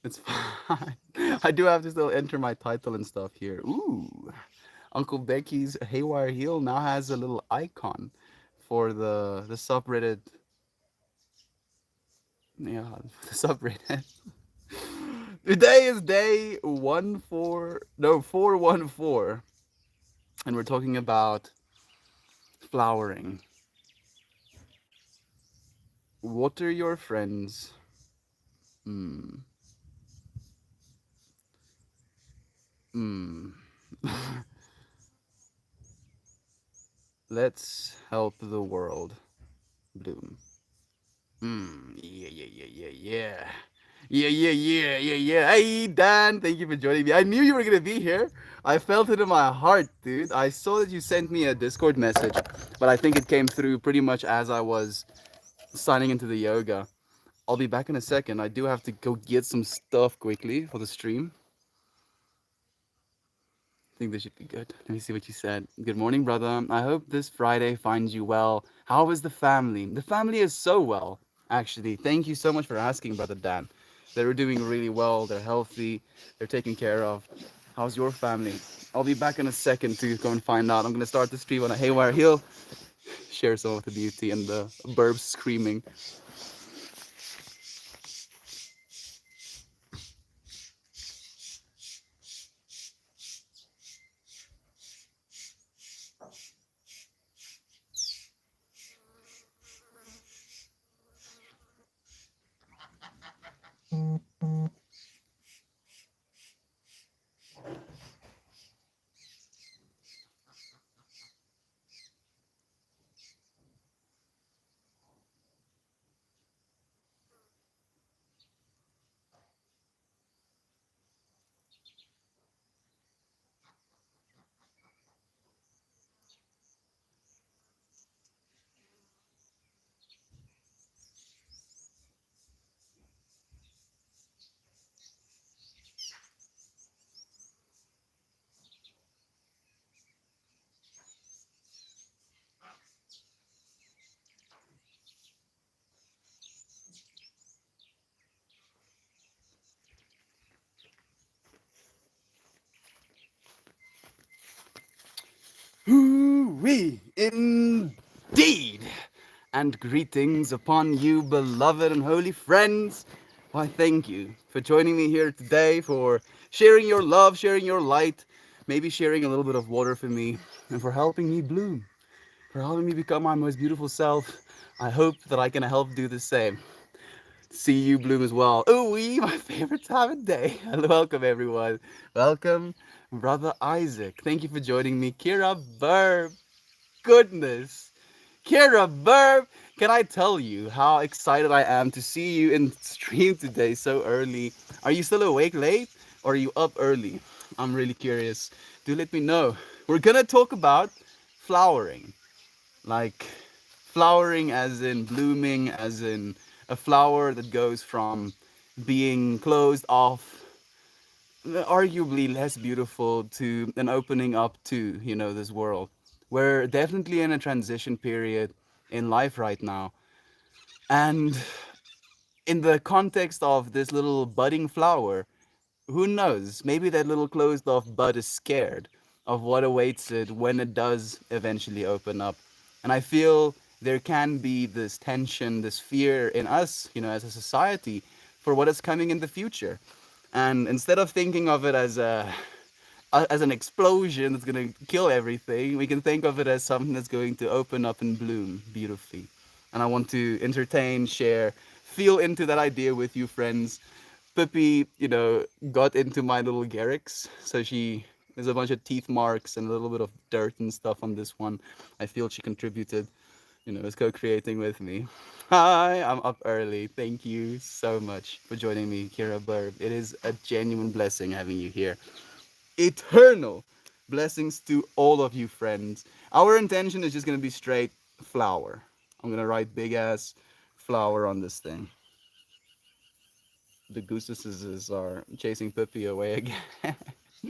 It's fine. I do have to still enter my title and stuff here. Ooh. Uncle Becky's Haywire Heel now has a little icon for the subreddit. Yeah, the subreddit. Today is day 14, no, 414, and we're talking about flowering. Water your friends. Hmm. Hmm. Let's help the world bloom. Yeah, yeah, yeah, yeah, yeah. Yeah, yeah, yeah, yeah, yeah. Hey, Dan, thank you for joining me. I knew you were going to be here. I felt it in my heart, dude. I saw that you sent me a Discord message, but I think it came through pretty much as I was signing into the yoga. I'll be back in a second. I do have to go get some stuff quickly for the stream. I think this should be good. Let me see what you said. Good morning, brother. I hope this Friday finds you well. How is the family? The family is so well, actually. Thank you so much for asking, brother Dan. They're doing really well. They're healthy. They're taken care of. How's your family? I'll be back in a second to go and find out. I'm going to start the stream on a haywire hill, share some of the beauty and the burbs screaming. Hoo-wee, indeed! And greetings upon you, beloved and holy friends. Why, thank you for joining me here today, for sharing your love, sharing your light, maybe sharing a little bit of water for me, and for helping me bloom, for helping me become my most beautiful self. I hope that I can help do the same. See you bloom as well. Ooh, my favorite time of day. Welcome, everyone. Welcome, Brother Isaac. Thank you for joining me. Kira Burr, goodness. Kira Burb, can I tell you how excited I am to see you in stream today so early? Are you still awake late or are you up early? I'm really curious. Do let me know. We're gonna talk about flowering. Like flowering as in blooming, as in a flower that goes from being closed off, arguably less beautiful, to an opening up to, this world. We're definitely in a transition period in life right now. And in the context of this little budding flower, who knows? Maybe that little closed off bud is scared of what awaits it when it does eventually open up. And I feel there can be this tension, this fear in us, as a society for what is coming in the future. And instead of thinking of it as an explosion that's going to kill everything, we can think of it as something that's going to open up and bloom beautifully. And I want to entertain, share, feel into that idea with you, friends. Pippi, got into my little Garrix, so there's a bunch of teeth marks and a little bit of dirt and stuff on this one. I feel she contributed, is co-creating with me. Hi, I'm up early. Thank you so much for joining me, Kira Burb. It is a genuine blessing having you here. Eternal blessings to all of you, friends. Our intention is just gonna be straight flower. I'm gonna write big ass flower on this thing. The gooses are chasing Pippi away again. Whoa,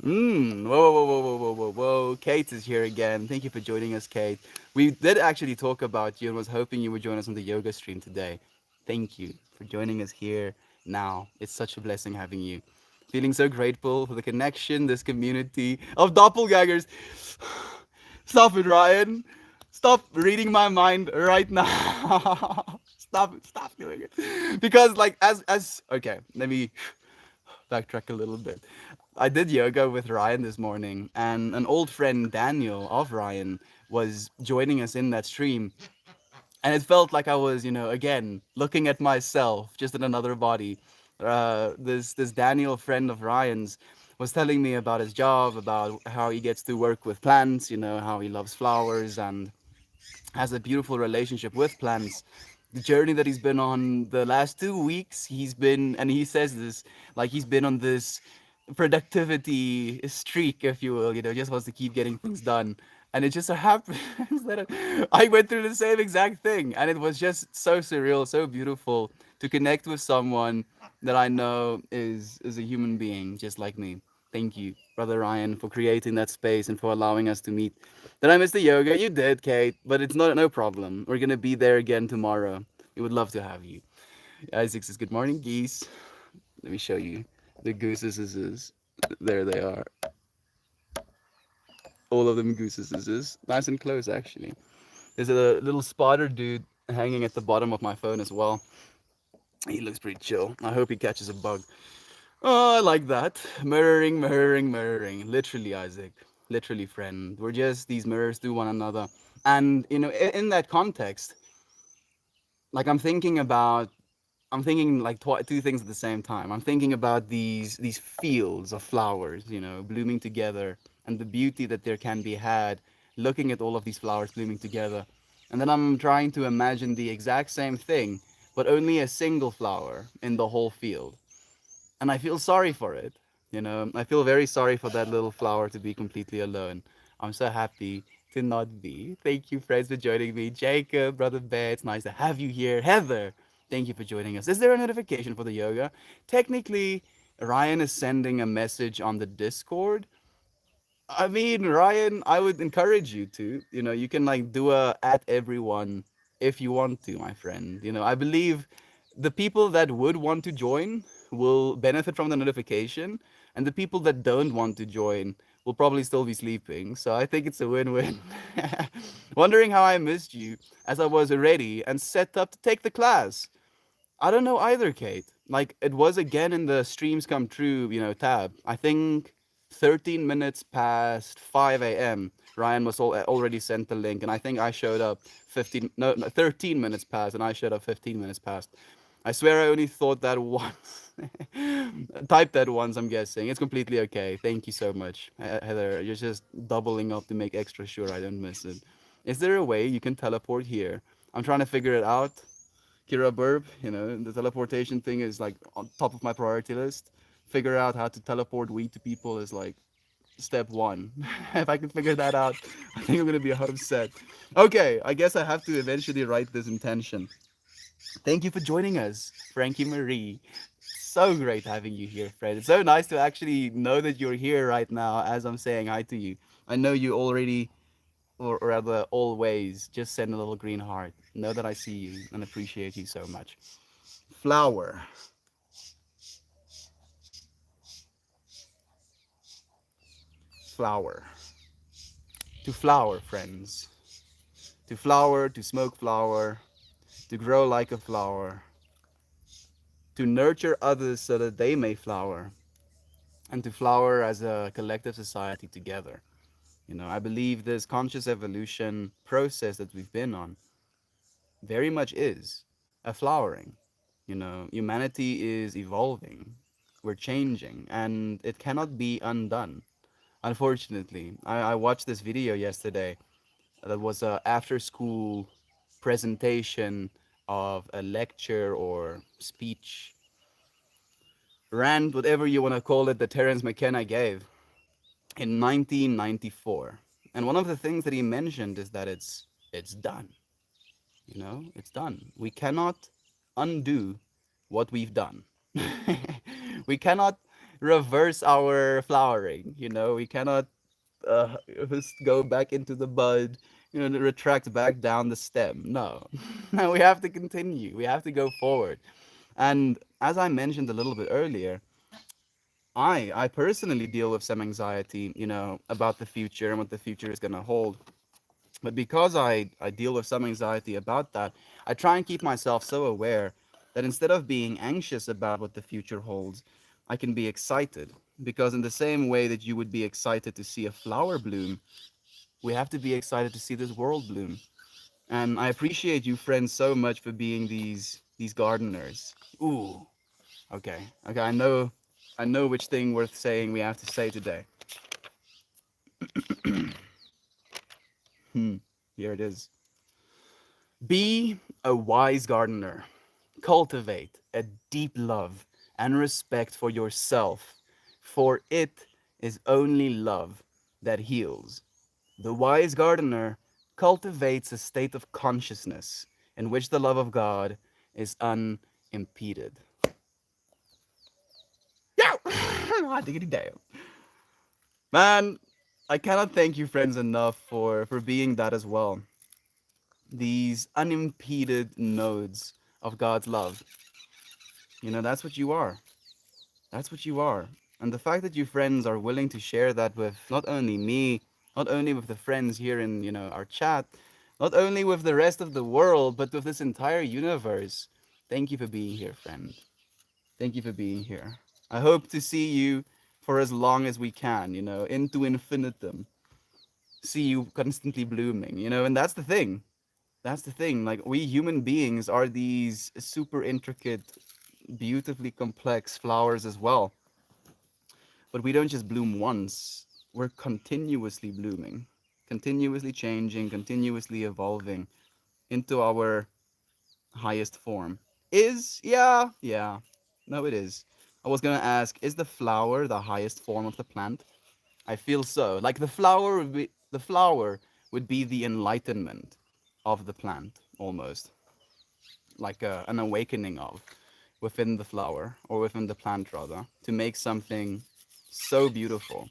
whoa, whoa, whoa, whoa, whoa, whoa. Kate is here again. Thank you for joining us, Kate. We did actually talk about you and was hoping you would join us on the yoga stream today. Thank you for joining us here. now. It's such a blessing having you. Feeling so grateful for the connection, this community of doppelgangers. Stop it, Ryan. Stop reading my mind right now. Stop doing it. Because like as okay, let me backtrack a little bit. I did yoga with Ryan this morning, and an old friend, Daniel, of Ryan, was joining us in that stream. And it felt like I was, again, looking at myself just in another body. This Daniel friend of Ryan's was telling me about his job, about how he gets to work with plants, how he loves flowers and has a beautiful relationship with plants. The journey that he's been on the last 2 weeks, and he says this, like he's been on this productivity streak, if you will, just wants to keep getting things done. And it just so happens that I went through the same exact thing. And it was just so surreal, so beautiful to connect with someone that I know is a human being just like me. Thank you, Brother Ryan, for creating that space and for allowing us to meet. Did I miss the yoga? You did, Kate, but it's no problem. We're gonna be there again tomorrow. We would love to have you. Isaac says, "Good morning, geese." Let me show you the gooses. There they are. All of them gooses. Nice and close, actually. There's a little spotter dude hanging at the bottom of my phone as well. He looks pretty chill. I hope he catches a bug. Oh, I like that. Mirroring. Literally, Isaac. Literally, friend. We're just these mirrors to one another. And, in that context, like I'm thinking like two things at the same time. I'm thinking about these fields of flowers, blooming together, and the beauty that there can be had looking at all of these flowers blooming together. And then I'm trying to imagine the exact same thing, but only a single flower in the whole field. And I feel sorry for it. I feel very sorry for that little flower to be completely alone. I'm so happy to not be. Thank you, friends, for joining me. Jacob, Brother Bear, it's nice to have you here. Heather, thank you for joining us. Is there a notification for the yoga? Technically, Ryan is sending a message on the Discord. I mean, Ryan, I would encourage you to. You can like do a at everyone if you want to, my friend. I believe the people that would want to join will benefit from the notification, and the people that don't want to join will probably still be sleeping. So I think it's a win-win. Wondering how I missed you as I was ready and set up to take the class. I don't know either, Kate. Like it was again in the streams come true, tab. I think 13 minutes past 5 a.m. Ryan was already sent the link, and I think I showed up 15, no, 13 minutes past, and I showed up 15 minutes past. I swear I only thought that once. Typed that once, I'm guessing. It's completely okay. Thank you so much, Heather. You're just doubling up to make extra sure I don't miss it. Is there a way you can teleport here? I'm trying to figure it out. Kira Burb, the teleportation thing is like on top of my priority list. Figure out how to teleport weed to people is like step one. If I can figure that out, I think I'm gonna be upset. Okay, I guess I have to eventually write this intention. Thank you for joining us, Frankie Marie. So great having you here, Fred. It's so nice to actually know that you're here right now as I'm saying hi to you. I know you already, or rather always, just send a little green heart. Know that I see you and appreciate you so much. Flower. Flower. To flower, friends. To flower, to smoke flower, to grow like a flower, to nurture others so that they may flower, and to flower as a collective society together. I believe this conscious evolution process that we've been on very much is a flowering. Humanity is evolving, we're changing, and it cannot be undone. Unfortunately, I watched this video yesterday that was a after school presentation of a lecture or speech, rant, whatever you want to call it, that Terence McKenna gave in 1994. And one of the things that he mentioned is that it's done. It's done. We cannot undo what we've done. We cannot reverse our flowering. We cannot just go back into the bud, retract back down the stem. No, no, we have to continue. We have to go forward. And as I mentioned a little bit earlier, I personally deal with some anxiety, about the future and what the future is going to hold. But because I deal with some anxiety about that, I try and keep myself so aware that instead of being anxious about what the future holds, I can be excited. Because in the same way that you would be excited to see a flower bloom, we have to be excited to see this world bloom. And I appreciate you friends so much for being these gardeners. Ooh, okay. Okay, I know which thing worth saying we have to say today. Hmm, here it is. Be a wise gardener. Cultivate a deep love and respect for yourself, for it is only love that heals. The wise gardener cultivates a state of consciousness in which the love of God is unimpeded. Yeah! Diggity damn. Man, I cannot thank you friends enough for being that as well. These unimpeded nodes of God's love. That's what you are. That's what you are. And the fact that you friends are willing to share that with not only me, not only with the friends here in, our chat, not only with the rest of the world, but with this entire universe. Thank you for being here, friend. Thank you for being here. I hope to see you for as long as we can, into infinitum. See you constantly blooming, and that's the thing. That's the thing. Like, we human beings are these super intricate, beautifully complex flowers as well. But we don't just bloom once, we're continuously blooming, continuously changing, continuously evolving into our highest form. Yeah, yeah. No, it is. I was gonna ask, is the flower the highest form of the plant? I feel so. Like the flower would be the enlightenment of the plant, almost like an awakening of within the flower or within the plant rather, to make something so beautiful.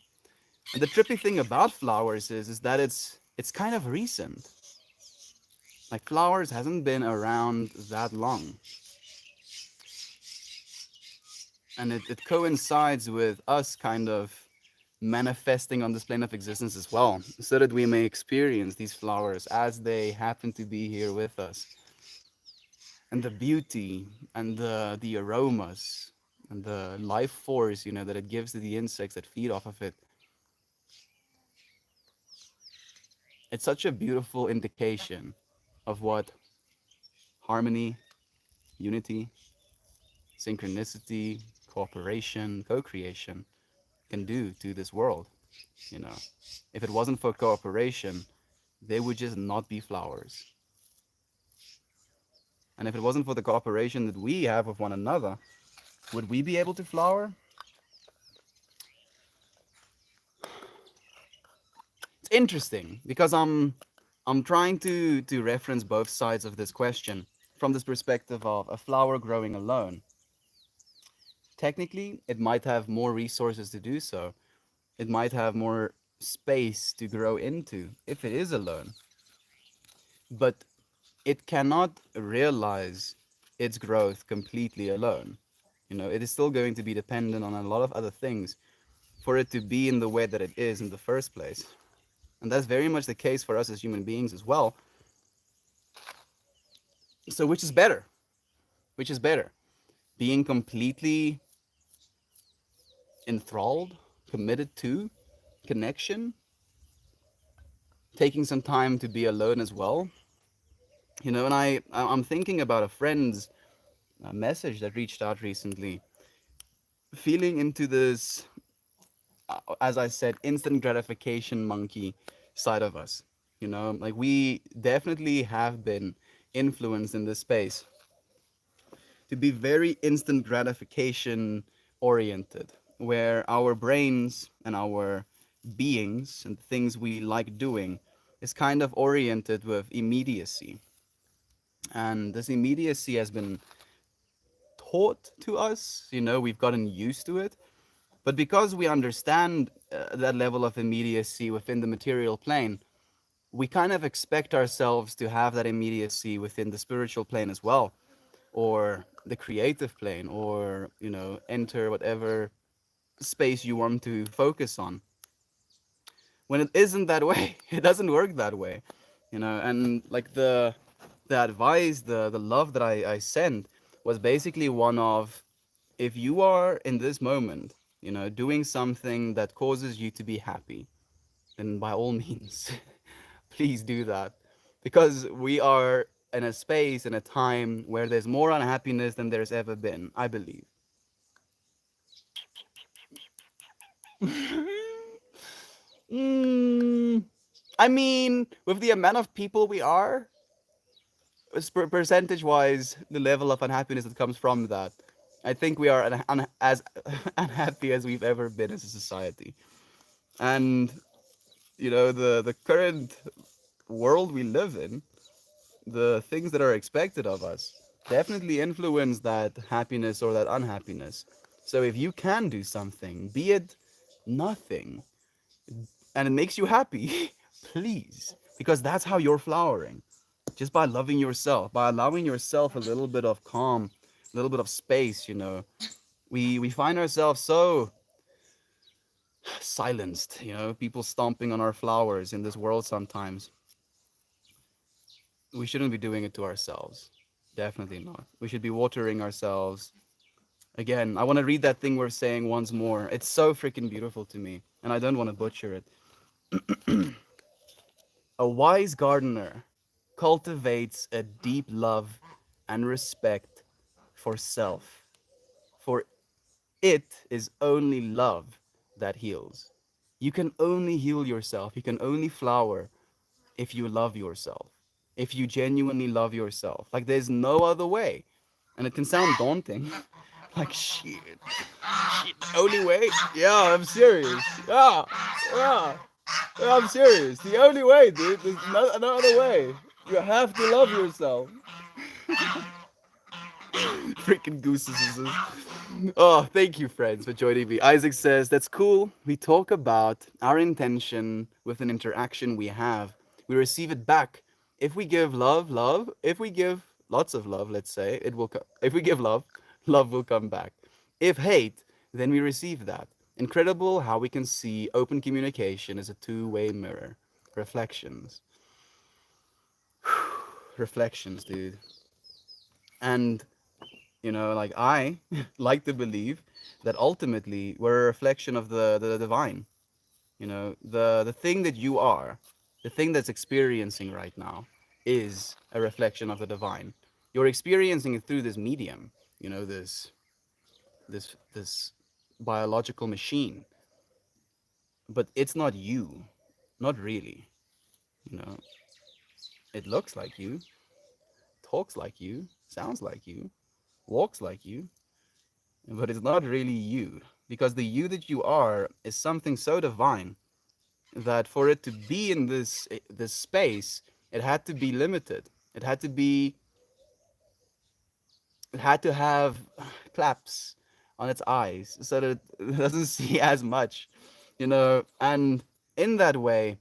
And the trippy thing about flowers is that it's kind of recent. Like, flowers hasn't been around that long, and it coincides with us kind of manifesting on this plane of existence as well, so that we may experience these flowers as they happen to be here with us, and the beauty and the aromas and the life force that it gives to the insects that feed off of it. It's such a beautiful indication of what harmony, unity, synchronicity, cooperation, co-creation can do to this world. You know, if it wasn't for cooperation, they would just not be flowers. And if it wasn't for the cooperation that we have with one another, would we be able to flower? It's interesting because I'm trying to reference both sides of this question from this perspective of a flower growing alone. Technically, it might have more resources to do so. It might have more space to grow into if it is alone. But it cannot realize its growth completely alone. It is still going to be dependent on a lot of other things for it to be in the way that it is in the first place. And that's very much the case for us as human beings as well. So, which is better? Which is better? Being completely enthralled, committed to connection, taking some time to be alone as well. And I'm thinking about a friend's message that reached out recently, feeling into this, as I said, instant gratification monkey side of us. Like, we definitely have been influenced in this space to be very instant gratification oriented, where our brains and our beings and the things we like doing is kind of oriented with immediacy. And this immediacy has been taught to us, we've gotten used to it. But because we understand that level of immediacy within the material plane, we kind of expect ourselves to have that immediacy within the spiritual plane as well. or the creative plane, or enter whatever space you want to focus on, when it isn't that way. It doesn't work that way, and like the advice, the love that I sent was basically one of, if you are in this moment, doing something that causes you to be happy, then by all means, please do that. Because we are in a space, in a time where there's more unhappiness than there's ever been, I believe. Mm, I mean, with the amount of people we are, percentage wise, the level of unhappiness that comes from that, I think we are as unhappy as we've ever been as a society. And, the current world we live in, the things that are expected of us, definitely influence that happiness or that unhappiness. So if you can do something, be it nothing, and it makes you happy, please, because that's how you're flowering. Just by loving yourself, by allowing yourself a little bit of calm, a little bit of space, we find ourselves so silenced, people stomping on our flowers in this world sometimes. We shouldn't be doing it to ourselves. Definitely not. We should be watering ourselves. Again, I want to read that thing we're saying once more. It's so freaking beautiful to me, and I don't want to butcher it. A wise gardener cultivates a deep love and respect for self, for it is only love that heals. You can only heal yourself, you can only flower if you love yourself, if you genuinely love yourself. Like, there's no other way. And it can sound daunting. Like, shit, the only way? Yeah, I'm serious. Yeah, yeah, yeah, I'm serious. The only way, dude. There's no other way. You have to love yourself. Freaking gooses. Oh, thank you, friends, for joining me. Isaac says, that's cool. We talk about our intention with an interaction we have. We receive it back. If we give love, love. If we give lots of love, let's say, it will come. If we give love, love will come back. If hate, then we receive that. Incredible how we can see open communication as a two-way mirror. Reflections. Reflections, dude. And like, I like to believe that ultimately we're a reflection of the divine. The thing that you are, the thing that's experiencing right now, is a reflection of the divine. You're experiencing it through this medium, this biological machine, but it's not you, not really. You know, it looks like you, talks like you, sounds like you, walks like you, but it's not really you, because the you that you are is something so divine that for it to be in this space, it had to be limited. It had to have claps on its eyes so that it doesn't see as much, and in that way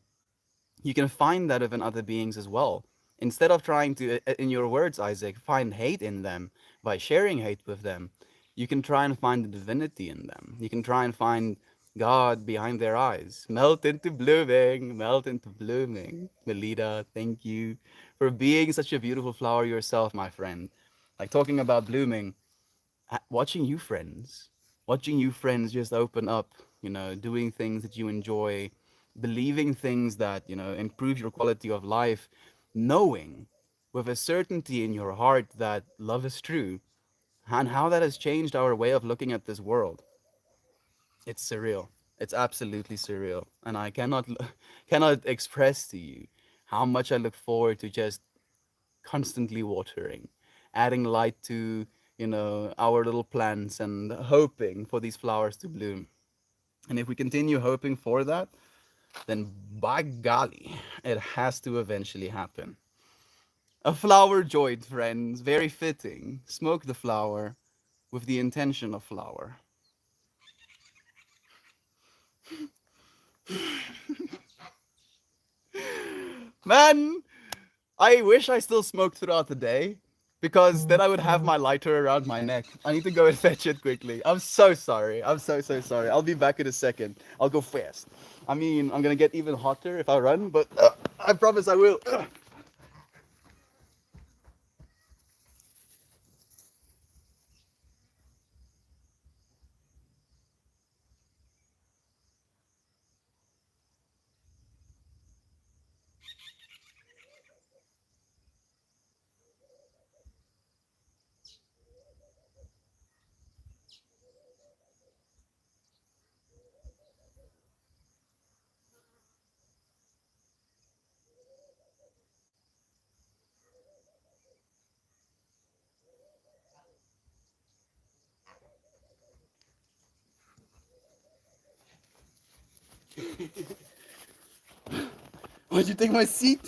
you can find that within other beings as well. Instead of trying to, in your words, Isaac, find hate in them by sharing hate with them, you can try and find the divinity in them. You can try and find God behind their eyes. Melt into blooming, melt into blooming. Melita, thank you for being such a beautiful flower yourself, my friend. Like, talking about blooming, watching you friends just open up, doing things that you enjoy, believing things that, improve your quality of life, knowing with a certainty in your heart that love is true, and how that has changed our way of looking at this world. It's surreal. It's absolutely surreal. And I cannot express to you how much I look forward to just constantly watering, adding light to, our little plants, and hoping for these flowers to bloom. And if we continue hoping for that, then by golly, it has to eventually happen. A flower joint, friends, very fitting. Smoke the flower with the intention of flower. Man, I wish I still smoked throughout the day, because then I would have my lighter around my neck. I need to go and fetch it quickly. I'm so sorry. I'm so sorry. I'll be back in a second. I'll go fast. I mean, I'm gonna get even hotter if I run, but I promise I will. Why'd you take my seat?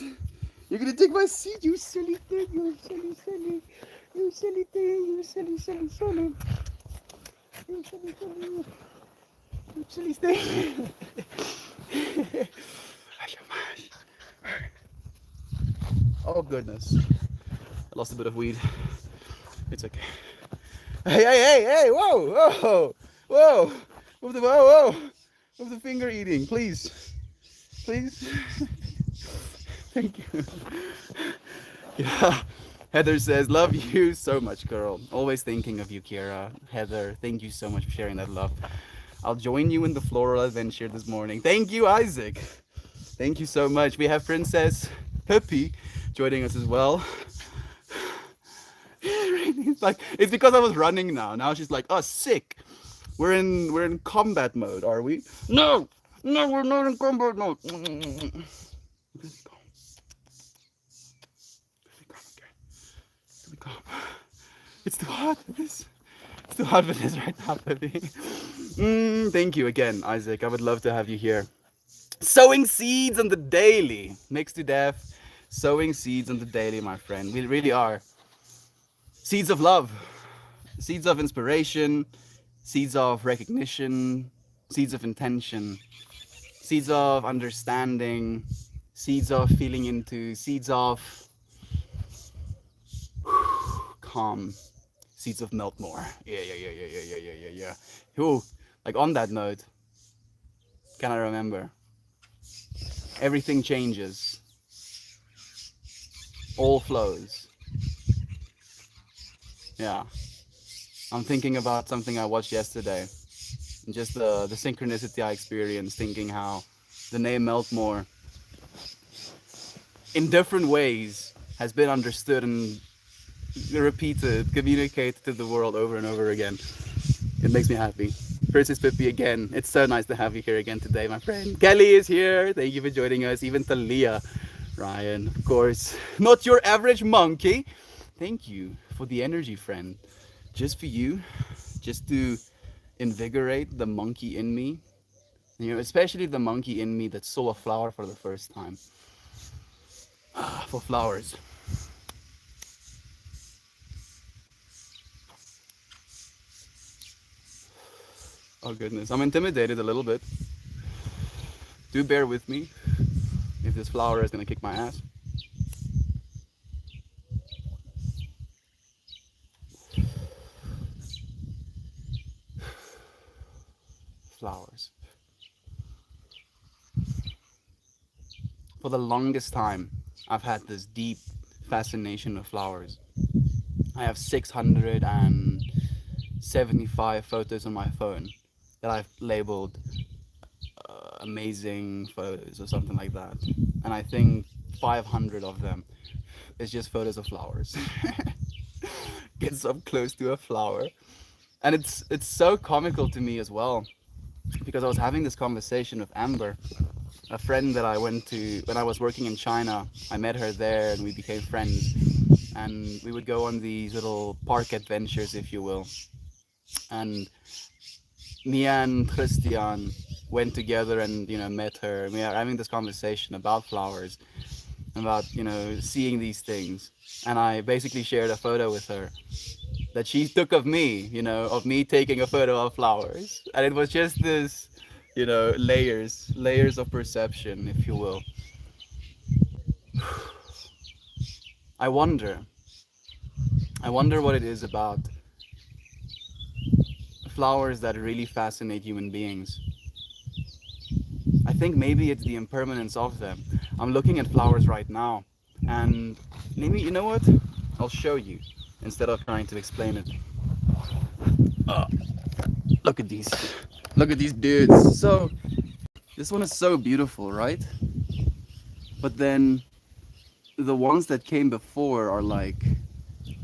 You're gonna take my seat, you silly thing, you silly, silly, you silly thing, you silly, silly, silly, you silly, silly, you silly thing. Oh goodness, I lost a bit of weed. It's okay. Hey! Whoa, whoa, whoa! Move the whoa! Move the finger eating, please, please. Thank you. Yeah. Heather says, love you so much, girl. Always thinking of you, Kira. Heather, thank you so much for sharing that love. I'll join you in the floral adventure this morning. Thank you, Isaac. Thank you so much. We have Princess Hippie joining us as well. It's like it's because I was running now. Now she's like, oh, sick. We're in combat mode, are we? No, we're not in combat mode. It's too hot for this. It's too hot for this right now, baby. Thank you again, Isaac. I would love to have you here. Sowing seeds on the daily. Mixed to death. Sowing seeds on the daily, my friend. We really are. Seeds of love. Seeds of inspiration. Seeds of recognition. Seeds of intention. Seeds of understanding. Seeds of feeling into. Seeds of calm. Seeds of Meltmore. Yeah. Ooh, like on that note, can I remember? Everything changes. All flows. Yeah. I'm thinking about something I watched yesterday. Just the synchronicity I experienced, thinking how the name Meltmore, in different ways, has been understood and repeated, communicated to the world over and over again. It makes me happy. Princess Pippi again. It's so nice to have you here again today, my friend. Kelly is here. Thank you for joining us. Even Talia. Ryan, of course. Not your average monkey. Thank you for the energy, friend. Just for you. Just to invigorate the monkey in me. You know, especially the monkey in me that saw a flower for the first time. For flowers. Oh goodness, I'm intimidated a little bit. Do bear with me if this flower is gonna kick my ass. Flowers. For the longest time, I've had this deep fascination with flowers. I have 675 photos on my phone that I've labeled amazing photos or something like that. And I think 500 of them is just photos of flowers. Gets up close to a flower. And it's so comical to me as well, because I was having this conversation with Amber, a friend that I went to when I was working in China. I met her there and we became friends. And we would go on these little park adventures, if you will. And me and Christian went together and met her. We are having this conversation about flowers, about seeing these things. And I basically shared a photo with her that she took of me, of me taking a photo of flowers. And it was just this, layers of perception, if you will. I wonder I wonder what it is about flowers that really fascinate human beings. I think maybe it's the impermanence of them. I'm looking at flowers right now, and maybe, you know what? I'll show you instead of trying to explain it. Oh, look at these. Look at these dudes. So, this one is so beautiful, right? But then the ones that came before are like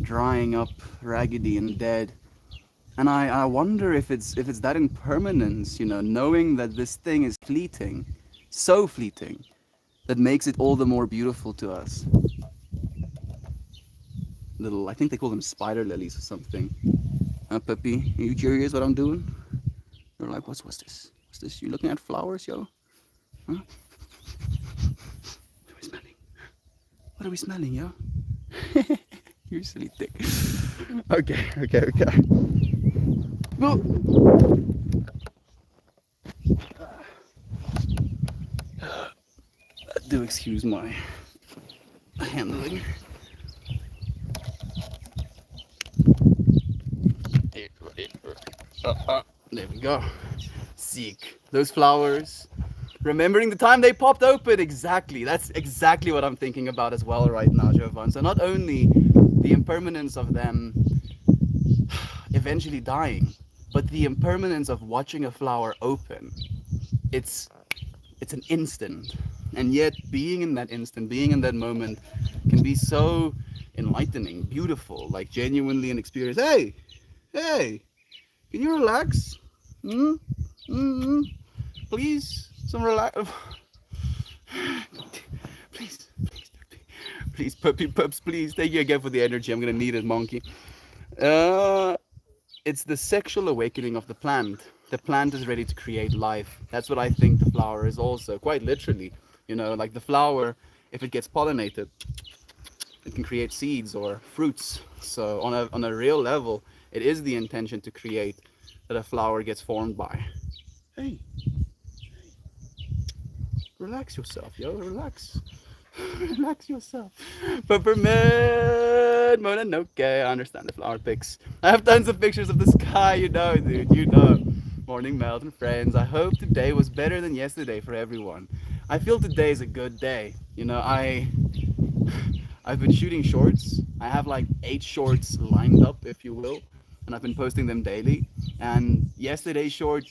drying up, raggedy and dead. And I wonder if it's that impermanence, knowing that this thing is fleeting, so fleeting, that makes it all the more beautiful to us. Little, I think they call them spider lilies or something. Peppy, are you curious what I'm doing? You're like, what's this? What's this? You looking at flowers, yo? Huh? What are we smelling? What are we smelling, yo? You're silly dick. Okay. Well, do excuse my handling. There we go. Seek those flowers. Remembering the time they popped open, exactly. That's exactly what I'm thinking about as well right now, Jovan. So not only the impermanence of them eventually dying, but the impermanence of watching a flower open. It's an instant, and yet being in that instant, being in that moment, can be so enlightening, beautiful, like genuinely an experience. Hey, can you relax? Please, some relax. Please, puppy pups, please. Thank you again for the energy. I'm gonna need it, monkey. It's the sexual awakening of the plant. The plant is ready to create life. That's what I think the flower is also, quite literally. Like the flower, if it gets pollinated, it can create seeds or fruits. So on a real level, it is the intention to create that a flower gets formed by. Hey, relax yourself, yo, relax. Relax yourself. Peppermint Mononoke. I understand the flower pics. I have tons of pictures of the sky, dude, Morning Melt and friends. I hope today was better than yesterday for everyone. I feel today is a good day. I've been shooting shorts. I have like 8 shorts lined up, if you will, and I've been posting them daily. And yesterday's short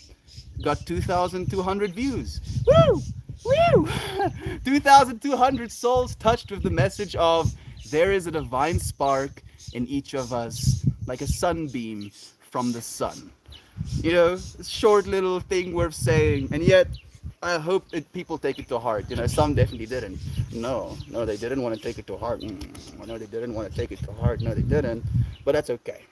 got 2,200 views. Woo! Woo! 2,200 souls touched with the message of there is a divine spark in each of us, like a sunbeam from the sun. Short little thing worth saying, and yet I hope people take it to heart. Some definitely didn't. No, they didn't want to take it to heart. No, they didn't want to take it to heart. No, they didn't. But that's okay.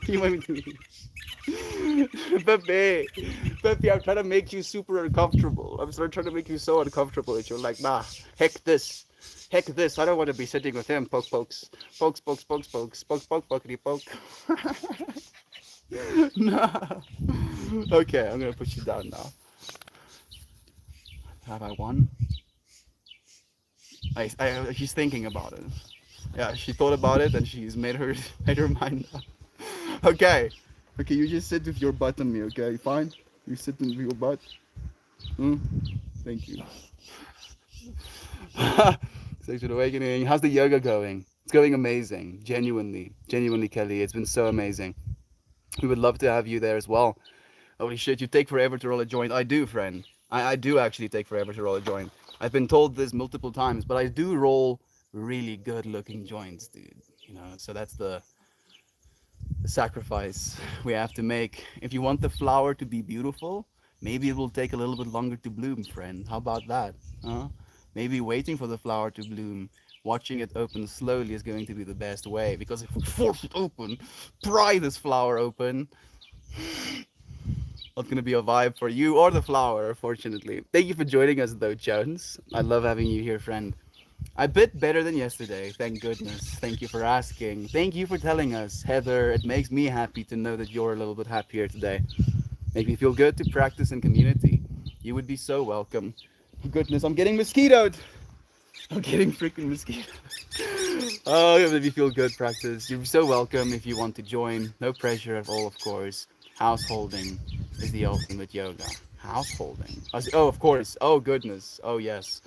You want me to leave? Pepe, I'm trying to make you super uncomfortable. I'm trying to make you so uncomfortable that you're like, nah, heck this. I don't want to be sitting with him. Pokes. Pokey poke. No. Okay, I'm gonna put you down now. Have I won? She's thinking about it. Yeah, she thought about it and she's made her mind up. Okay, you just sit with your butt on me, okay? Fine? You sit with your butt. Thank you. Sexual awakening. How's the yoga going? It's going amazing. Genuinely, Kelly. It's been so amazing. We would love to have you there as well. Holy shit, you take forever to roll a joint. I do, friend. I do actually take forever to roll a joint. I've been told this multiple times, but I do roll really good looking joints, dude. So that's the sacrifice we have to make. If you want the flower to be beautiful, maybe it will take a little bit longer to bloom, friend. How about that? Maybe waiting for the flower to bloom, watching it open slowly is going to be the best way. Because if we force it open, pry this flower open, not going to be a vibe for you or the flower, fortunately. Thank you for joining us, though, Jones. I love having you here, friend. A bit better than yesterday, thank goodness. Thank you for asking. Thank you for telling us, Heather. It makes me happy to know that you're a little bit happier today. Make me feel good to practice in community. You would be so welcome Goodness, I'm getting mosquitoed. I'm getting freaking mosquitoed. Oh, it made me feel good, practice. You're so welcome if you want to join. No pressure at all, of course. Householding is the ultimate yoga. Householding. Oh, of course. Oh, goodness. Oh, yes.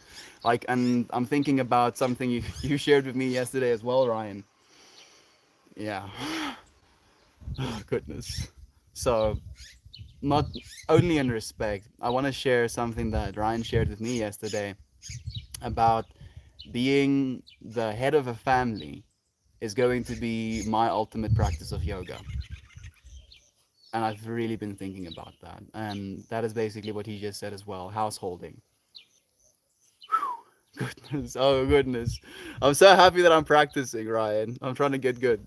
Like, and I'm thinking about something you shared with me yesterday as well, Ryan. Yeah. Oh, goodness. So, not only in respect, I want to share something that Ryan shared with me yesterday about being the head of a family is going to be my ultimate practice of yoga. And I've really been thinking about that. And that is basically what he just said as well, householding. Goodness, oh goodness. I'm so happy that I'm practicing, Ryan. I'm trying to get good.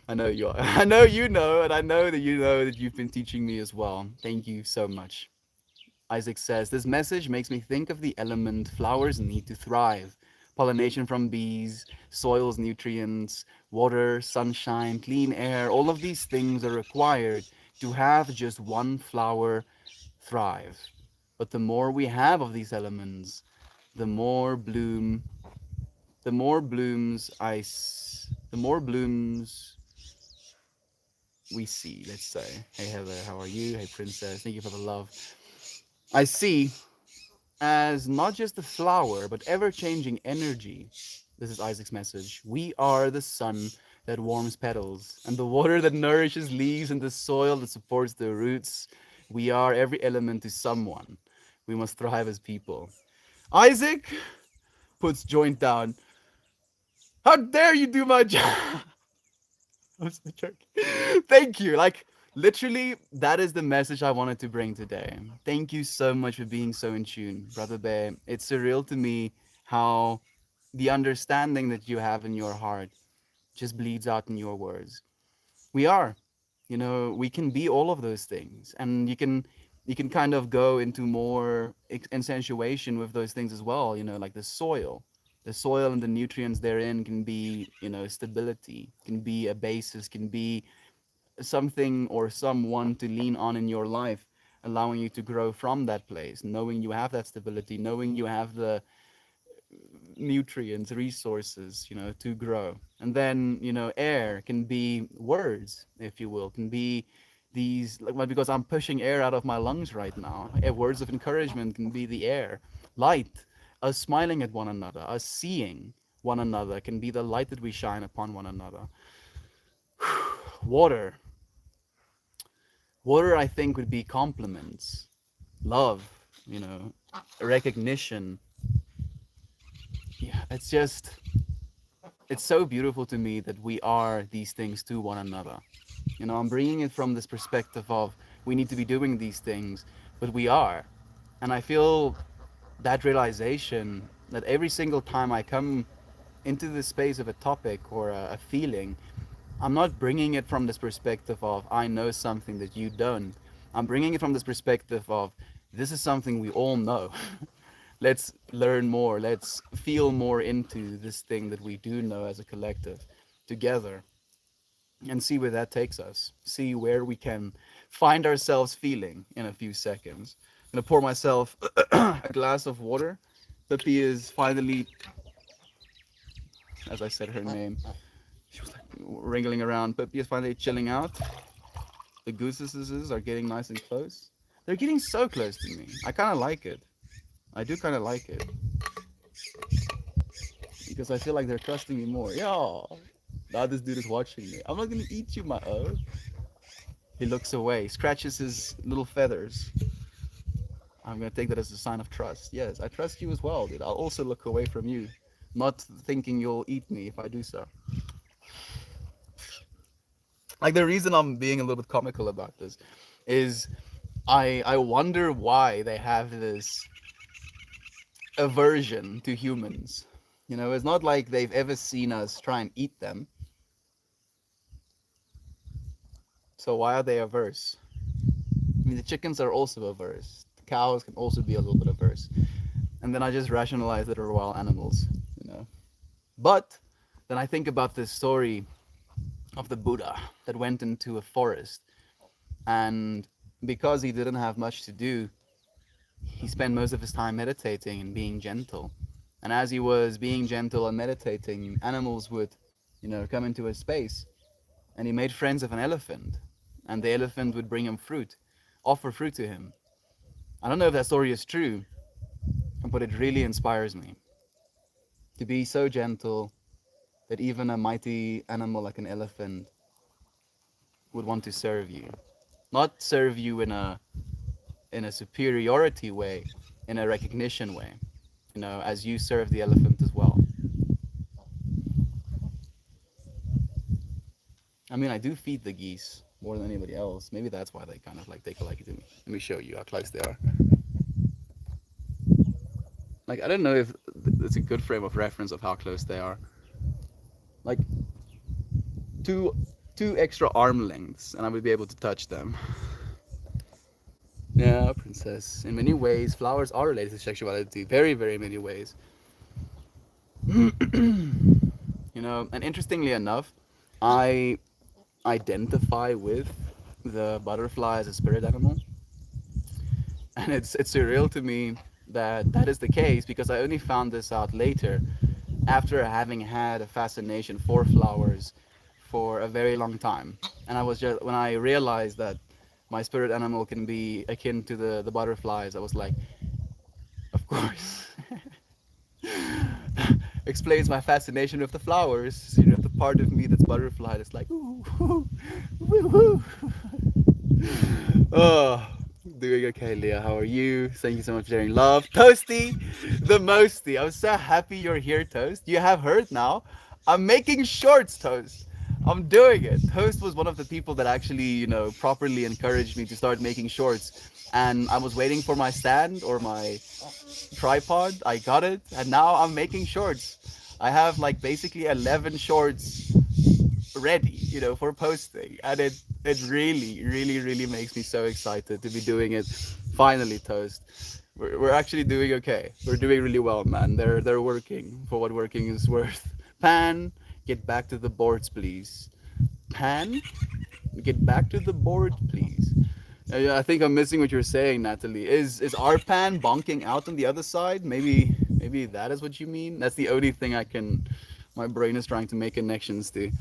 I know you are. I know you know, and I know that you know that you've been teaching me as well. Thank you so much. Isaac says, this message makes me think of the element flowers need to thrive. Pollination from bees, soil's nutrients, water, sunshine, clean air, all of these things are required to have just one flower thrive. But the more we have of these elements, the more bloom, the more blooms the more blooms we see, let's say. Hey Heather, how are you? Hey Princess, thank you for the love. I see as not just the flower, but ever changing energy. This is Isaac's message. We are the sun that warms petals, and the water that nourishes leaves, and the soil that supports the roots. We are every element to someone. We must thrive as people. Isaac puts joint down. How dare you do my job? I'm so joking. Thank you. Like, literally, that is the message I wanted to bring today. Thank you so much for being so in tune, Brother Bear. It's surreal to me how the understanding that you have in your heart just bleeds out in your words. We are, we can be all of those things, and you can kind of go into more accentuation with those things as well. Like the soil and the nutrients therein can be, stability, can be a basis, can be something or someone to lean on in your life, allowing you to grow from that place, knowing you have that stability, knowing you have the nutrients, resources, to grow. And then, air can be words, if you will, can be these, like, well, because I'm pushing air out of my lungs right now. Words of encouragement can be the air. Light, us smiling at one another, us seeing one another can be the light that we shine upon one another. Water. Water, I think, would be compliments, love, recognition. Yeah, it's so beautiful to me that we are these things to one another. I'm bringing it from this perspective of we need to be doing these things, but we are. And I feel that realization that every single time I come into the space of a topic or a feeling, I'm not bringing it from this perspective of I know something that you don't. I'm bringing it from this perspective of this is something we all know. Let's learn more. Let's feel more into this thing that we do know as a collective together and see where that takes us. See where we can find ourselves feeling in a few seconds. I'm gonna pour myself a glass of water. Pippi is finally, as I said her name, she was like wriggling around. Pippi is finally chilling out. The gooses are getting nice and close. They're getting so close to me. I kind of like it. I do kind of like it because I feel like they're trusting me more. Yo, now this dude is watching me. I'm not gonna eat you, my O. He looks away, scratches his little feathers. I'm gonna take that as a sign of trust. Yes, I trust you as well, dude. I'll also look away from you, not thinking you'll eat me if I do so. Like, the reason I'm being a little bit comical about this is I wonder why they have this aversion to humans. It's not like they've ever seen us try and eat them. So why are they averse? I mean, the chickens are also averse. The cows can also be a little bit averse. And then I just rationalize that they're wild animals. But then I think about this story of the Buddha that went into a forest, and because he didn't have much to do, he spent most of his time meditating and being gentle. And as he was being gentle and meditating, animals would, come into his space. And he made friends of an elephant. And the elephant would bring him fruit, offer fruit to him. I don't know if that story is true, but it really inspires me to be so gentle that even a mighty animal like an elephant would want to serve you. Not serve you in a superiority way, in a recognition way, as you serve the elephant as well. I mean, I do feed the geese more than anybody else. Maybe that's why they kind of like take a liking to me. Let me show you how close they are. Like, I don't know if it's a good frame of reference of how close they are. Like, two two extra arm lengths, and I would be able to touch them. Yeah, princess. In many ways, flowers are related to sexuality. Very, very many ways. And interestingly enough, I identify with the butterfly as a spirit animal, and it's surreal to me that that is the case because I only found this out later, after having had a fascination for flowers for a very long time. And I was just when I realized that my spirit animal can be akin to the butterflies, I was like, of course. Explains my fascination with the flowers. The part of me that's butterfly that's like, ooh, ooh, ooh, ooh. Oh, doing okay, Leah. How are you? Thank you so much for sharing love. Toasty, the mosty. I'm so happy you're here, Toast. You have heard now. I'm making shorts, Toast. I'm doing it. Toast was one of the people that actually, properly encouraged me to start making shorts. And I was waiting for my stand or my tripod. I got it, and now I'm making shorts. I have like basically 11 shorts ready, for posting, and it really, really, really makes me so excited to be doing it. Finally, Toast. We're actually doing okay. We're doing really well, man. They're working for what working is worth. Pan, get back to the boards, please. Pan, get back to the board, please. Yeah, I think I'm missing what you're saying, Natalie. Is our pan bonking out on the other side? Maybe that is what you mean. That's the only thing I can. My brain is trying to make connections to.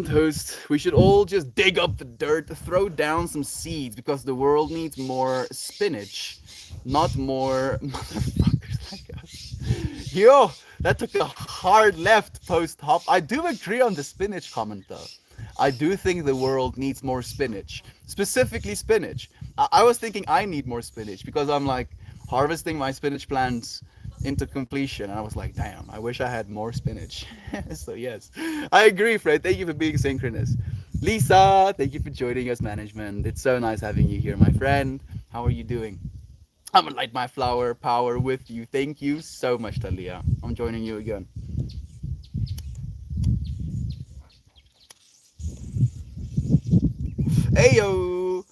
Toast. We should all just dig up the dirt, throw down some seeds because the world needs more spinach, not more motherfuckers like us. Yo, that took a hard left post hop. I do agree on the spinach comment though. I do think the world needs more spinach, specifically spinach. I was thinking I need more spinach because I'm like harvesting my spinach plants into completion, and I was like, damn, I wish I had more spinach. So yes, I agree, Fred. Thank you for being synchronous. Lisa, thank you for joining us, management. It's so nice having you here, my friend. How are you doing? I'm gonna light my flower power with you. Thank you so much, Talia. I'm joining you again. Ayo!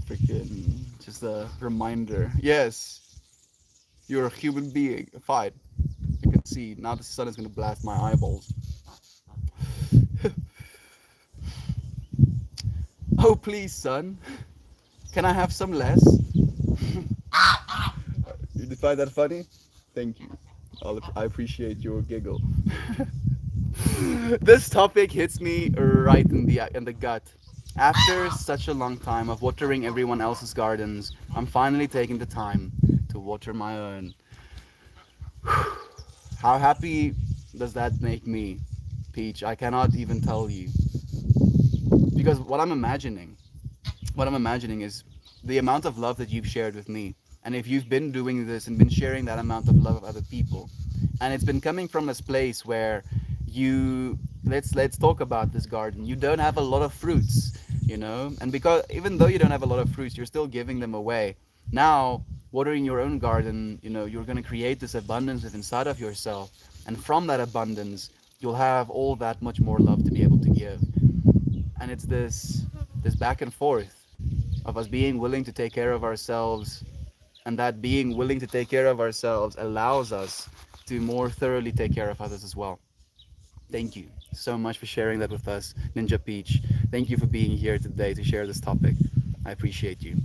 Freaking just a reminder. Yes, you're a human being. Fine. I can see. Now the sun is gonna blast my eyeballs. Oh please, sun. Can I have some less? You find that funny? Thank you. I appreciate your giggle. This topic hits me right in the gut. After such a long time of watering everyone else's gardens, I'm finally taking the time to water my own. How happy does that make me, Peach? I cannot even tell you. Because what I'm imagining is the amount of love that you've shared with me. And if you've been doing this and been sharing that amount of love with other people, and it's been coming from this place where you let's talk about this garden. You don't have a lot of fruits, and because even though you don't have a lot of fruits, you're still giving them away. Now, watering your own garden, you're going to create this abundance within inside of yourself, and from that abundance, you'll have all that much more love to be able to give. And it's this back and forth of us being willing to take care of ourselves, and that being willing to take care of ourselves allows us to more thoroughly take care of others as well. Thank you so much for sharing that with us, Ninja Peach. Thank you for being here today to share this topic. I appreciate you.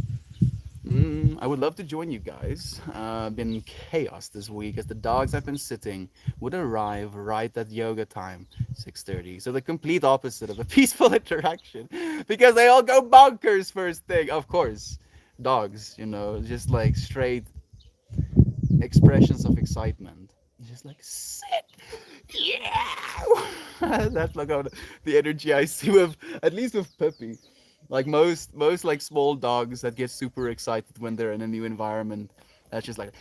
I would love to join you guys. Been chaos this week as the dogs I've been sitting would arrive right at yoga time, 6:30. So the complete opposite of a peaceful interaction, because they all go bonkers first thing. Of course, dogs, just like straight expressions of excitement. Just like sit, yeah. That's like the energy I see with at least with Peppy. Like most like small dogs that get super excited when they're in a new environment. That's just like,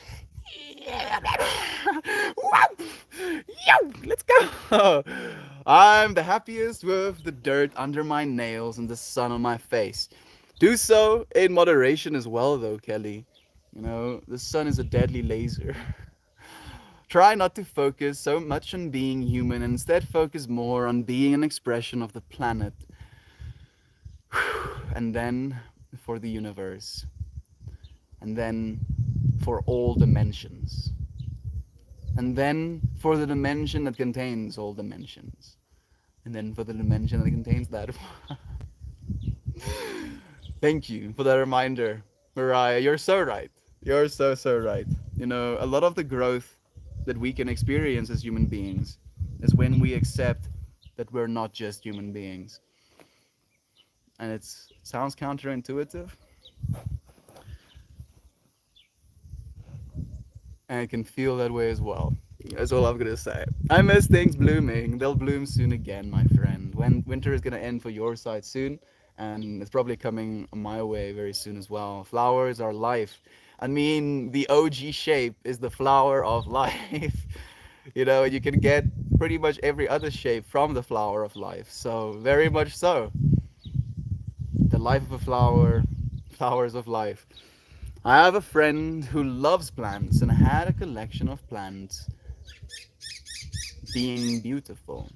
wow, yo, let's go. I'm the happiest with the dirt under my nails and the sun on my face. Do so in moderation as well, though, Kelly. The sun is a deadly laser. Try not to focus so much on being human, and instead focus more on being an expression of the planet. And then for the universe. And then for all dimensions. And then for the dimension that contains all dimensions. And then for the dimension that contains that. Thank you for that reminder, Mariah. You're so right. You're so right. A lot of the growth that we can experience as human beings is when we accept that we're not just human beings. And it sounds counterintuitive, and it can feel that way as well. That's all I'm gonna say. I miss things blooming. They'll bloom soon again, my friend. When winter is gonna end for your side soon, and it's probably coming my way very soon as well. Flowers are life. I mean, the OG shape is the flower of life. You can get pretty much every other shape from the flower of life. So, very much so. The life of a flower, flowers of life. I have a friend who loves plants and had a collection of plants being beautiful.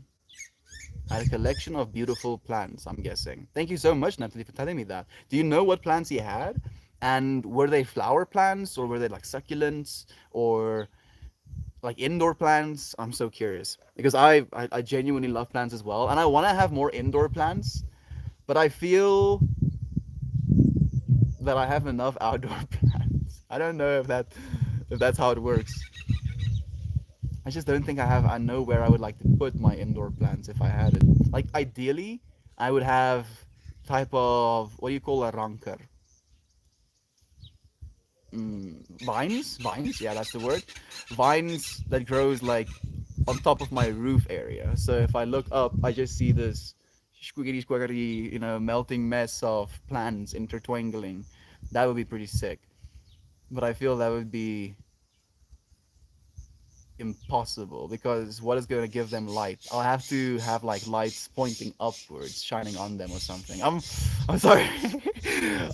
Had a collection of beautiful plants, I'm guessing. Thank you so much, Natalie, for telling me that. Do you know what plants he had? And were they flower plants or were they like succulents or like indoor plants? I'm so curious because I genuinely love plants as well, and I want to have more indoor plants, but I feel that I have enough outdoor plants. I don't know if that's how it works. I just don't think I know where I would like to put my indoor plants if I had it. Like ideally, I would have type of what do you call a ranker? Vines. Yeah, that's the word. Vines that grows like on top of my roof area. So if I look up, I just see this squiggity squiggity, melting mess of plants intertwangling. That would be pretty sick. But I feel that would be impossible because what is going to give them light? I'll have to have like lights pointing upwards, shining on them or something. I'm sorry.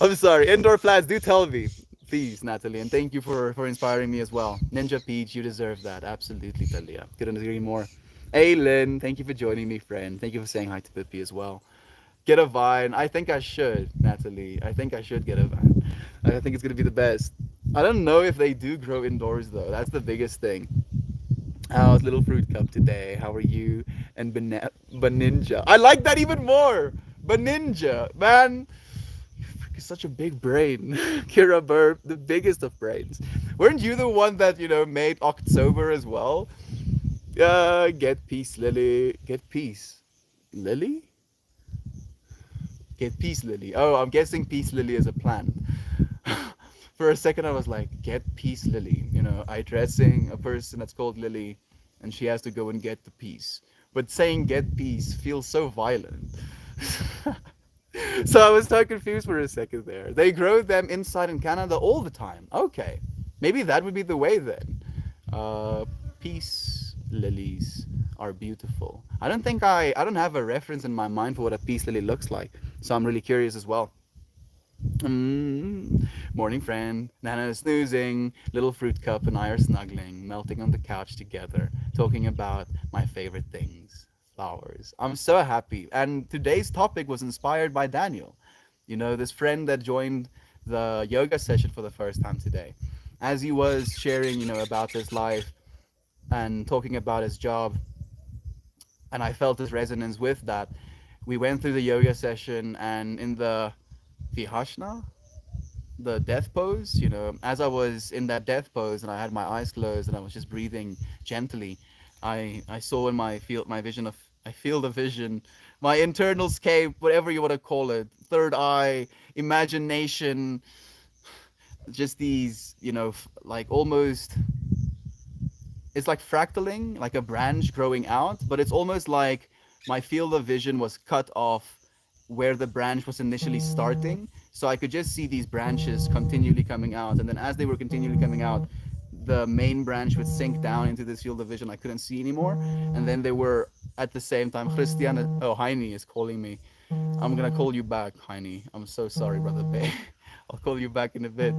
I'm sorry. Indoor plants, do tell me, please, Natalie, and thank you for inspiring me as well. Ninja Peach, you deserve that. Absolutely, Talia. Couldn't agree more. Aylin, thank you for joining me, friend. Thank you for saying hi to Pippi as well. Get a vine. I think I should, Natalie. I think I should get a vine. I think it's gonna be the best. I don't know if they do grow indoors though. That's the biggest thing. How's Little Fruit Cup today? How are you? And Baninja. I like that even more. Baninja, man. You're such a big brain. Kira Burp, the biggest of brains. Weren't you the one that, made October as well? Get peace, Lily. Get peace. Lily? Get peace, Lily. Oh, I'm guessing peace lily is a plant. For a second, I was like, get peace, Lily. I dressing a person that's called Lily, and she has to go and get the peace. But saying get peace feels so violent. So I was so confused for a second there. They grow them inside in Canada all the time. Okay. Maybe that would be the way then. Peace lilies are beautiful. I don't have a reference in my mind for what a peace lily looks like. So I'm really curious as well. Morning, friend. Nana is snoozing. Little Fruit Cup and I are snuggling, melting on the couch together, talking about my favorite things, flowers. I'm so happy. And today's topic was inspired by Daniel. This friend that joined the yoga session for the first time today. As he was sharing, about his life and talking about his job, And I felt this resonance with that. We went through the yoga session, and in the Vihashna, the death pose, as I was in that death pose and I had my eyes closed and I was just breathing gently, I saw in my field, my vision of, I feel the vision, my internal scape, whatever you want to call it, third eye, imagination, just these, like almost, it's like fractaling, like a branch growing out, but it's almost like my field of vision was cut off where the branch was initially starting. So I could just see these branches continually coming out. And then as they were continually coming out, the main branch would sink down into this field of vision I couldn't see anymore. And then they were at the same time, Christian, oh, Heini is calling me. I'm gonna call you back, Heini. I'm so sorry, brother Bay. I'll call you back in a bit.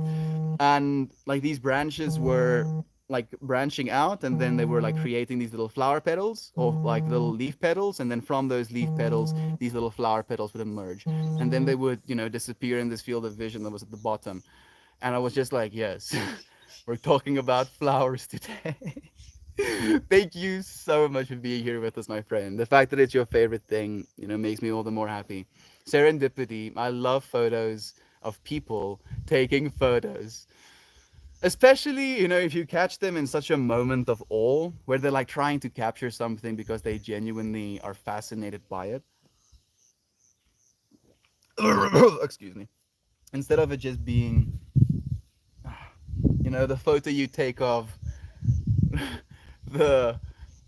And like these branches were like branching out, and then they were like creating these little flower petals or like little leaf petals, and then from those leaf petals these little flower petals would emerge, and then they would disappear in this field of vision that was at the bottom. And I was just like, yes, we're talking about flowers today. Thank you so much for being here with us, my friend. The fact that it's your favorite thing, makes me all the more happy. Serendipity. I love photos of people taking photos. Especially, if you catch them in such a moment of awe where they're like trying to capture something because they genuinely are fascinated by it. Excuse me. Instead of it just being, the photo you take of the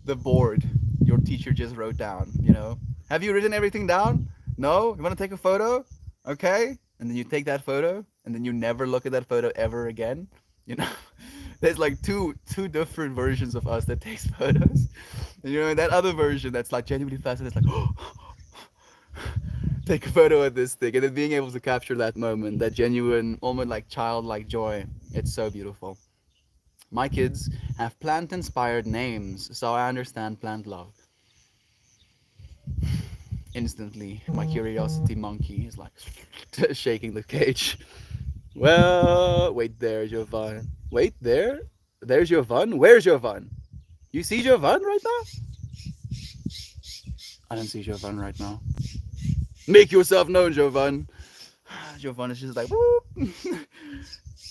the board your teacher just wrote down. Have you written everything down? No? You want to take a photo? Okay. And then you take that photo and then you never look at that photo ever again. you know there's like two different versions of us that takes photos. And that other version that's like genuinely fascinated, it's like take a photo of this thing, and then being able to capture that moment, that genuine, almost like childlike joy. It's so beautiful. My kids have plant inspired names, so I understand plant love. Instantly, my curiosity monkey is like shaking the cage. Well, wait there, Jovan. Wait there? There's Jovan? Where's Jovan? You see Jovan right now? I don't see Jovan right now. Make yourself known, Jovan. Jovan is just like, whoop.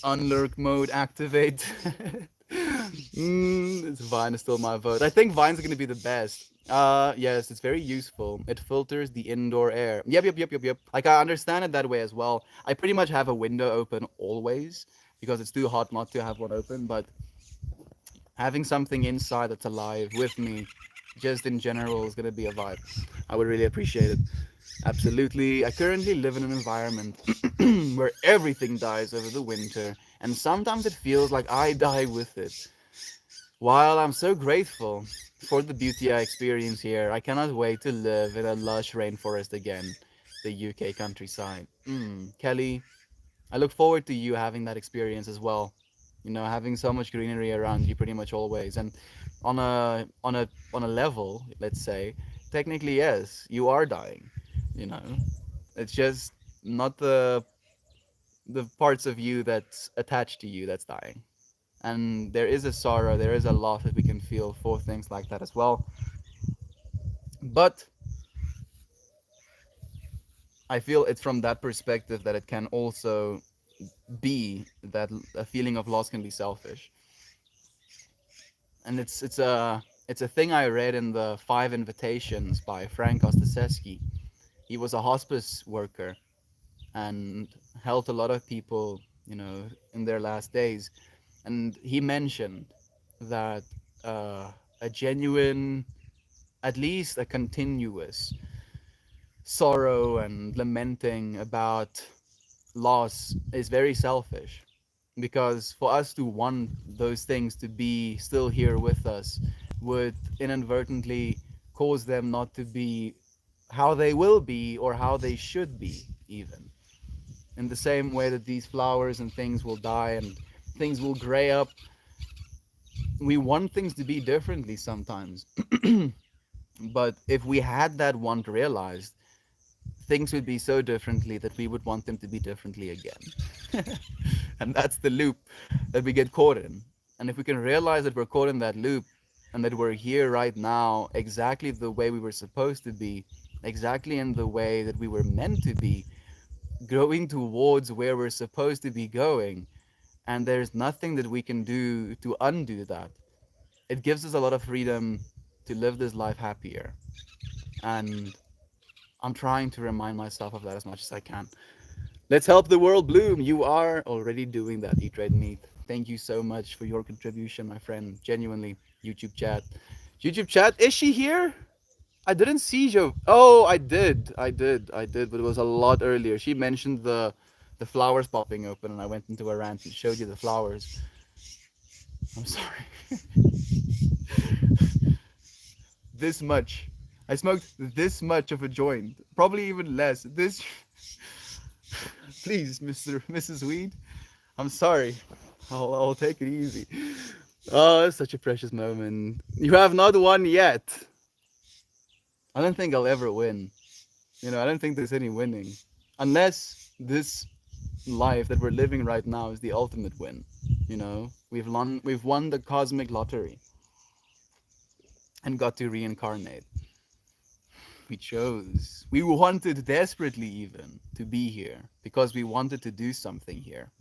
Unlurk mode activate. Vine is still my vote. I think Vine's gonna be the best. Yes, it's very useful. It filters the indoor air. Yep. Like I understand it that way as well. I pretty much have a window open always because it's too hot not to have one open, but having something inside that's alive with me, just in general, is gonna be a vibe. I would really appreciate it. Absolutely. I currently live in an environment where everything dies over the winter, and sometimes it feels like I die with it. While I'm so grateful for the beauty I experience here, I cannot wait to live in a lush rainforest again, the UK countryside. Kelly, I look forward to you having that experience as well. Having so much greenery around you pretty much always. And on a level, let's say, technically yes, you are dying. You know, it's just not the parts of you that's attached to you that's dying. And there is a sorrow, there is a loss that we can feel for things like that as well. But I feel it's from that perspective that it can also be that a feeling of loss can be selfish. And it's a thing I read in the Five Invitations by Frank Ostaseski. He was a hospice worker and helped a lot of people, in their last days. And he mentioned that a genuine, at least a continuous sorrow and lamenting about loss is very selfish, because for us to want those things to be still here with us would inadvertently cause them not to be how they will be or how they should be, even in the same way that these flowers and things will die and things will gray up. We want things to be differently sometimes. But if we had that want realized, things would be so differently that we would want them to be differently again. And that's the loop that we get caught in. And if we can realize that we're caught in that loop, and that we're here right now exactly the way we were supposed to be, exactly in the way that we were meant to be, going towards where we're supposed to be going. And there's nothing that we can do to undo that. It gives us a lot of freedom to live this life happier. And I'm trying to remind myself of that as much as I can. Let's help the world bloom. You are already doing that, Eat Red Meat. Thank you so much for your contribution, my friend. Genuinely, YouTube chat. YouTube chat, is she here? I didn't see Joe. Oh, I did, but it was a lot earlier. She mentioned the flowers popping open, and I went into a rant and showed you the flowers. I'm sorry. This much. I smoked this much of a joint. Probably even less. This. Please, Mrs. Weed. I'm sorry. I'll take it easy. Oh, it's such a precious moment. You have not won yet. I don't think I'll ever win. I don't think there's any winning. Unless this life that we're living right now is the ultimate win. We've won the cosmic lottery and got to reincarnate. We chose. We wanted desperately even to be here because we wanted to do something here.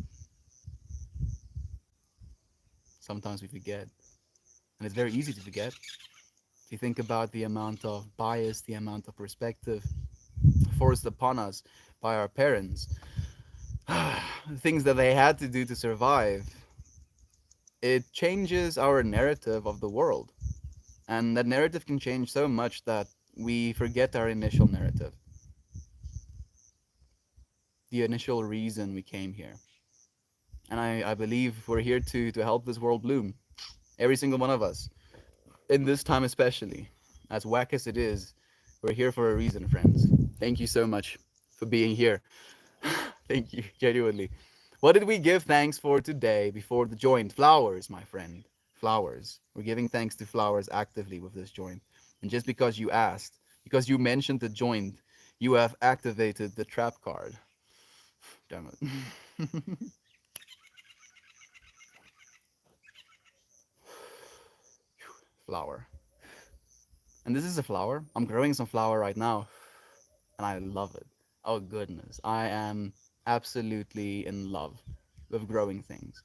Sometimes we forget. And it's very easy to forget. If you think about the amount of bias, the amount of perspective forced upon us by our parents, things that they had to do to survive, it changes our narrative of the world. And that narrative can change so much that we forget our initial narrative, the initial reason we came here. And I believe we're here to help this world bloom. Every single one of us. In this time especially. As whack as it is, we're here for a reason, friends. Thank you so much for being here. Thank you, genuinely. What did we give thanks for today before the joint? Flowers, my friend. Flowers. We're giving thanks to flowers actively with this joint. And just because you asked, because you mentioned the joint, you have activated the trap card. Damn it. Flower. And this is a flower. I'm growing some flower right now, and I love it. Oh goodness, I am absolutely in love with growing things.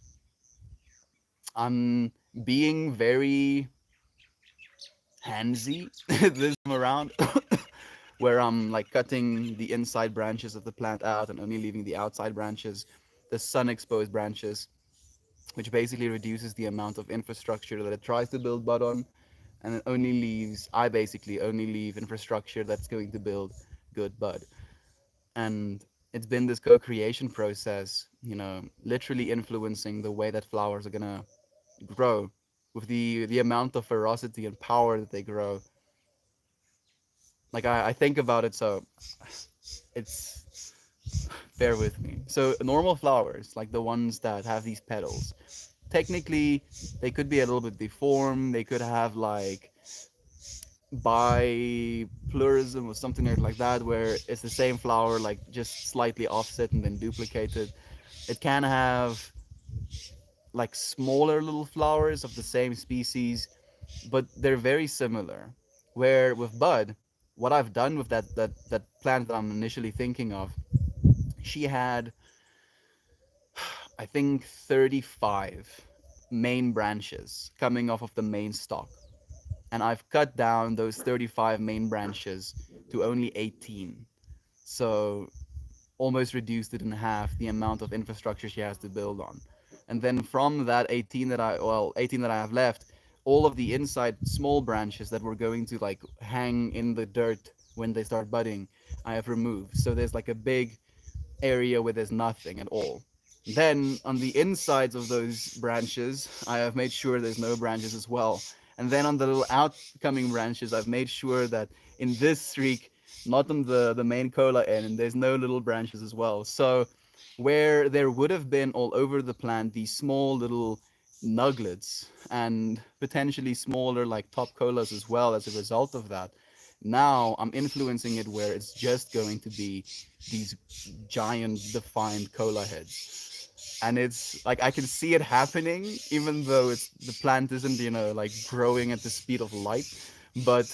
I'm being very handsy this time around, where I'm like cutting the inside branches of the plant out and only leaving the outside branches, the sun exposed branches, which basically reduces the amount of infrastructure that it tries to build bud on, and it only leaves, I basically only leave infrastructure that's going to build good bud. And it's been this co-creation process, literally influencing the way that flowers are gonna grow, with the amount of ferocity and power that they grow. Like I think about it, so it's, bear with me. So normal flowers, like the ones that have these petals, technically they could be a little bit deformed. They could have like biplurism or something like that, where it's the same flower, like just slightly offset and then duplicated. It can have like smaller little flowers of the same species, but they're very similar. Where with bud, what I've done with that plant that I'm initially thinking of, she had, I think, 35 main branches coming off of the main stalk, and I've cut down those 35 main branches to only 18. So almost reduced it in half the amount of infrastructure she has to build on. And then from that 18 that I have left, all of the inside small branches that were going to like hang in the dirt when they start budding, I have removed. So there's like a big area where there's nothing at all. Then on the insides of those branches, I have made sure there's no branches as well. And then on the little outcoming branches, I've made sure that in this streak, not on the main cola end, and there's no little branches as well. So where there would have been all over the plant these small little nuglets and potentially smaller like top colas as well as a result of that, now I'm influencing it where it's just going to be these giant defined cola heads. and it's like I can see it happening, even though it's the plant isn't, like growing at the speed of light. But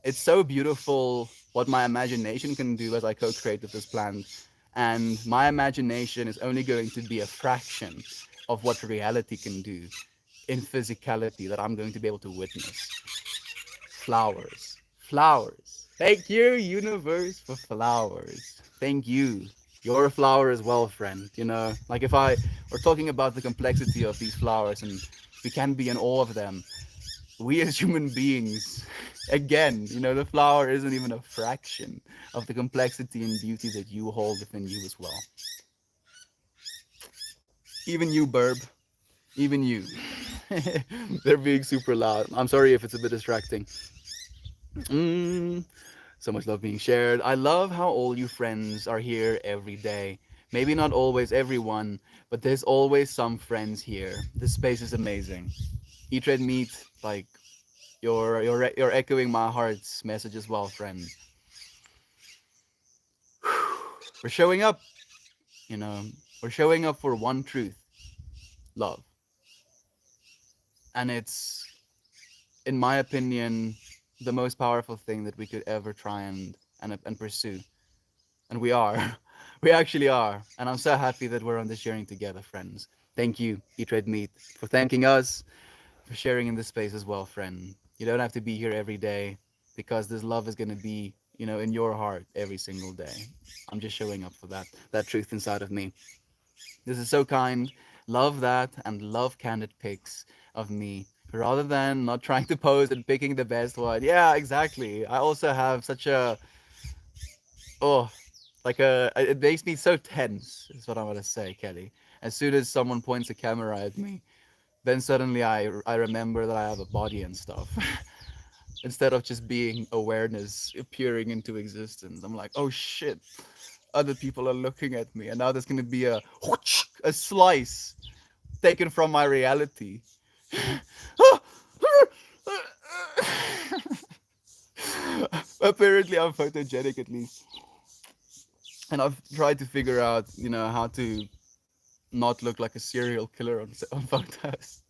it's so beautiful what my imagination can do as I co-create with this plant. And my imagination is only going to be a fraction of what reality can do in physicality that I'm going to be able to witness. Flowers. Flowers. Thank you, universe, for flowers. Thank you. You're a flower as well, friend. Like if I were talking about the complexity of these flowers and we can be in awe of them, we as human beings, again, the flower isn't even a fraction of the complexity and beauty that you hold within you as well. Even you, Burb. Even you. They're being super loud. I'm sorry if it's a bit distracting. Mm, so much love being shared. I love how all you friends are here every day. Maybe not always everyone, but there's always some friends here. This space is amazing. Eat Red Meat, like you're echoing my heart's message as well, friend. We're showing up, you know. We're showing up for one truth, love. And it's, in my opinion, the most powerful thing that we could ever try and pursue. And we are. We actually are. And I'm so happy that we're on this journey together, friends. Thank you, Eat Red Meat, for thanking us, for sharing in this space as well, friend. You don't have to be here every day because this love is going to be, in your heart every single day. I'm just showing up for that truth inside of me. This is so kind. Love that and love candid pics of me rather than not trying to pose and picking the best one. Yeah, exactly. I also have such a, oh, like it makes me so tense, is what I want to say, Kelly. As soon as someone points a camera at me, then suddenly I remember that I have a body and stuff. Instead of just being awareness appearing into existence, I'm like, oh shit, other people are looking at me, and now there's gonna be a slice taken from my reality. Apparently, I'm photogenic at least, and I've tried to figure out, how to not look like a serial killer on photos.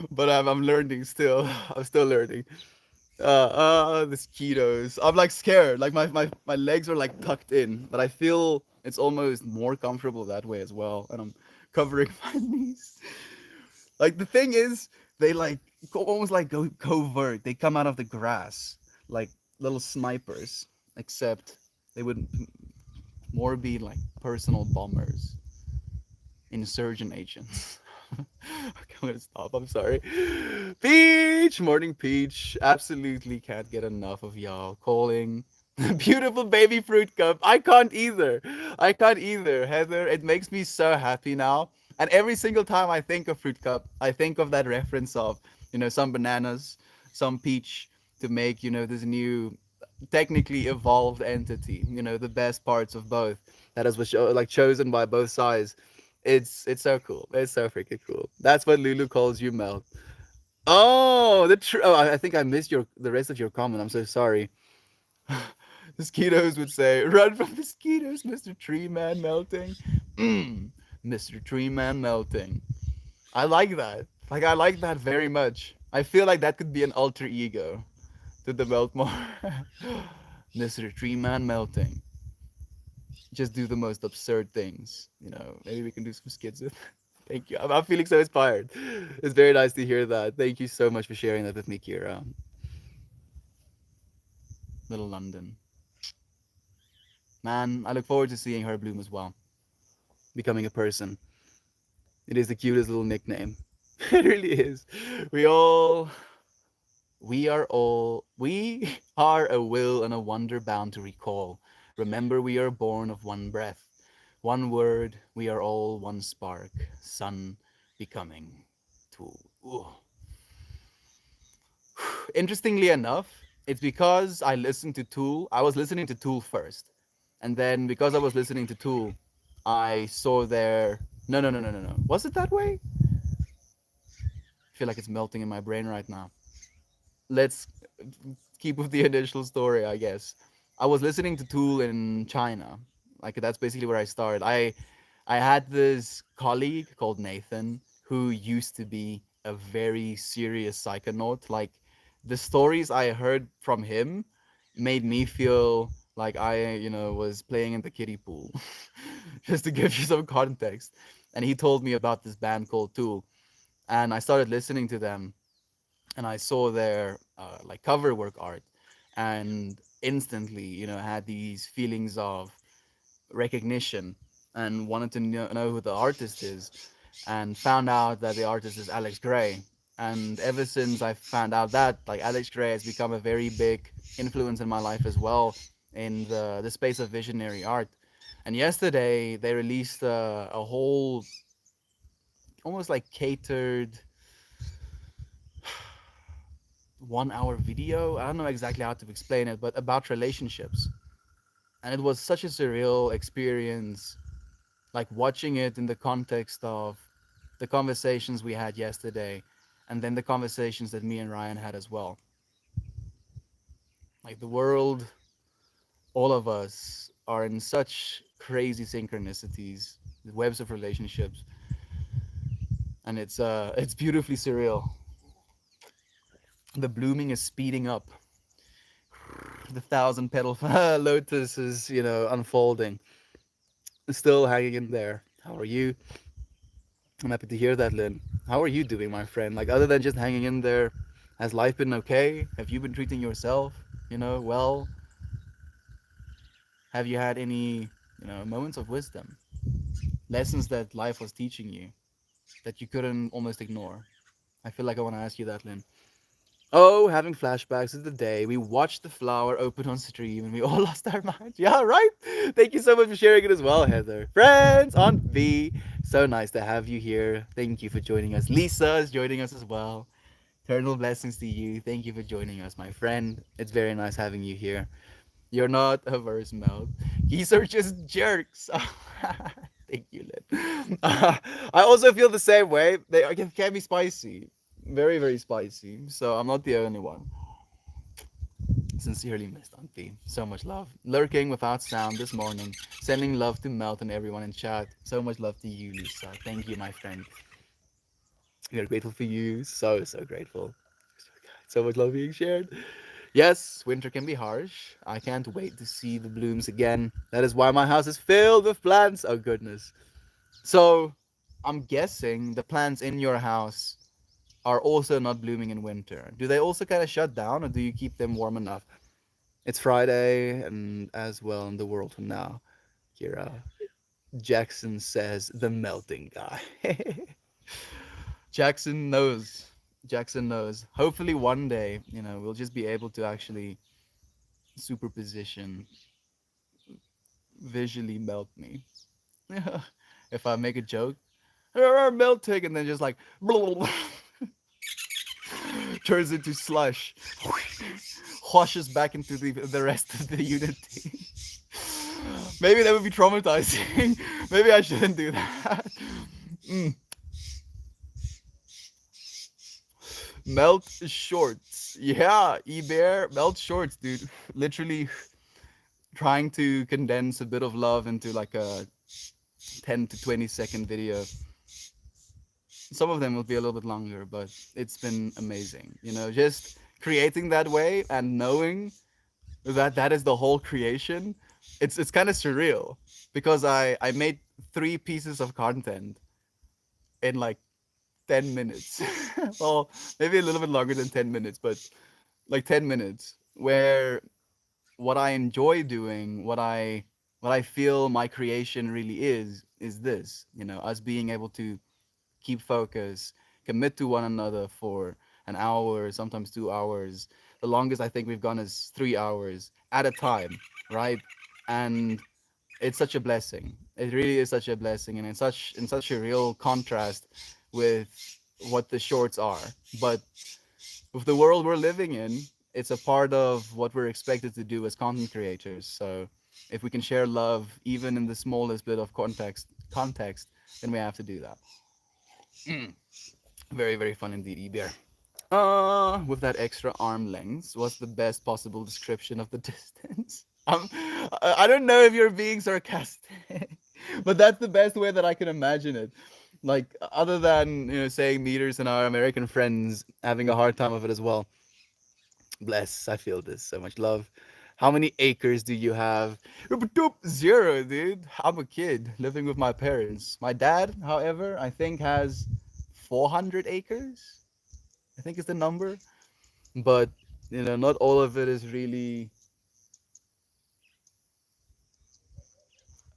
But I'm learning still. I'm still learning. The mosquitoes. I'm like scared. Like my legs are like tucked in, but I feel it's almost more comfortable that way as well. And I'm covering my knees. Like the thing is, they like almost like go covert. They come out of the grass like little snipers, except they would more be like personal bombers, insurgent agents. Okay, I'm gonna stop. I'm sorry. Peach, morning Peach. Absolutely can't get enough of y'all calling. Beautiful baby fruit cup. I can't either. I can't either, Heather. It makes me so happy now. And every single time I think of fruit cup, I think of that reference of, some bananas, some peach to make, this new technically evolved entity, the best parts of both that is was like chosen by both sides. It's so cool. It's so freaking cool. That's what Lulu calls you, Mel. Oh, oh, I think I missed the rest of your comment. I'm so sorry. Mosquitoes would say, "Run from mosquitoes, Mr. Tree Man melting." Mr. Tree Man melting. I like that. Like I like that very much. I feel like that could be an alter ego to the Meltmore. Mr. Tree Man melting. Just do the most absurd things. Maybe we can do some skits with. Thank you. I'm feeling so inspired. It's very nice to hear that. Thank you so much for sharing that with me, Kira. Little London. Man, I look forward to seeing her bloom as well. Becoming a person. It is the cutest little nickname. It really is. We all we are a will and a wonder bound to recall. Remember, we are born of one breath, one word. We are all one spark, sun becoming tool. Ooh. Interestingly enough, it's because I listened to Tool. I was listening to Tool first, and then because I was listening to Tool, I saw their. No, no, no, no, no, no. Was it that way? I feel like it's melting in my brain right now. Let's keep with the initial story, I guess. I was listening to Tool in China. Like that's basically where I started. I had this colleague called Nathan who used to be a very serious psychonaut. Like the stories I heard from him made me feel like I was playing in the kiddie pool. Just to give you some context. And he told me about this band called Tool, and I started listening to them, and I saw their like cover work art, and instantly, had these feelings of recognition and wanted to know who the artist is, and found out that the artist is Alex Gray. And ever since I found out that, like, Alex Gray has become a very big influence in my life as well, in the space of visionary art. And yesterday they released a whole, almost like catered 1 hour video. I don't know exactly how to explain it, but about relationships. And it was such a surreal experience, like watching it in the context of the conversations we had yesterday, and then the conversations that me and Ryan had as well. Like the world, all of us are in such crazy synchronicities, webs of relationships, and it's beautifully surreal. The blooming is speeding up. The thousand petal lotus is, unfolding. Still hanging in there. How are you? I'm happy to hear that, Lynn. How are you doing, my friend? Like, other than just hanging in there, has life been okay? Have you been treating yourself, well? Have you had any, moments of wisdom? Lessons that life was teaching you that you couldn't almost ignore? I feel like I want to ask you that, Lynn. Oh, having flashbacks of the day we watched the flower open on stream and we all lost our minds. Yeah, right? Thank you so much for sharing it as well, Heather. Friends on V, so nice to have you here. Thank you for joining us. Lisa is joining us as well. Eternal blessings to you. Thank you for joining us, my friend. It's very nice having you here. You're not a verse mouth. Geese are just jerks. Thank you, Lynn. I also feel the same way. Can be spicy. Very, very spicy. So I'm not the only one. Sincerely missed, Auntie. So much love. Lurking without sound this morning. Sending love to Melt and everyone in chat. So much love to you, Lisa. Thank you, my friend. We are grateful for you. So, so grateful. So much love being shared. Yes, winter can be harsh. I can't wait to see the blooms again. That is why my house is filled with plants. Oh, goodness. So, I'm guessing the plants in your house are also not blooming in winter. Do they also kind of shut down, or do you keep them warm enough? It's Friday, and as well in the world from now. Kira Jackson says the melting guy. Jackson knows. Jackson knows. Hopefully, one day, we'll just be able to actually superposition, visually melt me. If I make a joke, melting, and then just like turns into slush, washes back into the rest of the unity. Maybe that would be traumatizing. Maybe I shouldn't do that. Mm. Melt shorts. Yeah, eBear, melt shorts, dude. Literally trying to condense a bit of love into like a 10 to 20-second video. Some of them will be a little bit longer, but it's been amazing. Just creating that way and knowing that that is the whole creation. It's kind of surreal because I made 3 pieces of content in like 10 minutes. Well, maybe a little bit longer than 10 minutes, but like 10 minutes where what I enjoy doing, what I feel my creation really is this, us being able to keep focus, commit to one another for an hour, sometimes 2 hours. The longest I think we've gone is 3 hours at a time, right? And it's such a blessing. It really is such a blessing, and it's such a real contrast with what the shorts are. But with the world we're living in, it's a part of what we're expected to do as content creators. So if we can share love even in the smallest bit of context, then we have to do that. Mm. Very, very fun indeed, EBR. With that extra arm length, what's the best possible description of the distance? I don't know if you're being sarcastic. But that's the best way that I can imagine it. Like other than saying meters and our American friends having a hard time of it as well. Bless, I feel this so much love. How many acres do you have? Zero, dude. I'm a kid living with my parents. My dad, however, I think has 400 acres. I think is the number. But not all of it is really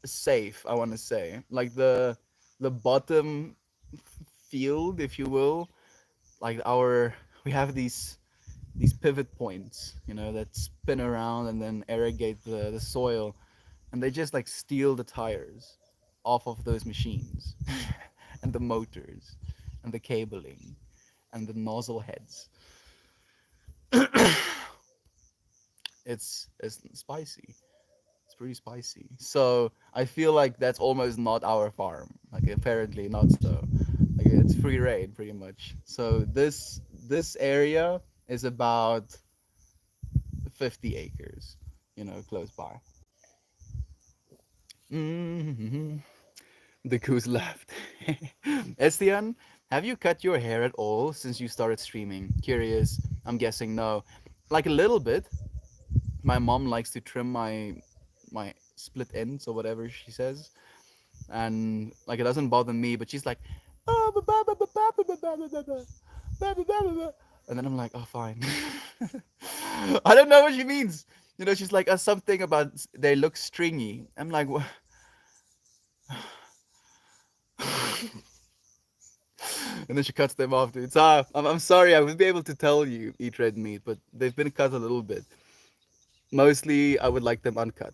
safe, I want to say. Like the bottom field, if you will, like our we have these pivot points, that spin around and then irrigate the soil, and they just like steal the tires off of those machines and the motors and the cabling and the nozzle heads. It's spicy. It's pretty spicy. So I feel like that's almost not our farm. Like apparently not so. Like it's free reign pretty much. So this area is about 50 acres, close by. Hmm. The goose laughed. Estian, have you cut your hair at all since you started streaming? Curious. I'm guessing no. Like a little bit. My mom likes to trim my split ends or whatever she says, and like it doesn't bother me, but she's like, oh, and then I'm like, oh, fine. I don't know what she means. She's like, something about they look stringy. I'm like, what? And then she cuts them off, dude. So I'm sorry, I wouldn't be able to tell you eat red meat, but they've been cut a little bit. Mostly, I would like them uncut.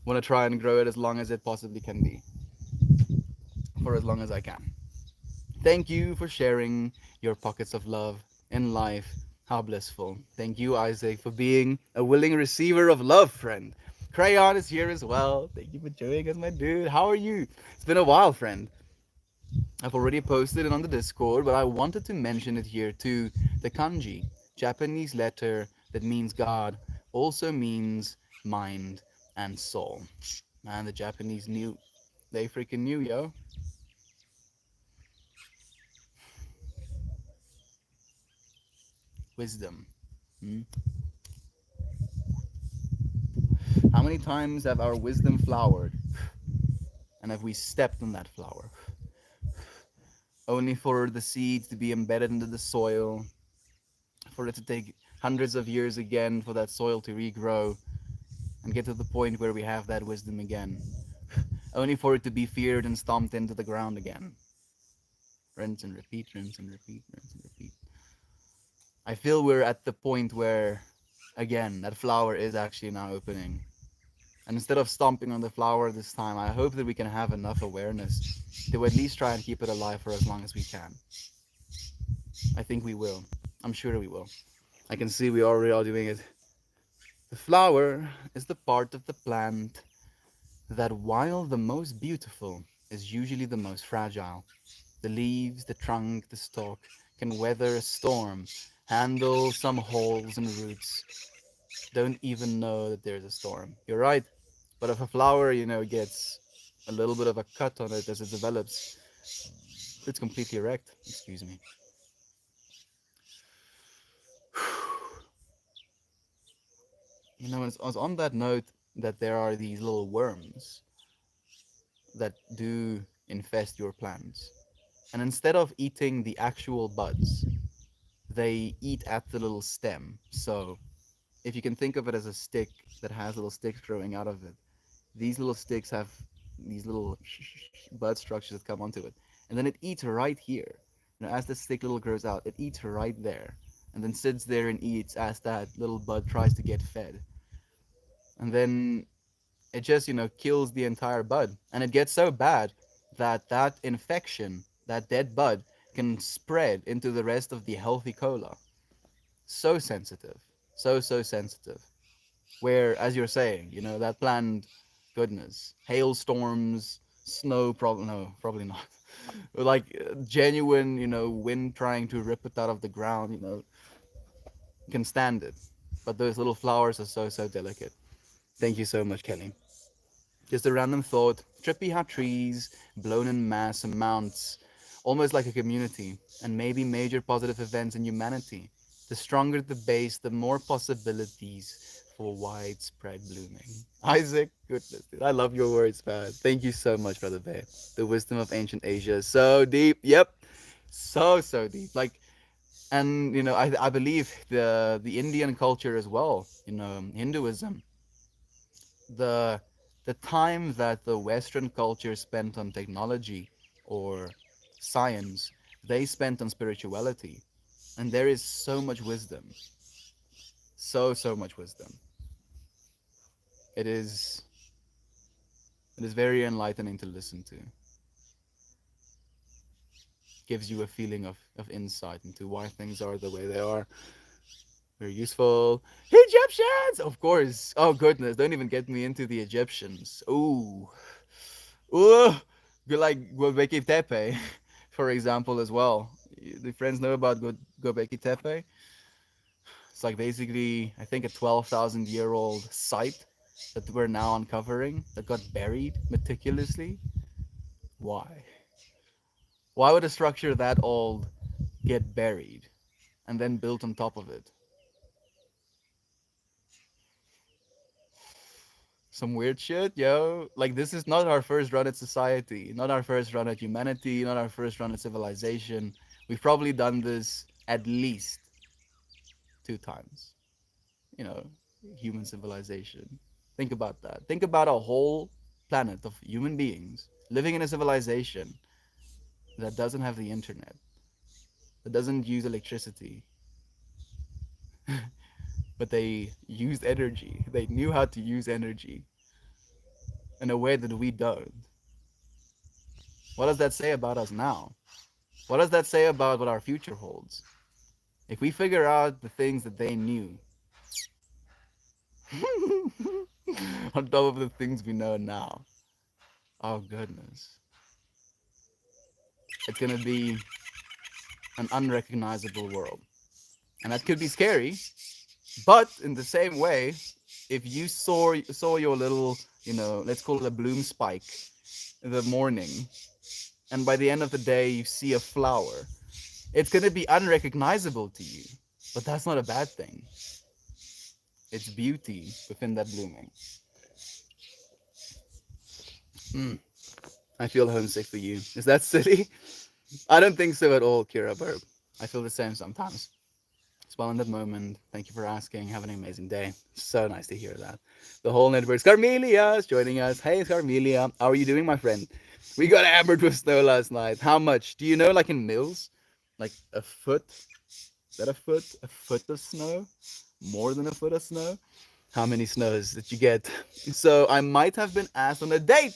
Want to try and grow it as long as it possibly can be, for as long as I can. Thank you for sharing your pockets of love in life. How blissful. Thank you, Isaac, for being a willing receiver of love, friend. Crayon is here as well. Thank you for joining us, my dude. How are you? It's been a while, friend. I've already posted it on the Discord, but I wanted to mention it here too. The kanji, Japanese letter that means God, also means mind and soul. Man, the Japanese knew. They freaking knew, yo. Wisdom. Hmm? How many times have our wisdom flowered? And have we stepped on that flower? Only for the seeds to be embedded into the soil, for it to take hundreds of years again for that soil to regrow and get to the point where we have that wisdom again. Only for it to be feared and stomped into the ground again. Rinse and repeat, rinse and repeat, rinse and repeat. I feel we're at the point where, again, that flower is actually now opening. And instead of stomping on the flower this time, I hope that we can have enough awareness to at least try and keep it alive for as long as we can. I think we will. I'm sure we will. I can see we already are doing it. The flower is the part of the plant that, while the most beautiful, is usually the most fragile. The leaves, the trunk, the stalk can weather a storm, handle some holes and roots, don't even know that there's a storm. You're right. But if a flower, gets a little bit of a cut on it as it develops, it's completely wrecked. Excuse me. It's on that note that there are these little worms that do infest your plants. And instead of eating the actual buds, they eat at the little stem. So if you can think of it as a stick that has little sticks growing out of it, these little sticks have these little bud structures that come onto it. And then it eats right here. As the stick little grows out, it eats right there. And then sits there and eats as that little bud tries to get fed. And then it just, kills the entire bud. And it gets so bad that that infection, that dead bud, can spread into the rest of the healthy cola. So sensitive. So sensitive. Where, as you're saying, that plant, goodness, hailstorms, snow, probably, no, probably not. Like genuine, wind trying to rip it out of the ground, can stand it. But those little flowers are so delicate. Thank you so much, Kelly. Just a random thought, trippy how trees, blown in mass amounts, almost like a community, and maybe major positive events in humanity. The stronger the base, the more possibilities for widespread blooming. Isaac, goodness, dude, I love your words, man. Thank you so much, Brother Bear. The wisdom of ancient Asia is so deep. Yep, so deep. Like, and I believe the Indian culture as well. Hinduism, the the time that the Western culture spent on technology or science, they spent on spirituality, and there is so much wisdom, so much wisdom. It is it is very enlightening to listen to. Gives you a feeling of insight into why things are the way they are. Very useful. Egyptians, of course. Oh goodness, don't even get me into the Egyptians. Ooh, ooh, like Gobekli Tepe, for example, as well. The friends know about Gobekli Tepe. It's like basically, I think, a 12,000-year-old site that we're now uncovering that got buried meticulously. Why? Why would a structure that old get buried and then built on top of it? Some weird shit, yo. Like, this is not our first run at society, not our first run at humanity, not our first run at civilization. We've probably done this at least 2 times. You know, human civilization. Think about that. Think about a whole planet of human beings living in a civilization that doesn't have the internet, that doesn't use electricity, but they used energy. They knew how to use energy in a way that we don't. What does that say about us now? What does that say about what our future holds? If we figure out the things that they knew on top of the things we know now, oh goodness, it's gonna be an unrecognizable world. And that could be scary, but in the same way, if you saw your little, let's call it a bloom spike in the morning, and by the end of the day you see a flower, it's going to be unrecognizable to you. But that's not a bad thing. It's beauty within that blooming. I feel homesick for you. Is that silly? I don't think so at all, Kira Burb. I feel the same sometimes. As well in that moment. Thank you for asking. Have an amazing day. So nice to hear that. The whole network. Carmelia is joining us. Hey, Carmelia. How are you doing, my friend? We got hammered with snow last night. How much? Do you know, like in mils? Like a foot? Is that a foot? A foot of snow? More than a foot of snow? How many snows did you get? So I might have been asked on a date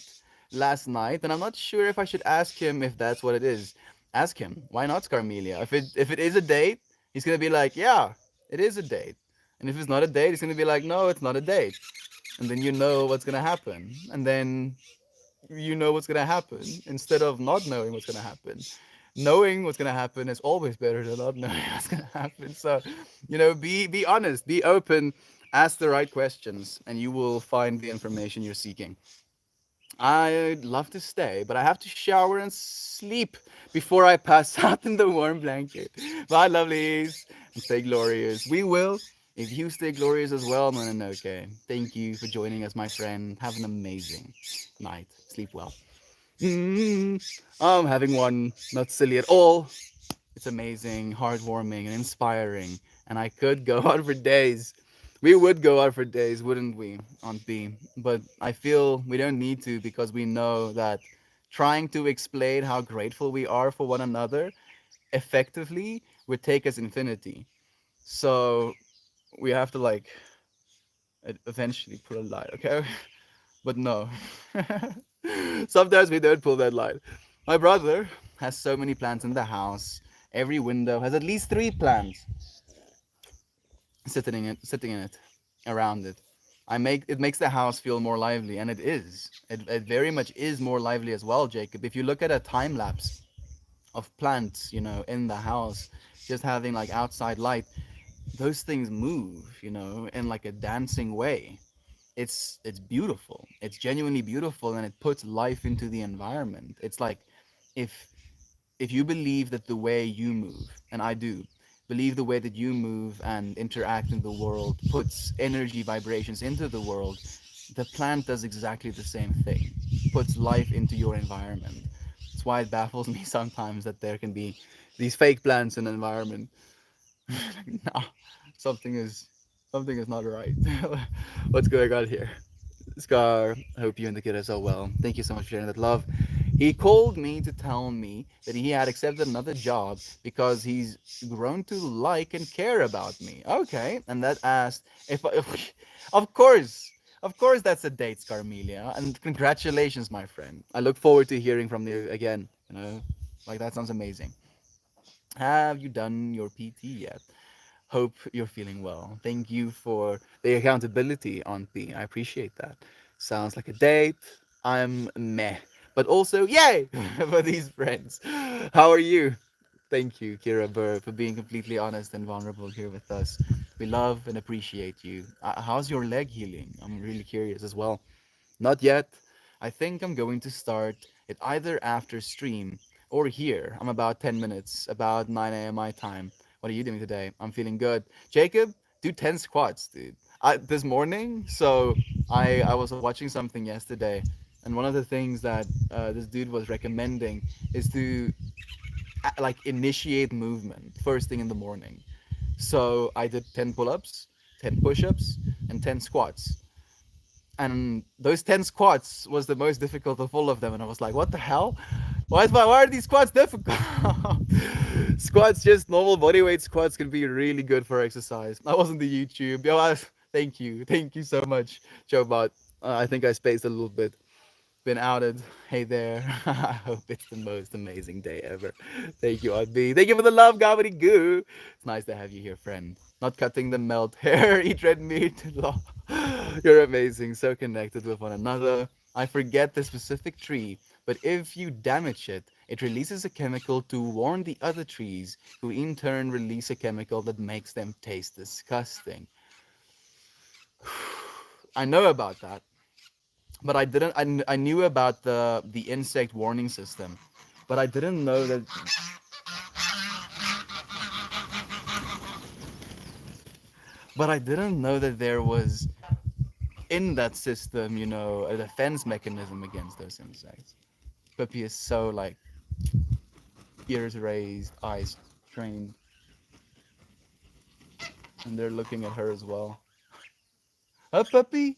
last night, and I'm not sure if I should ask him if that's what it is. Ask him. Why not, Carmelia? If it is a date, he's gonna be like, yeah, it is a date. And if it's not a date, he's gonna be like, no, it's not a date. And then you know what's gonna happen. And then you know what's gonna happen instead of not knowing what's gonna happen. Knowing what's gonna happen is always better than not knowing what's gonna happen. So, be honest, be open, ask the right questions, and you will find the information you're seeking. I'd love to stay, but I have to shower and sleep before I pass out in the warm blanket. Bye, lovelies, and stay glorious. We will. If you stay glorious as well, okay. Thank you for joining us, my friend. Have an amazing night. Sleep well. I'm having one, not silly at all. It's amazing, heartwarming, and inspiring. And I could go on for days. We would go on for days, wouldn't we, Aunt B? But I feel we don't need to because we know that trying to explain how grateful we are for one another effectively would take us infinity. So we have to like eventually put a line, okay? But no. Sometimes we don't pull that line. My brother has so many plants in the house. Every window has at least 3 plants sitting in it, around it. It makes the house feel more lively, and it is. It very much is more lively as well, Jacob. If you look at a time lapse of plants, in the house, just having like outside light, those things move, in like a dancing way. it's beautiful. It's genuinely beautiful, and it puts life into the environment. It's like if if you believe that the way you move, and I do, believe the way that you move and interact in the world puts energy vibrations into the world, the plant does exactly the same thing, puts life into your environment. That's why it baffles me sometimes that there can be these fake plants in an environment. No, something is something is not right. What's going on here? Scar, I hope you and the kid are so well. Thank you so much for sharing that love. He called me to tell me that he had accepted another job because he's grown to like and care about me. Okay, and that asked if, of course, of course, that's a date, Scarmelia. And congratulations, my friend. I look forward to hearing from you again. Like that sounds amazing. Have you done your PT yet? Hope you're feeling well. Thank you for the accountability, Aunt B. I appreciate that. Sounds like a date. I'm meh. But also, yay for these friends. How are you? Thank you, Kira Burr, for being completely honest and vulnerable here with us. We love and appreciate you. How's your leg healing? I'm really curious as well. Not yet. I think I'm going to start it either after stream or here. I'm about 10 minutes, about 9 a.m. my time. What are you doing today? I'm feeling good. Jacob, do 10 squats, dude. This morning, so I was watching something yesterday, and one of the things that this dude was recommending is to like initiate movement first thing in the morning. So I did 10 pull-ups, 10 push-ups, and 10 squats, and those 10 squats was the most difficult of all of them, and I was like, what the hell, why are these squats difficult? Squats, just normal body weight squats, can be really good for exercise. I wasn't the YouTube. Thank you so much, Joe Bot. I think I spaced a little bit, been outed. Hey there. I hope it's the most amazing day ever. Thank you, Oddby. Thank you for the love, Gabby Goo. It's nice to have you here, friend. Not cutting the melt hair, eat red meat. You're amazing, so connected with one another. I forget the specific tree, but if you damage it, it releases a chemical to warn the other trees, who in turn release a chemical that makes them taste disgusting. I know about that, but I didn't. I knew about the insect warning system, but I didn't know that. But I didn't know that there was in that system, a defense mechanism against those insects. Puppy is so like ears raised, eyes trained, and they're looking at her as well. Huh, Puppy?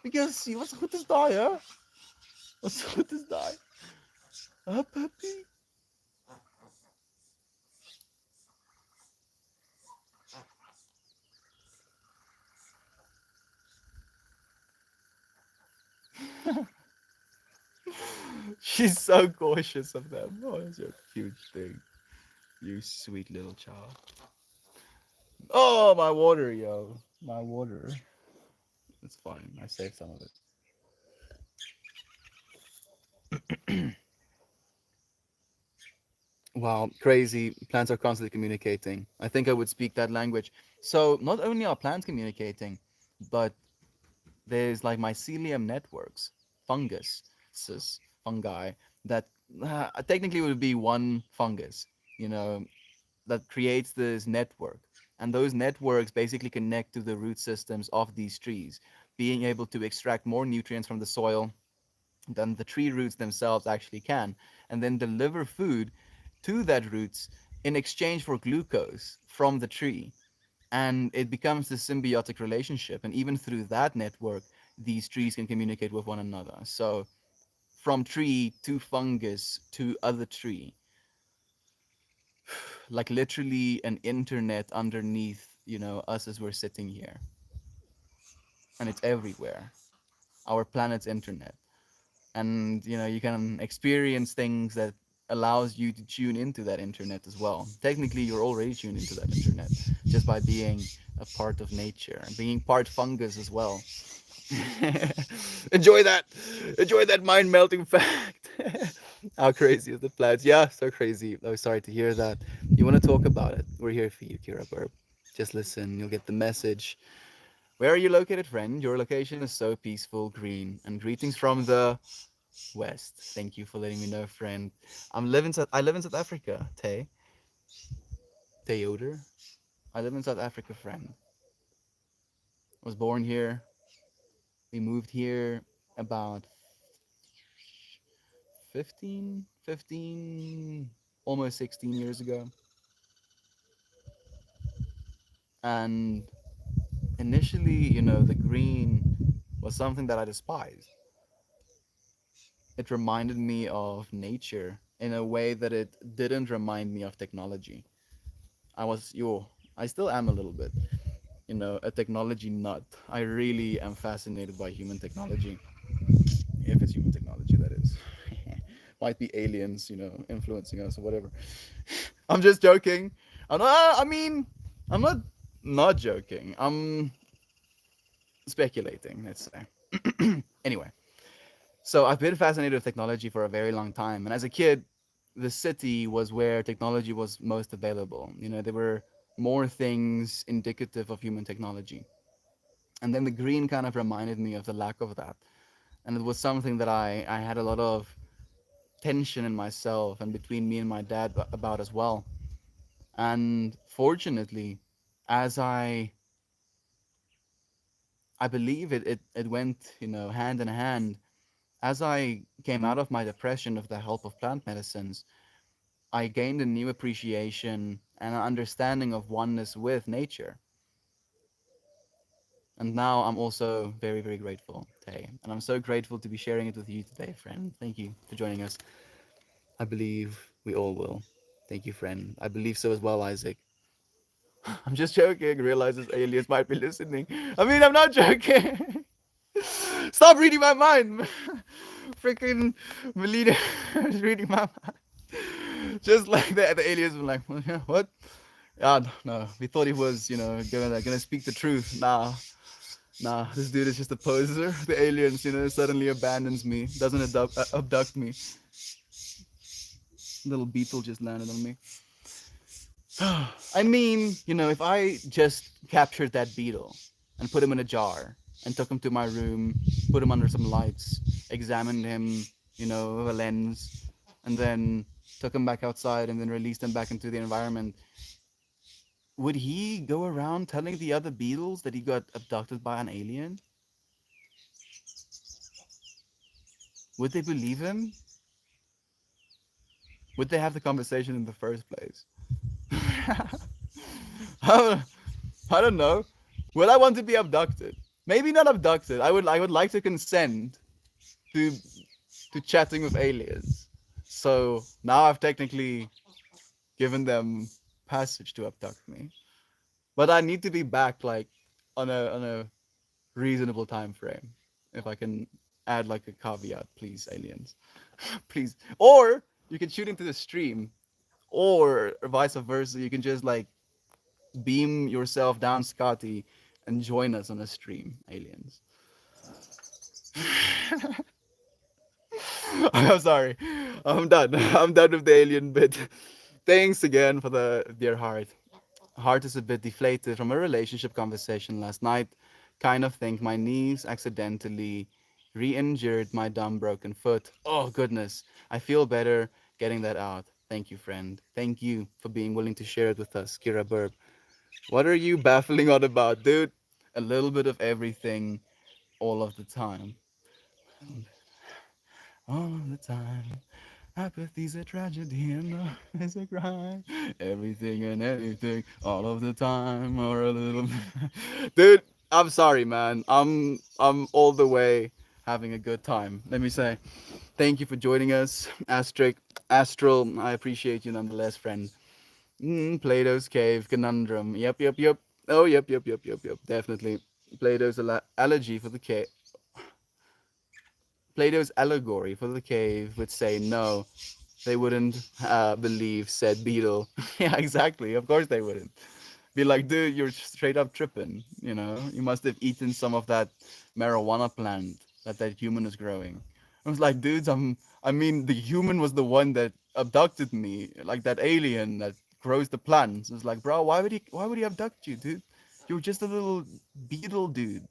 Because what's goed is daai, hè? What's goed is daai? Huh, Puppy? She's so cautious of them. Oh, it's a cute thing. You sweet little child. Oh, my water, yo. My water. It's fine. I saved some of it. Wow, crazy. Plants are constantly communicating. I think I would speak that language. So not only are plants communicating, but there's like mycelium networks, fungus, fungi that technically would be one fungus, you know, that creates this network. And those networks basically connect to the root systems of these trees, being able to extract more nutrients from the soil than the tree roots themselves actually can, and then deliver food to that roots in exchange for glucose from the tree. And it becomes this symbiotic relationship. And even through that network, these trees can communicate with one another. So from tree to fungus to other tree, like literally an internet underneath, us as we're sitting here. And it's everywhere. Our planet's internet. And you can experience things that allows you to tune into that internet as well. Technically, you're already tuned into that internet just by being a part of nature and being part fungus as well. enjoy that enjoy that mind melting fact. How crazy is the plants? Yeah, so crazy. Oh, sorry to hear that. You want to talk about it? We're here for you, Kira Burp. Just listen, you'll get the message. Where are you located, friend? Your location is so peaceful, green, and greetings from the west. Thank you for letting me know, friend. I live in South Africa, Theodor. I live in South Africa, friend. I was born here. We moved here about 15, almost 16 years ago. And initially, the green was something that I despised. It reminded me of nature in a way that it didn't remind me of technology. I was, yo, I still am a little bit, a technology nut. I really am fascinated by human technology, if it's human technology, that is. Might be aliens, influencing us or whatever. I'm just joking. I mean, I'm not joking. I'm speculating, let's say. Anyway, so I've been fascinated with technology for a very long time. And as a kid, the city was where technology was most available. There were more things indicative of human technology. And then the green kind of reminded me of the lack of that. And it was something that I had a lot of tension in myself and between me and my dad about as well. And fortunately, as I believe it went, hand in hand. As I came out of my depression with the help of plant medicines, I gained a new appreciation and an understanding of oneness with nature. And now I'm also very, very grateful, Tay. And I'm so grateful to be sharing it with you today, friend. Thank you for joining us. I believe we all will. Thank you, friend. I believe so as well, Isaac. I'm just joking. Realizes aliens might be listening. I mean, I'm not joking. Stop reading my mind. Freaking Melina is reading my mind. Just like that, the aliens were like, what? Ah, no, we thought he was, gonna speak the truth. Nah, this dude is just a poser. The aliens, suddenly abandons me, doesn't abduct me. Little beetle just landed on me. I mean, if I just captured that beetle and put him in a jar and took him to my room, put him under some lights, examined him, with a lens, and then took him back outside and then released him back into the environment, would he go around telling the other beetles that he got abducted by an alien? Would they believe him? Would they have the conversation in the first place? I don't know. Would I want to be abducted? Maybe not abducted. I would like to consent to chatting with aliens. So now I've technically given them passage to abduct me. But I need to be back like on a reasonable time frame. If I can add like a caveat, please, aliens. Please. Or you can shoot into the stream. Or vice versa. You can just like beam yourself down Scotty and join us on a stream, aliens. I'm sorry. I'm done. I'm done with the alien bit. Thanks again for the dear heart. Heart is a bit deflated from a relationship conversation last night. Kind of think my knees accidentally re injured my dumb broken foot. Oh, goodness. I feel better getting that out. Thank you, friend. Thank you for being willing to share it with us, Kira Burb. What are you baffling on about, dude? A little bit of everything all of the time. All the time. Apathy's a tragedy and love is a crime. Everything and anything, all of the time, or a little. Dude, I'm sorry, man. I'm all the way having a good time. Let me say, thank you for joining us, Astral. I appreciate you nonetheless, friend. Plato's Cave Conundrum. Yep. Oh, yep. Definitely. Plato's allergy for the cave. Plato's allegory for the cave would say no, they wouldn't believe said beetle. Yeah, exactly. Of course they wouldn't. Be like, dude, you're straight up tripping. You must have eaten some of that marijuana plant that human is growing. I was like, dudes, I mean, the human was the one that abducted me, like that alien that grows the plants. It's like, bro, why would he abduct you, dude? You're just a little beetle dude.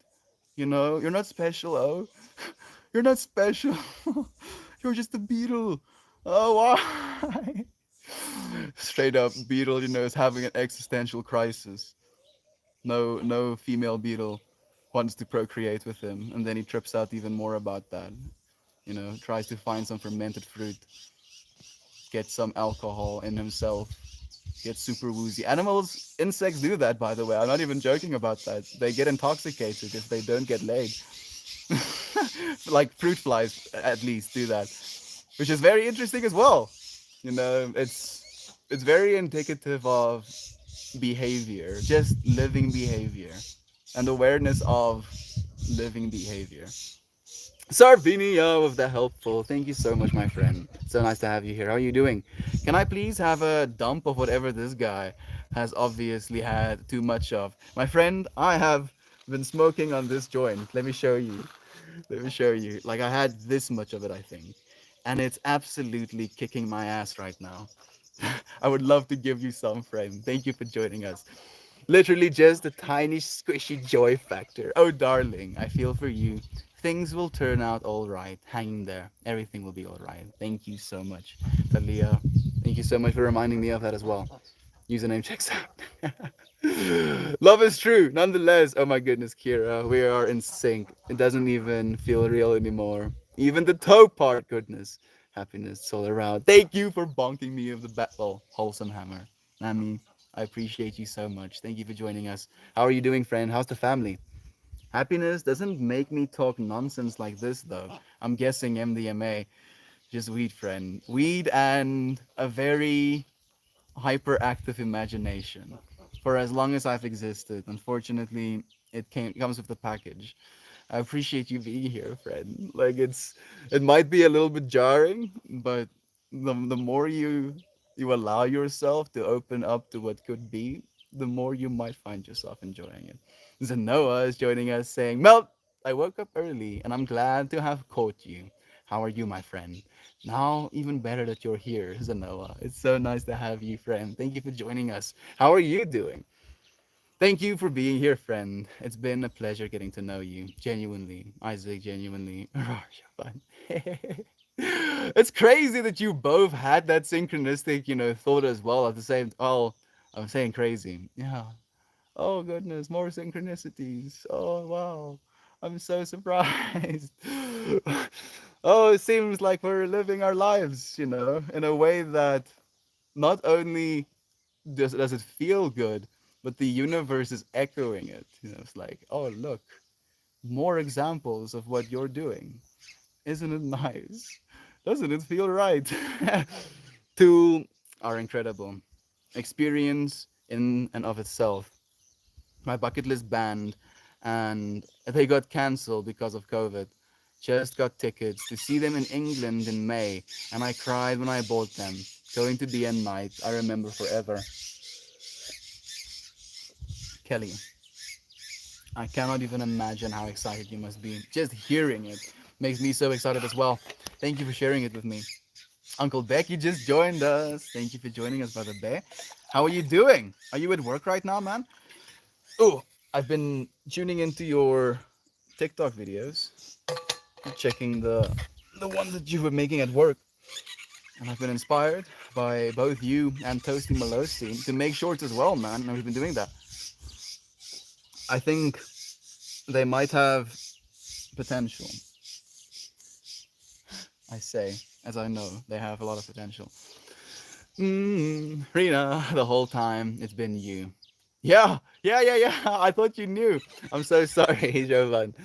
You know, you're not special, oh. You're not special. You're just a beetle. Oh, why? Straight up, beetle, is having an existential crisis. No female beetle wants to procreate with him, and then he trips out even more about that. Tries to find some fermented fruit, get some alcohol in himself, get super woozy. Animals, insects do that, by the way. I'm not even joking about that. They get intoxicated if they don't get laid. Like fruit flies, at least, do that, which is very interesting as well. It's very indicative of behavior, just living behavior, and awareness of living behavior. Sardinia with the helpful. Thank you so much, my friend. So nice to have you here. How are you doing? Can I please have a dump of whatever this guy has obviously had too much of? My friend, I have been smoking on this joint. Let me show you. Let me show you. Like, I had this much of it, I think. And it's absolutely kicking my ass right now. I would love to give you some, friend. Thank you for joining us. Literally just a tiny squishy joy factor. Oh, darling, I feel for you. Things will turn out all right. Hang there. Everything will be all right. Thank you so much, Talia. Thank you so much for reminding me of that as well. Username checks out. Love is true, nonetheless. Oh my goodness, Kira, we are in sync. It doesn't even feel real anymore. Even the toe part, goodness. Happiness all around. Thank you for bonking me with the wholesome hammer. Nami, I appreciate you so much. Thank you for joining us. How are you doing, friend? How's the family? Happiness doesn't make me talk nonsense like this, though. I'm guessing MDMA, just weed, friend. Weed and a very hyperactive imagination for as long as I've existed. Unfortunately, comes with the package. I appreciate you being here, friend. Like, it might be a little bit jarring, but the more you allow yourself to open up to what could be, the more you might find yourself enjoying it. Zenoa is joining us saying, Melt, I woke up early and I'm glad to have caught you. How are you, my friend? Now, even better that you're here, Zenoa. It's so nice to have you, friend. Thank you for joining us. How are you doing? Thank you for being here, friend. It's been a pleasure getting to know you. Genuinely. Isaac, genuinely. Fun. It's crazy that you both had that synchronistic, thought as well at the same. Oh, I'm saying crazy. Yeah. Oh goodness, more synchronicities. Oh wow. I'm so surprised. Oh, it seems like we're living our lives, in a way that not only does it feel good, but the universe is echoing it. It's like, oh look, more examples of what you're doing. Isn't it nice? Doesn't it feel right? Two are incredible. Experience in and of itself. My bucket list banned, and they got cancelled because of COVID. Just got tickets to see them in England in May, and I cried when I bought them. Going to be a night I remember forever. Kelly, I cannot even imagine how excited you must be. Just hearing it makes me so excited as well. Thank you for sharing it with me. Uncle Becky just joined us. Thank you for joining us, Brother Bear. How are you doing? Are you at work right now, man? Oh, I've been tuning into your TikTok videos, checking the one that you were making at work, and I've been inspired by both you and Toasty Malosi to make shorts as well, man. And we've been doing that. I think they might have potential. I say, as I know, they have a lot of potential. Rena, the whole time it's been you. Yeah. I thought you knew. I'm so sorry, Jovan.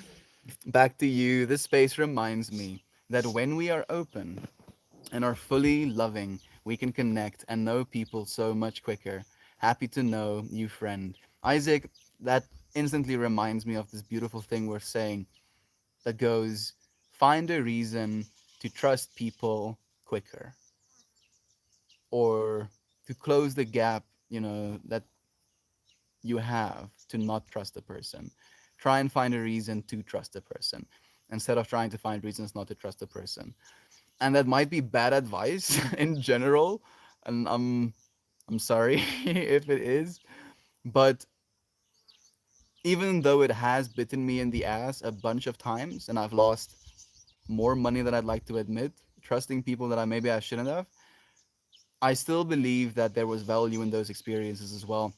Back to you. This space reminds me that when we are open and are fully loving, we can connect and know people so much quicker. Happy to know you, friend. Isaac, that instantly reminds me of this beautiful thing we're saying that goes, find a reason to trust people quicker, or to close the gap, that you have to not trust a person. Try and find a reason to trust a person instead of trying to find reasons not to trust a person. And that might be bad advice in general, and I'm sorry if it is, but even though it has bitten me in the ass a bunch of times and I've lost more money than I'd like to admit, trusting people that I shouldn't have, I still believe that there was value in those experiences as well.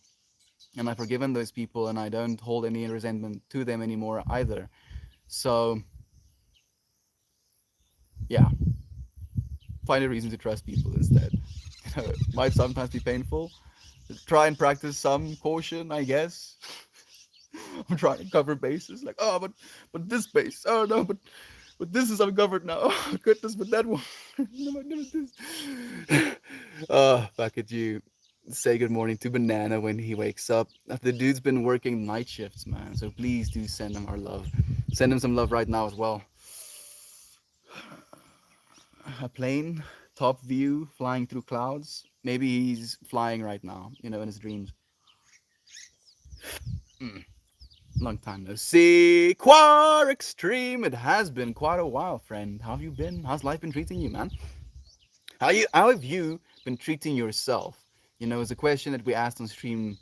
And I've forgiven those people and I don't hold any resentment to them anymore either. So, yeah, find a reason to trust people instead. It might sometimes be painful. Try and practice some caution, I guess. I'm trying to cover bases. Like, oh, but this base. Oh no, but this is uncovered now. Oh goodness, but that one. No, I never this. Back at you. Say good morning to Banana when he wakes up. The dude's been working night shifts, man. So please do send him our love. Send him some love right now as well. A plane, top view, flying through clouds. Maybe he's flying right now, in his dreams. Mm. Long time no see. Quar Extreme. It has been quite a while, friend. How have you been? How's life been treating you, man? How have you been treating yourself? It's a question that we asked on stream,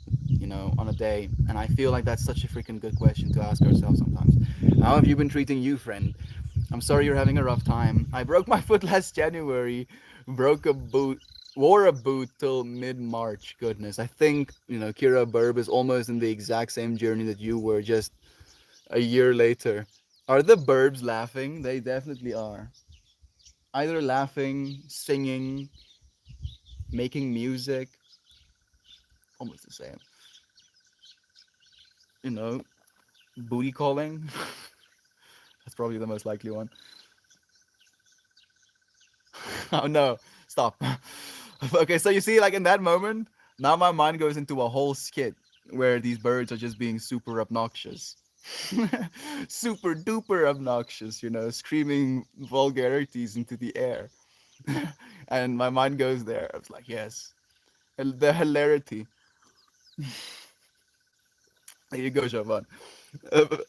on a day, and I feel like that's such a freaking good question to ask ourselves sometimes. How have you been treating you, friend? I'm sorry you're having a rough time. I broke my foot last January, broke a boot, wore a boot till mid March. Goodness, I think Kira Burb is almost in the exact same journey that you were, just a year later. Are the Burbs laughing? They definitely are. Either laughing, singing, making music, almost the same. You know, booty calling. That's probably the most likely one. Oh no, stop. Okay, so you see, like in that moment, now my mind goes into a whole skit where these birds are just being super obnoxious. Super duper obnoxious, screaming vulgarities into the air. And my mind goes there. I was like, yes. The hilarity. There you go, Shaban.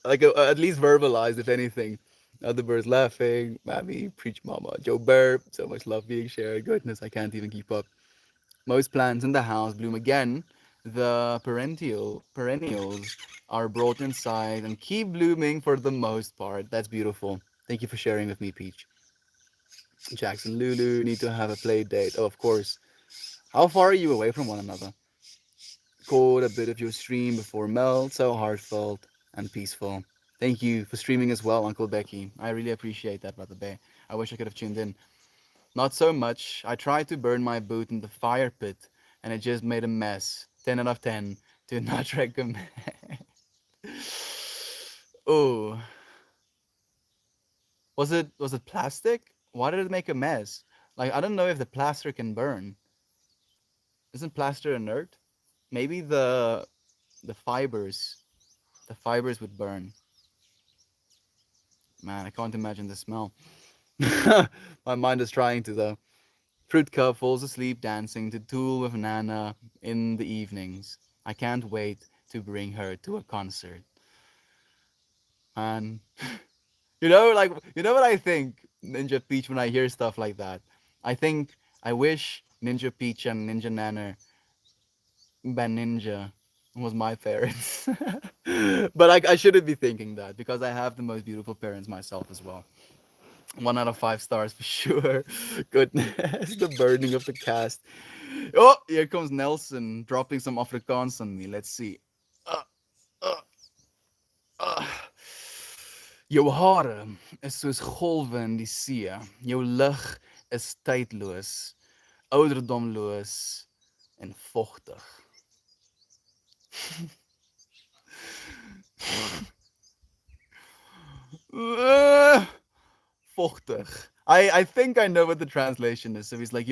Like at least verbalized, if anything. Other birds laughing, Mammy, preach mama, Joe Burp, so much love being shared. Goodness, I can't even keep up. Most plants in the house bloom again. The perennials are brought inside and keep blooming for the most part. That's beautiful. Thank you for sharing with me, Peach. Jackson, Lulu need to have a play date. Oh, of course. How far are you away from one another? Caught a bit of your stream before Mel, so heartfelt and peaceful. Thank you for streaming as well, Uncle Becky. I really appreciate that, Brother Bear. I wish I could have tuned in. Not so much. I tried to burn my boot in the fire pit, and it just made a mess. 10 out of 10. Do not recommend. Oh, was it plastic? Why did it make a mess? Like I don't know if the plaster can burn. Isn't plaster inert? Maybe the fibers, the fibers would burn. Man, I can't imagine the smell. My mind is trying to though. Fruit Cup falls asleep dancing to Tool with Nana in the evenings. I can't wait to bring her to a concert. And what I think, Ninja Peach, when I hear stuff like that? I think I wish Ninja Peach and Ninja Nana Ben Ninja was my parents. But I shouldn't be thinking that because I have the most beautiful parents myself as well. 1 out of 5 stars for sure. Goodness, the burning of the cast. Oh, here comes Nelson dropping some Afrikaans on me. Let's see. Uh, uh, uh. Jou hare is soos golwe in die see. Jou lig is tydloos, ouderdomloos en vogtig. Uh, Vochtig. I think I know what the translation is. So he's like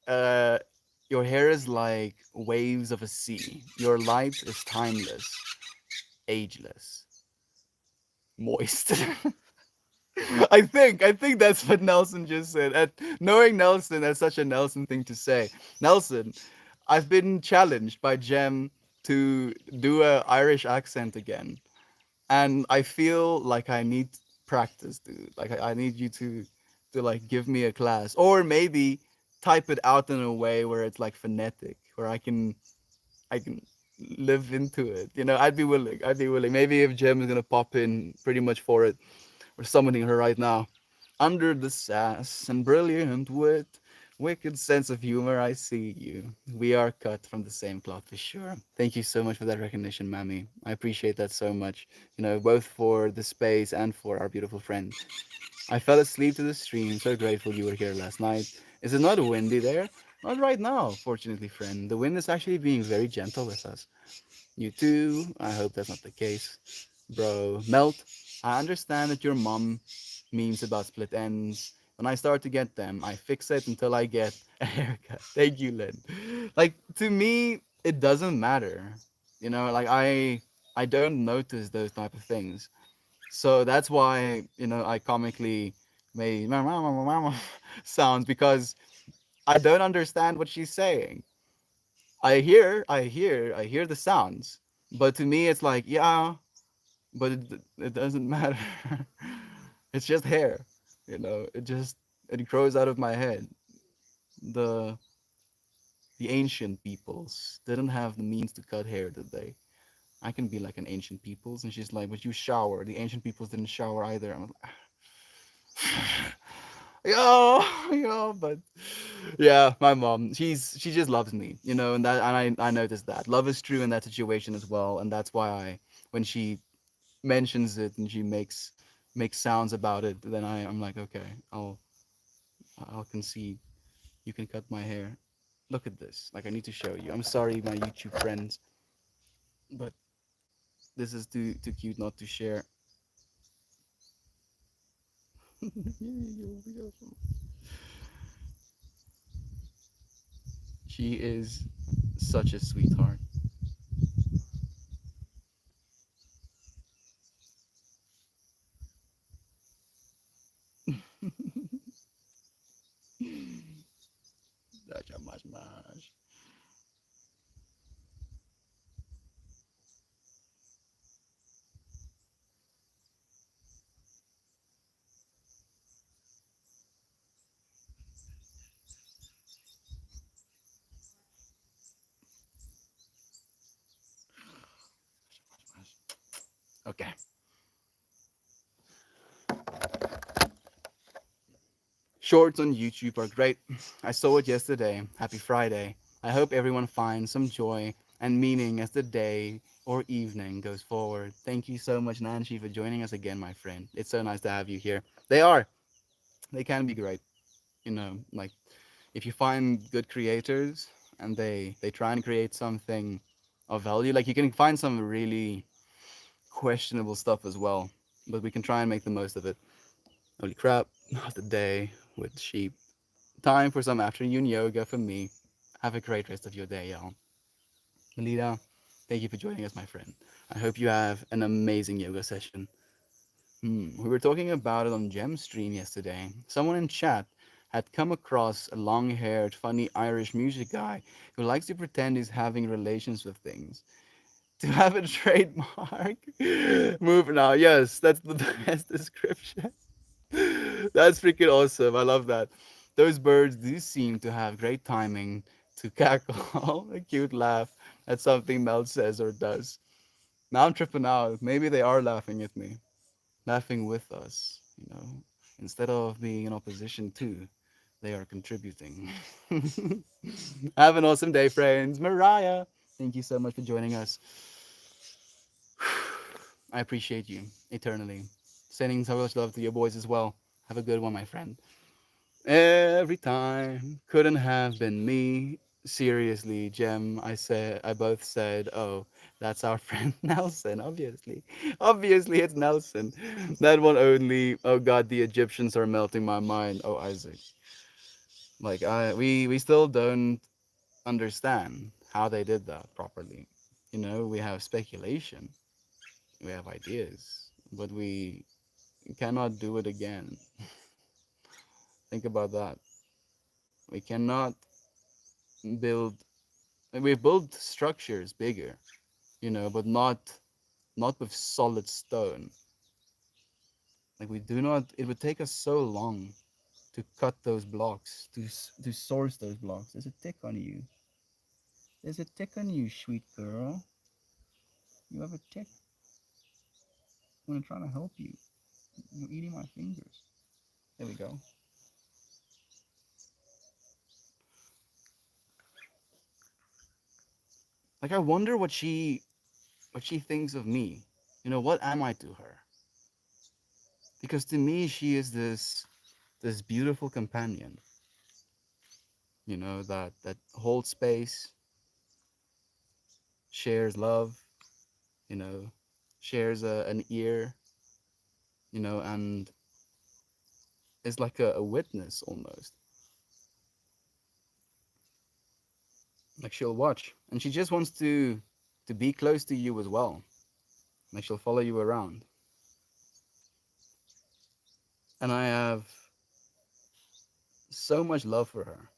uh your hair is like waves of a sea. Your light is timeless, ageless, moist. I think that's what Nelson just said. And knowing Nelson, that's such a Nelson thing to say. Nelson, I've been challenged by Jem to do a Irish accent again. And I feel like I need practice, dude. Like I need you to like give me a class, or maybe type it out in a way where it's like phonetic, where I can. live into it. You know, I'd be willing. I'd be willing. Maybe if Jem is gonna pop in pretty much for it, we're summoning her right now. Under the sass and brilliant wit, wicked sense of humor, I see you. We are cut from the same cloth for sure. Thank you so much for that recognition, Mammy. I appreciate that so much. You know, both for the space and for our beautiful friend. I fell asleep to the stream, so grateful you were here last night. Is it not windy there? Not right now, fortunately, friend. The wind is actually being very gentle with us. You too? I hope that's not the case. Bro, Melt, I understand that your mom memes about split ends. When I start to get them, I fix it until I get a haircut. Thank you, Lynn. Like, to me, it doesn't matter. You know, like I don't notice those type of things. So that's why, you know, I comically made sounds because I don't understand what she's saying. I hear the sounds, but to me it's like, yeah, but it doesn't matter. It's just hair, you know. It grows out of my head. The the ancient peoples didn't have the means to cut hair, did they? I can be like an ancient peoples, and she's like, but you shower. The ancient peoples didn't shower either. I'm like, yo, yo, but yeah, my mom, she just loves me, you know, and I noticed that love is true in that situation as well, and that's why when she mentions it and she makes sounds about it, then I'm like, okay, I'll concede. You can cut my hair. Look at this. Like I need to show you. I'm sorry, my YouTube friends, but this is too cute not to share. She is such a sweetheart. Such a much much. Okay. Shorts on YouTube are great. I saw it yesterday. Happy Friday. I hope everyone finds some joy and meaning as the day or evening goes forward. Thank you so much, Nancy, for joining us again, my friend. It's so nice to have you here. They are. They can be great. You know, like if you find good creators and they try and create something of value, like you can find some really questionable stuff as well, but we can try and make the most of it. Holy crap, not the day with sheep. Time for some afternoon yoga for me. Have a great rest of your day, y'all. Melita, thank you for joining us, my friend. I hope you have an amazing yoga session. We were talking about it on Gem Stream yesterday. Someone in chat had come across a long haired, funny Irish music guy who likes to pretend he's having relations with things. To have a trademark move now. Yes, that's the best description. That's freaking awesome. I love that. Those birds do seem to have great timing to cackle a cute laugh at something Mel says or does. Now I'm tripping out. Maybe they are laughing at me, laughing with us, you know, instead of being in opposition to, they are contributing. Have an awesome day, friends. Mariah, thank you so much for joining us. I appreciate you eternally. Sending so much love to your boys as well. Have a good one, my friend. Every time couldn't have been me. Seriously, Jem, I both said, oh, that's our friend Nelson, obviously. Obviously it's Nelson. That one only, oh god, the Egyptians are melting my mind. Oh Isaac. Like we still don't understand how they did that properly. You know, we have speculation, we have ideas, but we cannot do it again. Think about that. We cannot build we build structures bigger, you know, but not with solid stone. Like we do not. It would take us so long to cut those blocks, to source those blocks. There's a tick on you. There's a tick on you, sweet girl. You have a tick. I'm trying to help you. You're eating my fingers. There we go. Like I wonder what she thinks of me. You know, what am I to her? Because to me she is this beautiful companion, you know, that holds space, shares love, you know, shares an ear, you know, and is like a witness almost. Like she'll watch and she just wants to be close to you as well. Like she'll follow you around. And I have so much love for her.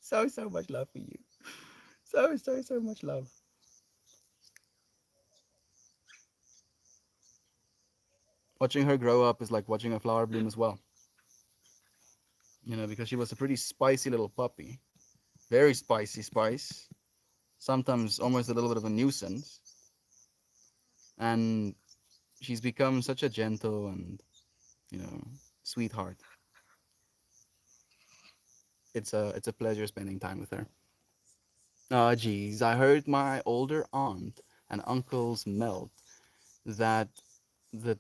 So much love for you. So much love. Watching her grow up is like watching a flower bloom as well. You know, because she was a pretty spicy little puppy. Very spicy spice. Sometimes almost a little bit of a nuisance. And she's become such a gentle and, you know, sweetheart. It's a pleasure spending time with her. Oh, geez, I heard my older aunt and uncles melt that the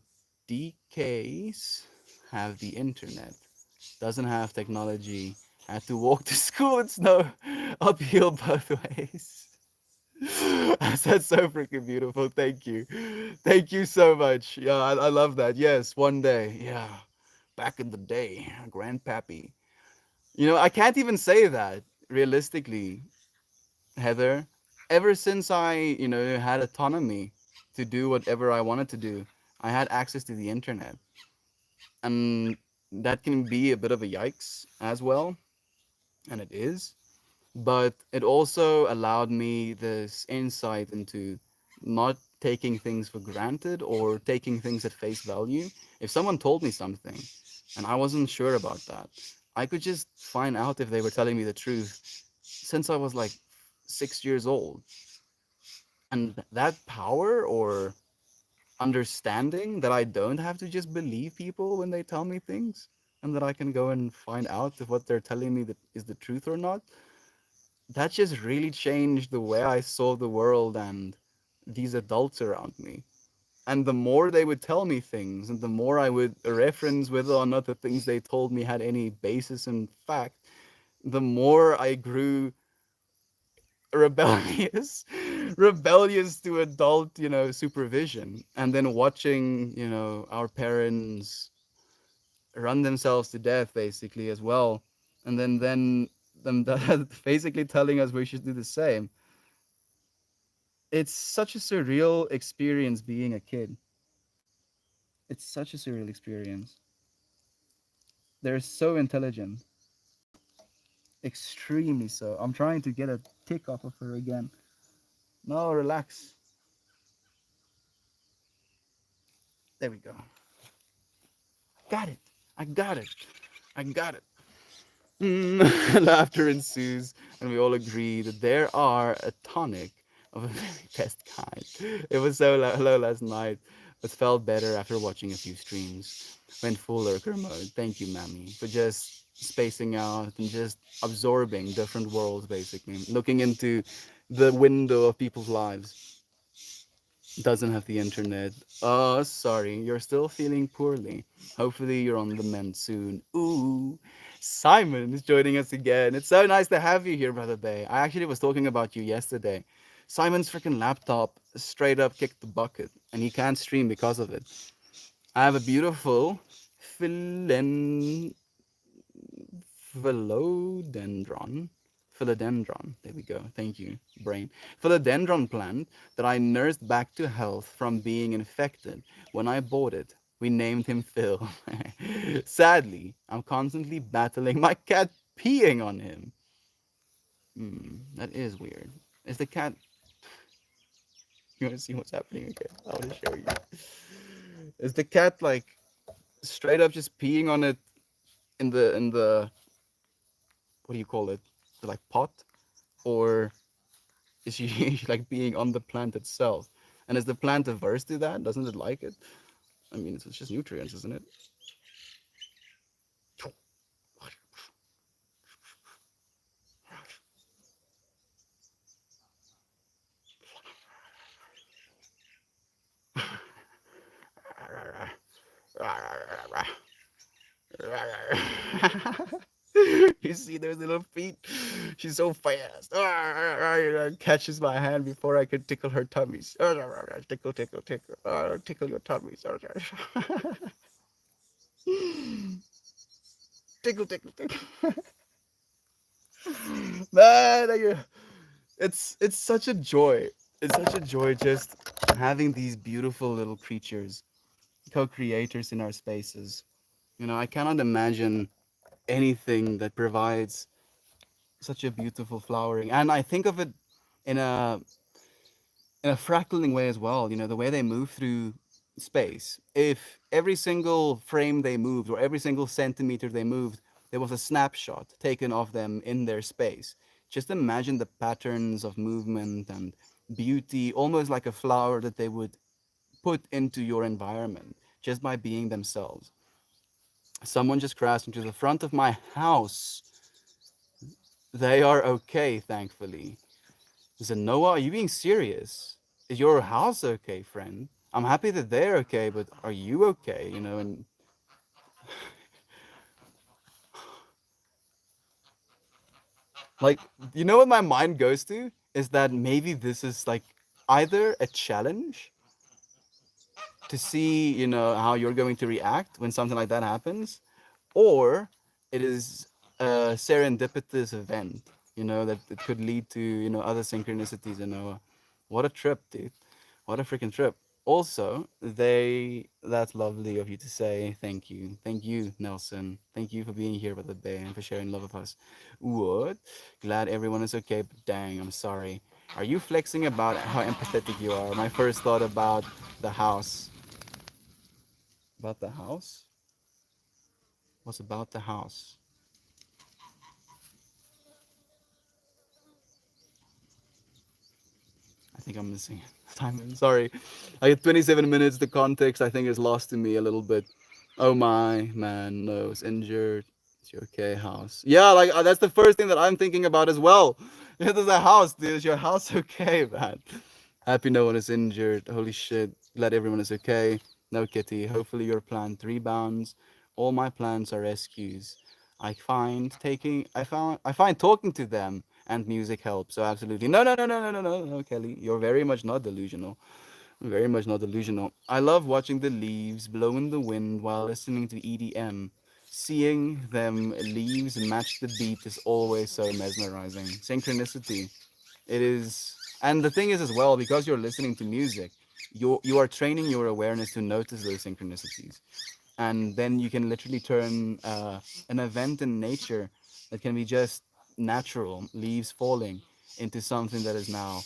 DKs have the internet, doesn't have technology, had to walk to school in snow uphill both ways. That's so freaking beautiful. Thank you. Thank you so much. Yeah, I love that. Yes, one day. Yeah. Back in the day, grandpappy. You know, I can't even say that realistically, Heather. Ever since I, you know, had autonomy to do whatever I wanted to do, I had access to the internet. And that can be a bit of a yikes as well, and it is. But it also allowed me this insight into not taking things for granted or taking things at face value. If someone told me something and I wasn't sure about that, I could just find out if they were telling me the truth since I was like 6 years old. And that power or understanding that I don't have to just believe people when they tell me things and that I can go and find out if what they're telling me that is the truth or not, that just really changed the way I saw the world and these adults around me. And the more they would tell me things, and the more I would reference whether or not the things they told me had any basis in fact, the more I grew rebellious, rebellious to adult, you know, supervision. And then watching, you know, our parents run themselves to death basically as well. And then them basically telling us we should do the same. It's such a surreal experience being a kid. It's such a surreal experience. They're so intelligent, extremely so. I'm trying to get a tick off of her again. No, relax. There we go. Got it. I got it. I got it. Laughter ensues, and we all agree that there are a tonic of a very best kind. It was so low last night, but felt better after watching a few streams. Went full lurker mode. Thank you, Mammy, for just spacing out and just absorbing different worlds, basically. Looking into the window of people's lives. Doesn't have the internet. Oh, sorry, you're still feeling poorly. Hopefully, you're on the mend soon. Ooh, Simon is joining us again. It's so nice to have you here, Brother Bay. I actually was talking about you yesterday. Simon's freaking laptop straight up kicked the bucket, and he can't stream because of it. I have a beautiful philen philodendron. Philodendron. There we go. Thank you, brain. Philodendron plant that I nursed back to health from being infected. When I bought it, we named him Phil. Sadly, I'm constantly battling my cat peeing on him. That is weird. Is the cat? You want to see what's happening again? I want to show you. Is the cat like straight up just peeing on it in the what do you call it? to like pot, or is she like being on the plant itself? And is the plant averse to that? Doesn't it like it? I mean, it's just nutrients, isn't it? You see those little feet? She's so fast. Catches my hand before I could tickle her tummies. Tickle, tickle, tickle. Tickle your tummies. Tickle, tickle, tickle. Man, it's such a joy. It's such a joy just having these beautiful little creatures, co-creators in our spaces. You know, I cannot imagine anything that provides such a beautiful flowering. And I think of it in a fractaling way as well. You know, the way they move through space. If every single frame they moved, or every single centimeter they moved, there was a snapshot taken of them in their space. Just imagine the patterns of movement and beauty, almost like a flower that they would put into your environment just by being themselves. Someone just crashed into the front of my house. They are okay, thankfully. I said, Noah, are you being serious? Is your house okay, friend? I'm happy that they're okay, but are you okay? You know, and like, you know what my mind goes to? Is that maybe this is like either a challenge to see, you know, how you're going to react when something like that happens, or it is a serendipitous event, you know, that it could lead to, you know, other synchronicities. You know, what a trip, dude. What a freaking trip. Also, that's lovely of you to say. Thank you. Thank you, Nelson. Thank you for being here with the day and for sharing love with us. What? Glad everyone is okay, but dang, I'm sorry. Are you flexing about how empathetic you are? My first thought about the house. About the house? Was about the house. I think I'm missing time. Sorry. I get 27 minutes. The context, I think, is lost to me a little bit. Oh my, man. No, it's injured. Is you okay, house? Yeah, like that's the first thing that I'm thinking about as well. Yeah, there's a house, dude. Is your house okay, man? Happy no one is injured. Holy shit. Glad everyone is okay. No, Kitty. Hopefully your plant rebounds. All my plants are rescues. I find talking to them and music helps. So absolutely. No, no, no, no, no, no, no, no, Kelly. You're very much not delusional. Very much not delusional. I love watching the leaves blow in the wind while listening to EDM. Seeing them leaves match the beat is always so mesmerizing. Synchronicity. It is, and the thing is as well, because you're listening to music, you are training your awareness to notice those synchronicities, and then you can literally turn an event in nature that can be just natural, leaves falling, into something that is now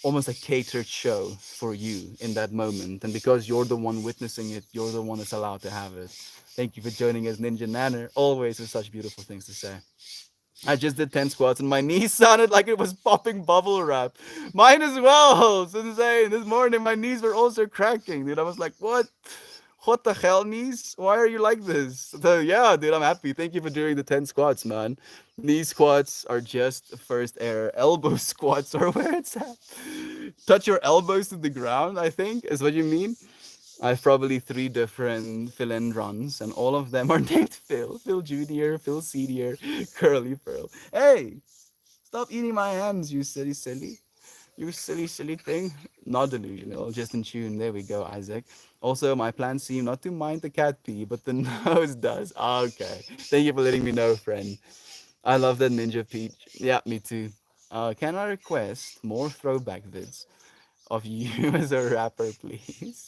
almost a catered show for you in that moment. And because you're the one witnessing it, you're the one that's allowed to have it. Thank you for joining us, Ninja Nanner, always with such beautiful things to say. I just did 10 squats and my knees sounded like it was popping bubble wrap. Mine as well. It's insane. This morning my knees were also cracking, dude. I was like, what? What the hell, knees? Why are you like this? So, yeah, dude, I'm happy. Thank you for doing the 10 squats, man. Knee squats are just first air. Elbow squats are where it's at. Touch your elbows to the ground, I think, is what you mean. I have probably three different philendrons, and all of them are named Phil. Phil Jr., Phil Senior, Curly Pearl. Hey, stop eating my hands, you silly, silly. You silly, silly thing. Not delusional, just in tune. There we go, Isaac. Also, my plans seem not to mind the cat pee, but the nose does. Okay. Thank you for letting me know, friend. I love that Ninja Peach. Yeah, me too. Can I request more throwback vids of you as a rapper, please?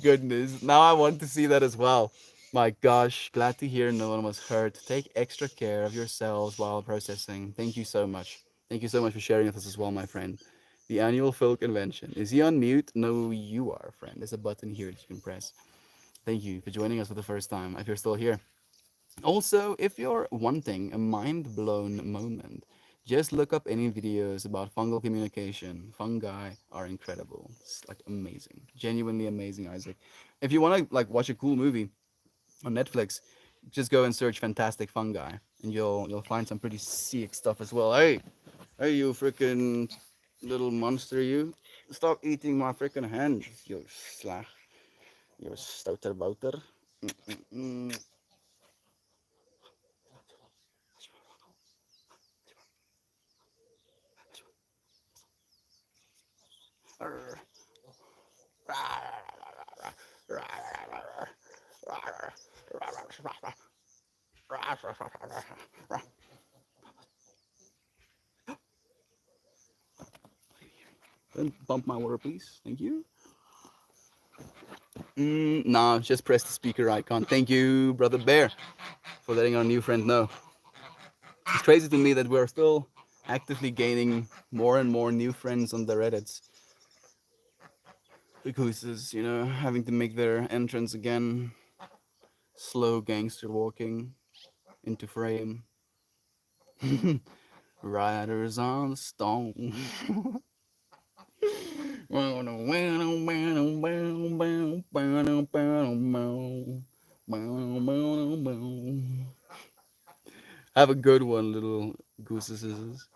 Goodness. Now I want to see that as well. My gosh, glad to hear no one was hurt. Take extra care of yourselves while processing. Thank you so much. Thank you so much for sharing with us as well, my friend. The annual Phil convention. Is he on mute? No, you are, friend. There's a button here that you can press. Thank you for joining us for the first time. If you're still here, Also, if you're wanting a mind blown moment, just look up any videos about fungal communication. Fungi are incredible. It's like amazing, genuinely amazing, Isaac. If you want to like watch a cool movie on Netflix, just go and search "fantastic fungi" and you'll find some pretty sick stuff as well. Hey, you freaking little monster, you! Stop eating my freaking hand, you slag, you stouterbouter. Mm. Arr. Don't bump my water, please. Thank you. Nah, just press the speaker icon. Thank you, brother Bear, for letting our new friend know. It's crazy to me that we're still actively gaining more and more new friends on the Reddits. The gooses, having to make their entrance again. Slow gangster walking into frame. Riders on the stone. Have a good one, little gooses.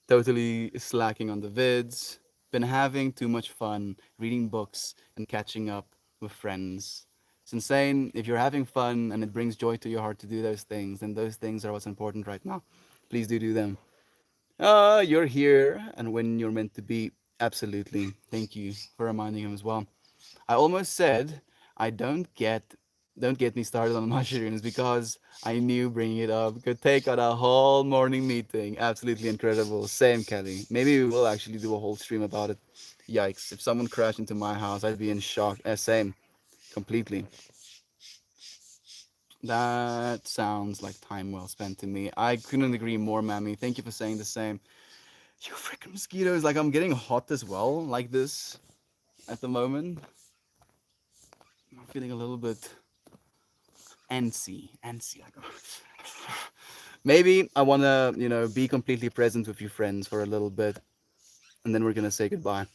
Totally slacking on the vids. Been having too much fun reading books and catching up with friends. It's insane. If you're having fun and it brings joy to your heart to do those things, then those things are what's important right now. Please do them. You're here and when you're meant to be. Absolutely. Thank you for reminding him as well. I almost said I don't get me started on mushrooms because I knew bringing it up could take on a whole morning meeting. Absolutely incredible. Same, Kelly. Maybe we will actually do a whole stream about it. Yikes! If someone crashed into my house, I'd be in shock. Same, completely. That sounds like time well spent to me. I couldn't agree more, Mammy. Thank you for saying the same. You freaking mosquitoes! Like I'm getting hot as well, like this at the moment. I'm feeling a little bit antsy. Like, maybe I wanna, be completely present with your friends for a little bit, and then we're gonna say goodbye.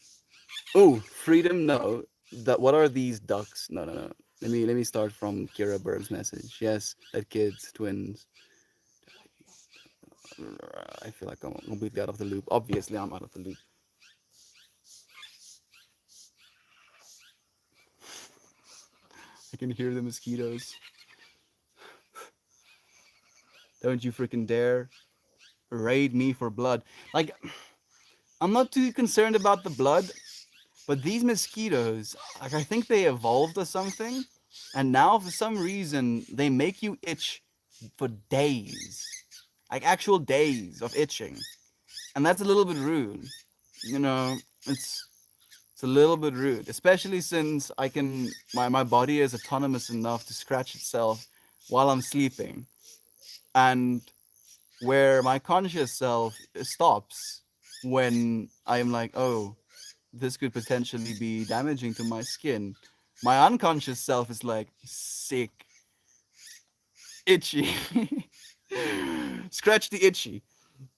Oh, freedom? No. That. What are these ducks? No, no, no. Let me start from Kira Berg's message. Yes, that kid's twins. I feel like I'm completely out of the loop. Obviously, I'm out of the loop. I can hear the mosquitoes. Don't you freaking dare raid me for blood. Like, I'm not too concerned about the blood. But these mosquitoes, like I think they evolved or something, and now for some reason they make you itch for days, like actual days of itching, and that's a little bit rude. You know, it's a little bit rude, especially since my body is autonomous enough to scratch itself while I'm sleeping, and where my conscious self stops when I'm like, oh, this could potentially be damaging to my skin. My unconscious self is like sick, itchy, scratch the itchy.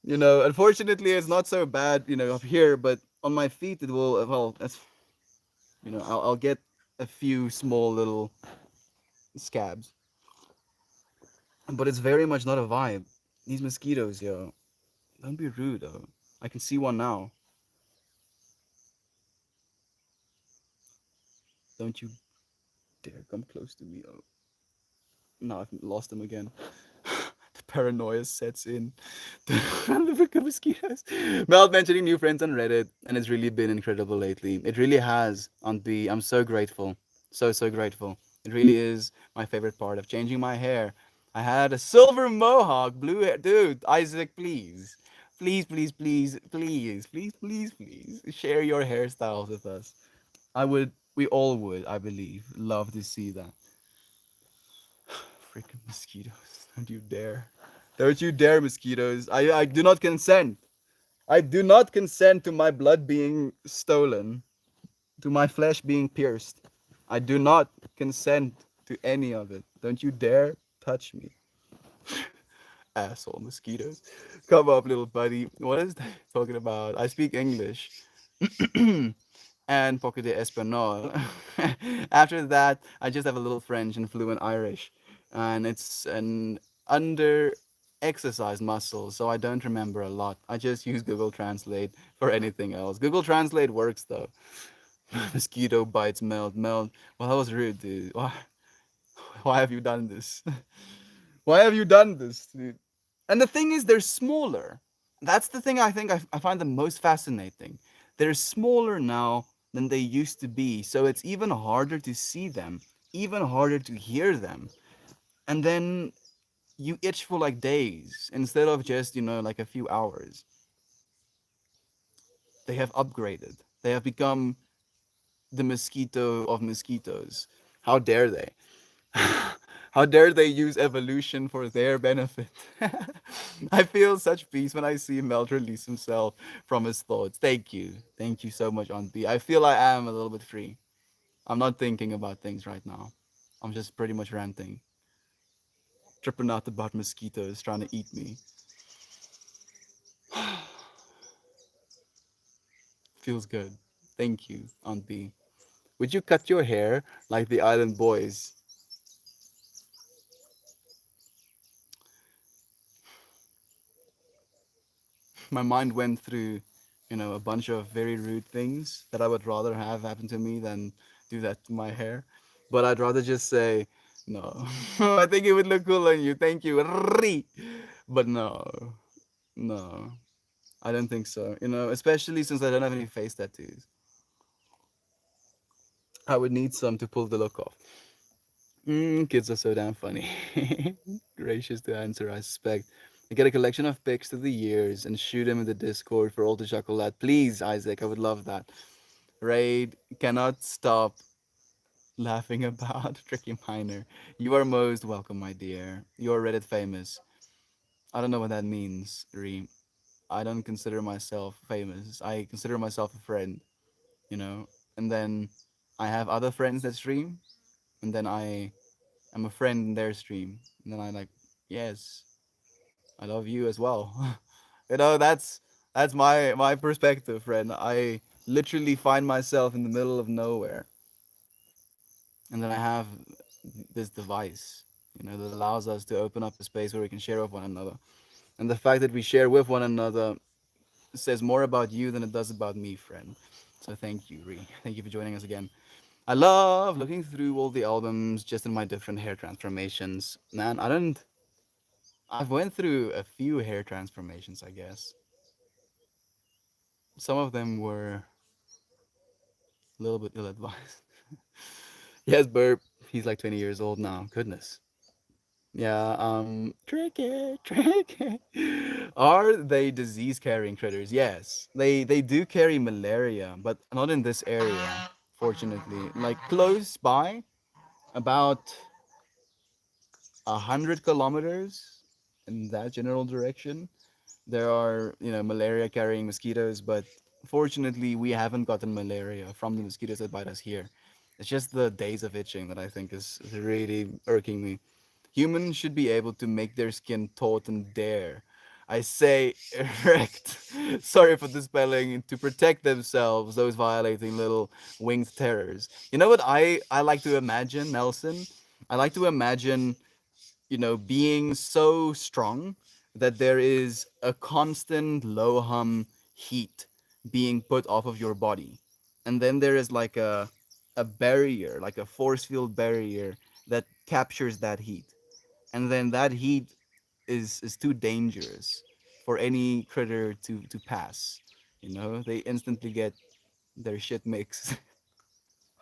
Unfortunately, it's not so bad, up here, but on my feet it will. Well, that's I'll get a few small little scabs, but it's very much not a vibe. These mosquitoes, yo, don't be rude, though. I can see one now. Don't you dare come close to me. Oh, no, I've lost him again. The paranoia sets in. The freaking mosquitoes. Mel mentioning new friends on Reddit, and it's really been incredible lately. It really has, Aunt B. I'm so grateful. So grateful. It really is my favorite part of changing my hair. I had a silver mohawk, blue hair. Dude, Isaac, please. Please, please, please, please, please, please, please share your hairstyles with us. We all would, I believe, love to see that. Freaking mosquitoes. Don't you dare. Don't you dare, mosquitoes. I do not consent. I do not consent to my blood being stolen, to my flesh being pierced. I do not consent to any of it. Don't you dare touch me. Asshole mosquitoes. Come up, little buddy. What is that talking about? I speak English and poco de español. After that, I just have a little French and fluent Irish, and it's an under exercise muscle, so I don't remember a lot. I just use Google Translate for anything else. Google Translate works though. Mosquito bites melt, melt. Well, that was rude, dude. Why have you done this? Why have you done this, dude? And the thing is, they're smaller. That's the thing I think I find the most fascinating. They're smaller now than they used to be, so it's even harder to see them, even harder to hear them. And then you itch for like days instead of just, like a few hours. They have upgraded. They have become the mosquito of mosquitoes. How dare they? How dare they use evolution for their benefit? I feel such peace when I see Meld release himself from his thoughts. Thank you. Thank you so much, Aunt B. I feel I am a little bit free. I'm not thinking about things right now. I'm just pretty much ranting, tripping out about mosquitoes trying to eat me. Feels good. Thank you, Aunt B. Would you cut your hair like the island boys? My mind went through, a bunch of very rude things that I would rather have happen to me than do that to my hair. But I'd rather just say, no. I think it would look cool on you. Thank you. But no, no, I don't think so. Especially since I don't have any face tattoos. I would need some to pull the look off. Kids are so damn funny. Gracious to answer, I suspect. I get a collection of pics through the years and shoot them in the Discord for all to chuckle at. Please, Isaac, I would love that. Raid cannot stop laughing about Tricky Miner. You are most welcome, my dear. You are Reddit famous. I don't know what that means, Reem. I don't consider myself famous. I consider myself a friend, you know? And then I have other friends that stream, and then I am a friend in their stream. And then I like, yes, I love you as well. That's my perspective, friend. I literally find myself in the middle of nowhere, and then I have this device, that allows us to open up a space where we can share with one another. And the fact that we share with one another says more about you than it does about me, friend. So thank you, Ree. Thank you for joining us again. I love looking through all the albums just in my different hair transformations. Man, I've went through a few hair transformations, I guess. Some of them were a little bit ill advised. Yes, Burp. He's like 20 years old now. Goodness. Yeah, tricky, tricky. Are they disease carrying critters? Yes. They do carry malaria, but not in this area, fortunately. Like close by, about 100 kilometers in that general direction. There are, malaria carrying mosquitoes, but fortunately, we haven't gotten malaria from the mosquitoes that bite us here. It's just the days of itching that I think is really irking me. Humans should be able to make their skin taut and dare. I say erect. Sorry for the spelling. To protect themselves, those violating little winged terrors. You know what I like to imagine, Nelson? I like to imagine, being so strong that there is a constant low hum heat being put off of your body. And then there is like a barrier, like a force field barrier that captures that heat. And then that heat is too dangerous for any critter to pass. They instantly get their shit mixed.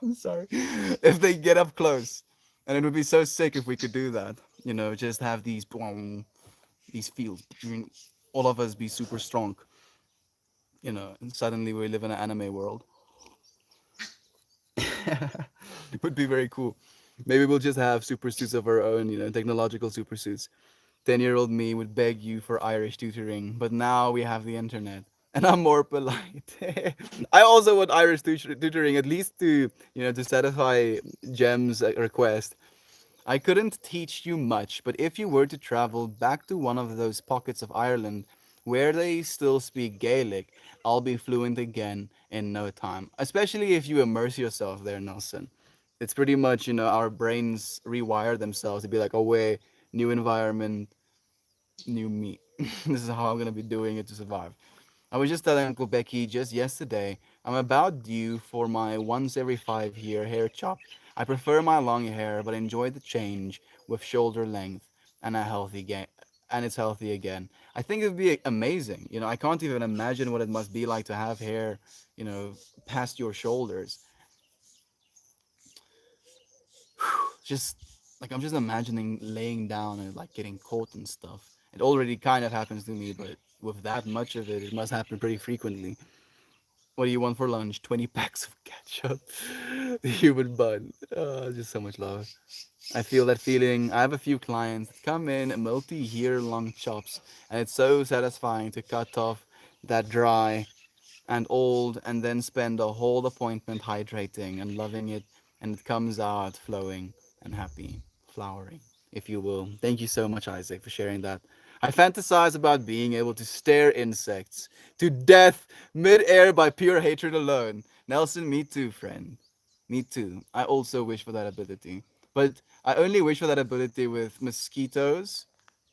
I'm sorry. If they get up close. And it would be so sick if we could do that. Just have these fields. All of us be super strong. And suddenly we live in an anime world. It would be very cool. Maybe we'll just have super suits of our own, technological super suits. 10-year-old me would beg you for Irish tutoring, but now we have the internet. And I'm more polite. I also want Irish tutoring, at least to satisfy Jem's request. I couldn't teach you much, but if you were to travel back to one of those pockets of Ireland where they still speak Gaelic, I'll be fluent again in no time. Especially if you immerse yourself there, Nelson. It's pretty much, our brains rewire themselves to be like, oh, wait, new environment, new me. This is how I'm gonna be doing it to survive. I was just telling Uncle Becky just yesterday, I'm about due for my once every 5 year hair chop. I prefer my long hair, but enjoy the change with shoulder length and a healthy and it's healthy again. I think it would be amazing. I can't even imagine what it must be like to have hair, you know, past your shoulders. Just like I'm just imagining laying down and like getting caught and stuff. It already kind of happens to me, but with that much of it, it must happen pretty frequently. What do you want for lunch? 20 packs of ketchup. The human bun. Just so much love. I feel that feeling. I have a few clients that come in multi-year long chops, and it's so satisfying to cut off that dry and old and then spend a whole appointment hydrating and loving it, and it comes out flowing and happy, flowering, if you will. Thank you so much, Isaac, for sharing that. I fantasize about being able to stare insects to death mid-air by pure hatred alone. Nelson, me too, friend. Me too. I also wish for that ability. But I only wish for that ability with mosquitoes,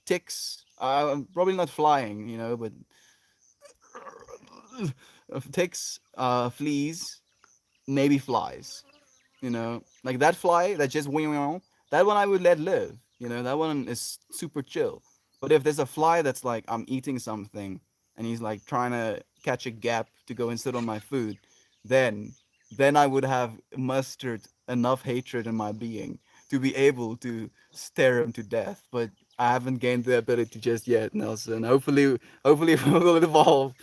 ticks. Probably not flying, but ticks, fleas, maybe flies. Like that fly that just that one I would let live. That one is super chill. But if there's a fly that's like I'm eating something and he's like trying to catch a gap to go and sit on my food, then then I would have mustered enough hatred in my being to be able to stare him to death. But I haven't gained the ability just yet, Nelson. Hopefully we'll evolve,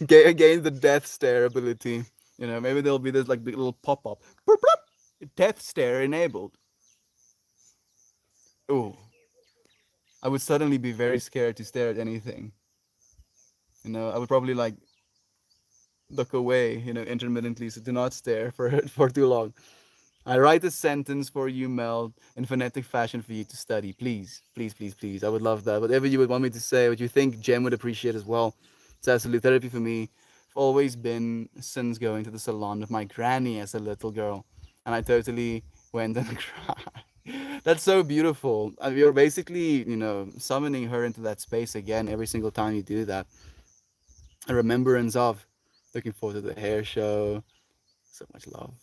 gain the death stare ability. Maybe there'll be this like big little pop up. Death stare enabled. Oh, I would suddenly be very scared to stare at anything. I would probably like look away, intermittently, so do not stare for for too long. I write a sentence for you, Mel, in phonetic fashion for you to study. Please, please, please, please. I would love that. Whatever you would want me to say, what you think Jem would appreciate as well. It's absolute therapy for me. I've always been since going to the salon with my granny as a little girl, and I totally went and cried. That's so beautiful. You're basically, summoning her into that space again every single time you do that. A remembrance of. Looking forward to the hair show. So much love.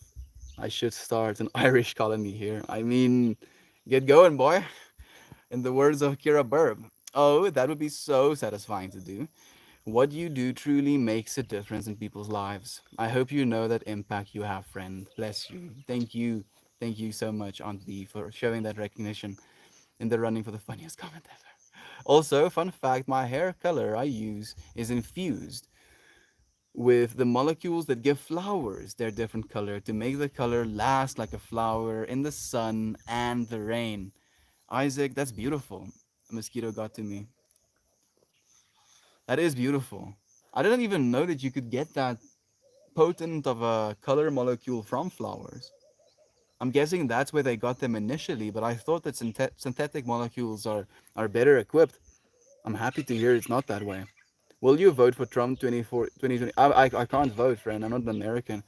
I should start an Irish colony here. I mean, get going, boy. In the words of Kira Burb. Oh, that would be so satisfying to do. What you do truly makes a difference in people's lives. I hope you know that impact you have, friend. Bless you. Thank you. Thank you so much, Aunt B, for showing that recognition in the running for the funniest comment ever. Also, fun fact, my hair color I use is infused with the molecules that give flowers their different color to make the color last like a flower in the sun and the rain. Isaac, that's beautiful. A mosquito got to me. That is beautiful. I didn't even know that you could get that potent of a color molecule from flowers. I'm guessing that's where they got them initially, but I thought that synthetic molecules are better equipped. I'm happy to hear it's not that way. Will you vote for Trump 2020? I can't vote, friend. I'm not an American.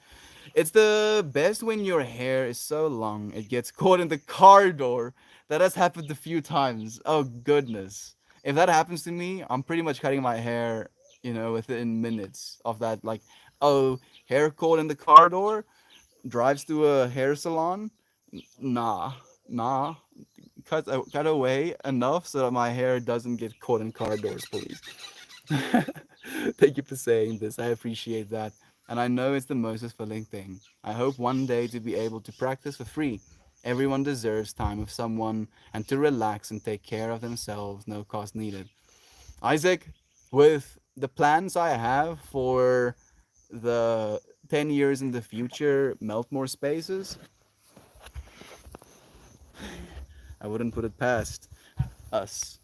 It's the best when your hair is so long it gets caught in the car door. That has happened a few times. Oh goodness. If that happens to me, I'm pretty much cutting my hair, within minutes of that. Like, oh, hair caught in the car door, drives to a hair salon. Nah, nah. Cut away enough so that my hair doesn't get caught in car doors, please. Thank you for saying this. I appreciate that. And I know it's the most fulfilling thing. I hope one day to be able to practice for free. Everyone deserves time with someone and to relax and take care of themselves, no cost needed. Isaac, with the plans I have for the 10 years in the future, Meltmore Spaces, I wouldn't put it past us.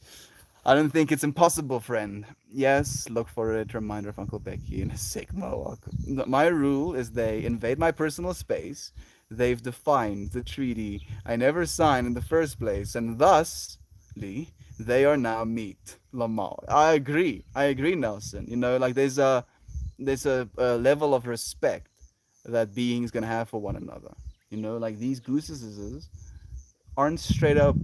I don't think it's impossible, friend. Yes, look for it. Reminder of Uncle Becky in a sick mohawk. My rule is they invade my personal space, They've defined the treaty I never signed in the first place, and thusly they are now meat. Lamal. I agree, Nelson. You know, like there's a level of respect that beings can have for one another. You know, like these gooses aren't straight up,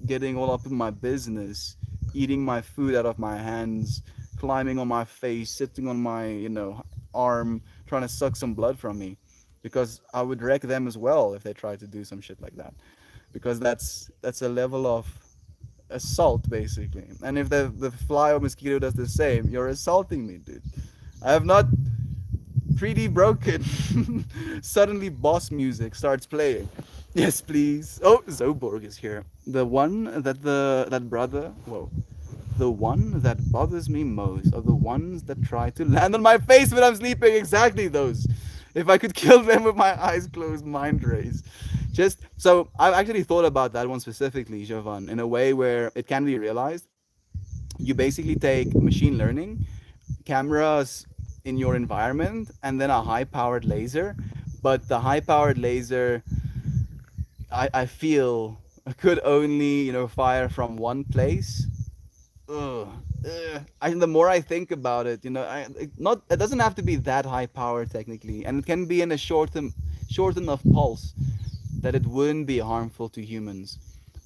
getting all up in my business, eating my food out of my hands, climbing on my face, sitting on my, arm, trying to suck some blood from me. Because I would wreck them as well if they tried to do some shit like that. Because that's a level of assault basically. And if the fly or mosquito does the same, you're assaulting me, dude. I have not 3D broken. Suddenly, boss music starts playing. Yes, please. Oh, Zoborg is here. That brother. Whoa. The one that bothers me most are the ones that try to land on my face when I'm sleeping. Exactly those. If I could kill them with my eyes closed, mind rays. Just so I've actually thought about that one specifically, Jovan, in a way where it can be realized. You basically take machine learning cameras in your environment and then a high powered laser, but the high powered laser I feel could only fire from one place. Ugh. The more I think about it, it doesn't have to be that high power technically, and it can be in a short enough pulse that it wouldn't be harmful to humans.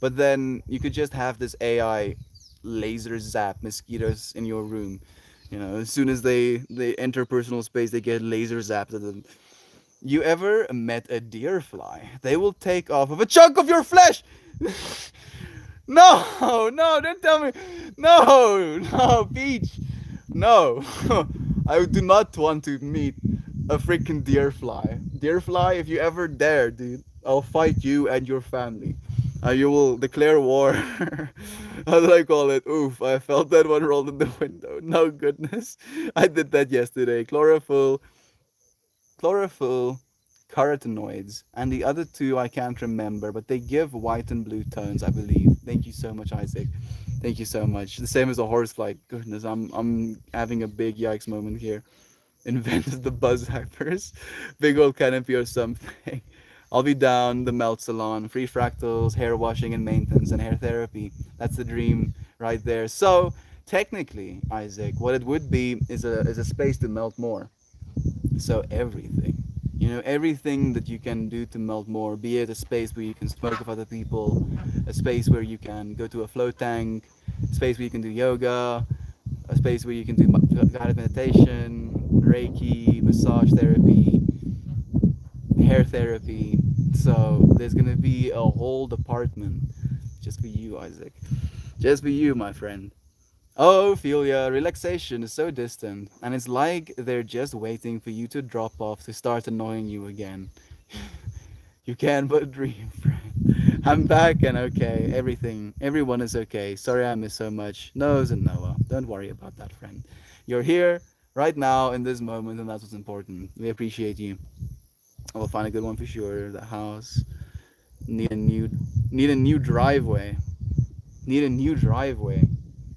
But then you could just have this AI laser zap mosquitoes in your room. As soon as they enter personal space, they get laser zapped at them. You ever met a deer fly? They will take off of a chunk of your flesh. No, no, don't tell me. No, no, Peach. No. I do not want to meet a freaking deer fly. Deer fly, if you ever dare, dude, I'll fight you and your family. You will declare war. How do I call it? Oof, I felt that one rolled in the window. No goodness. I did that yesterday. Chlorophyll, carotenoids, and the other two I can't remember, but they give white and blue tones, I believe. Thank you so much, Isaac. Thank you so much. The same as a horsefly. Goodness, I'm having a big yikes moment here. Invented the buzz hypers, big old canopy or something. I'll be down the melt salon, free fractals, hair washing and maintenance, and hair therapy. That's the dream right there. So technically, Isaac, what it would be is a space to melt more. So everything, everything that you can do to melt more, be it a space where you can smoke with other people, a space where you can go to a float tank, a space where you can do yoga, a space where you can do guided meditation, Reiki, massage therapy, hair therapy. So there's gonna be a whole department just for you, Isaac. Just for you, my friend. Oh, Ophelia, relaxation is so distant, and it's like they're just waiting for you to drop off to start annoying you again. You can but dream, friend. I'm back and okay. Everyone is okay. Sorry I missed so much. Noah's and Noah. Don't worry about that, friend. You're here right now in this moment, and that's what's important. We appreciate you. I will find a good one for sure. The house need a new need a new driveway. Need a new driveway.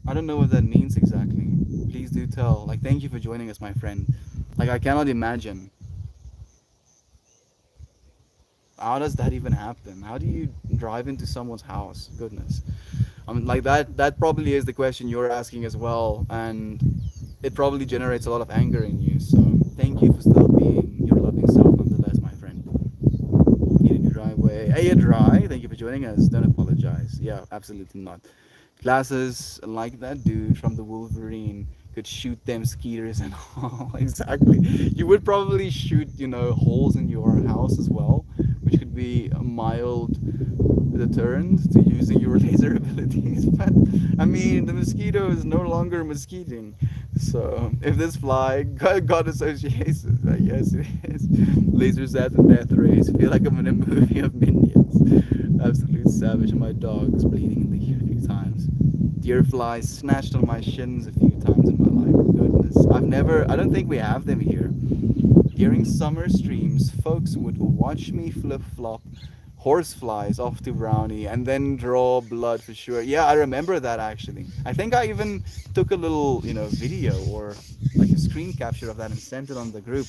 I don't know what that means exactly. Please do tell. Like, thank you for joining us, my friend. Like, I cannot imagine. How does that even happen? How do you drive into someone's house? Goodness. I mean, like that probably is the question you're asking as well, and it probably generates a lot of anger in you. So thank you for still being your loving self nonetheless, my friend. Need a new driveway. Hey, you dry. Thank you for joining us. Don't apologize. Yeah, absolutely not. Glasses like that dude from the Wolverine could shoot them skeeters and all. Exactly. You would probably shoot, holes in your house as well, which could be a mild deterrent to using your laser abilities. But I mean, the mosquito is no longer mosquitoing. So if this fly got associations, yes it is. Laser zaps and death rays. Feel like I'm in a movie of minions. Absolute savage. My dog's bleeding in the ear a few times. Deer flies snatched on my shins a few times in my life. Goodness. I don't think we have them here. During summer streams, folks would watch me flip flop horseflies off to Brownie and then draw blood for sure. Yeah, I remember that actually. I think I even took a little, video or like a screen capture of that and sent it on the group.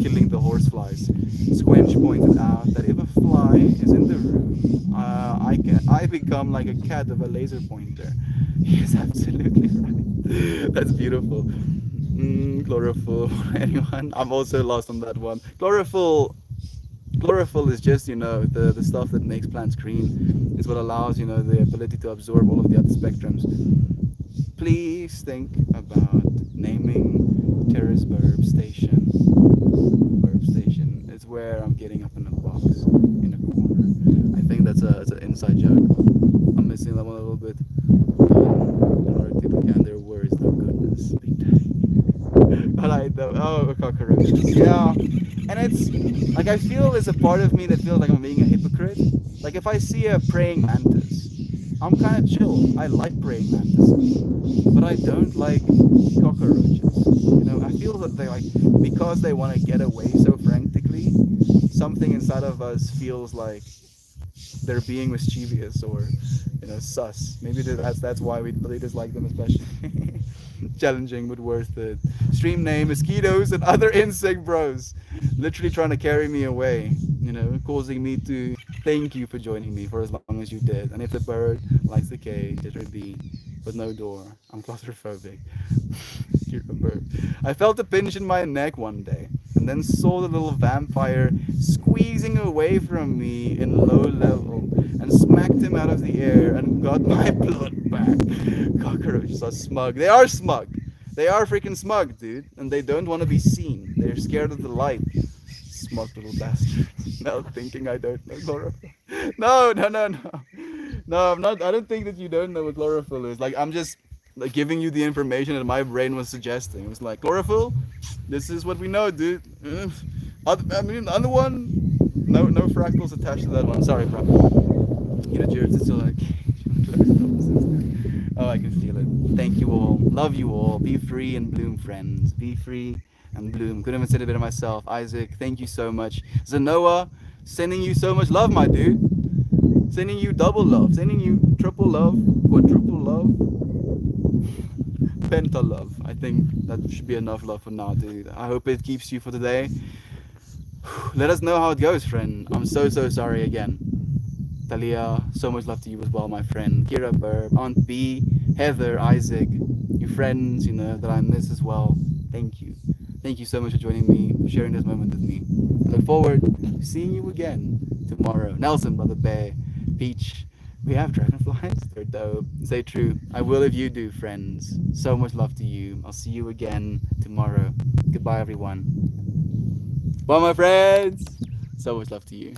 killing the horseflies. Squench pointed out that if a fly is in the room, I become like a cat of a laser pointer. He is absolutely right. That's beautiful. Chlorophyll. Anyone? I'm also lost on that one. Chlorophyll is just, the stuff that makes plants green. It's what allows, the ability to absorb all of the other spectrums. Please think about naming Terrace Burb Station. Burb Station is where I'm getting up in a box in a corner. I think that's an inside joke. I'm missing that one a little bit. In order to begin their words, though, goodness. Big day. Alright, though. Oh, cockroaches. Yeah. And it's like I feel there's a part of me that feels like I'm being a hypocrite. Like if I see a praying mantis, I'm kind of chill. I like praying mantises, but I don't like cockroaches. I feel that they like because they want to get away so frantically. Something inside of us feels like they're being mischievous or sus. Maybe that's why we really dislike them, especially. Challenging but worth it. Stream name mosquitoes and other insect bros. Literally trying to carry me away, causing me to thank you for joining me for as long as you did. And if the bird likes the cage, let her be, but no door. I'm claustrophobic. You're a bird. I felt a pinch in my neck one day, and then saw the little vampire squeezing away from me in low level, and smacked him out of the air and got my blood back. Cockroaches are smug. They are smug. They are freaking smug, dude. And they don't want to be seen. They're scared of the light. Smug little bastard. Now thinking I don't know chlorophyll. No. No, I'm not. I don't think that you don't know what chlorophyll is. Like, I'm just like giving you the information that my brain was suggesting. It was like, chlorophyll? This is what we know, dude. Other one? No fractals attached to that one. Sorry, bro. It's still like... Oh, I can feel it. Thank you all. Love you all. Be free and bloom, friends. Be free and bloom. Couldn't even say it better myself. Isaac, thank you so much. Zanoa, sending you so much love, my dude. Sending you double love. Sending you triple love. Quadruple love. Penta love. I think that should be enough love for now, dude. I hope it keeps you for today. Let us know how it goes, friend. I'm so sorry again. Talia, so much love to you as well, my friend. Kira Burb, Aunt B, Heather, Isaac, you friends, that I miss as well. Thank you. Thank you so much for joining me, for sharing this moment with me. I look forward to seeing you again tomorrow. Nelson, Brother Bear, Peach, we have dragonflies. They're dope. Stay true. I will if you do, friends. So much love to you. I'll see you again tomorrow. Goodbye, everyone. Bye, my friends. So much love to you.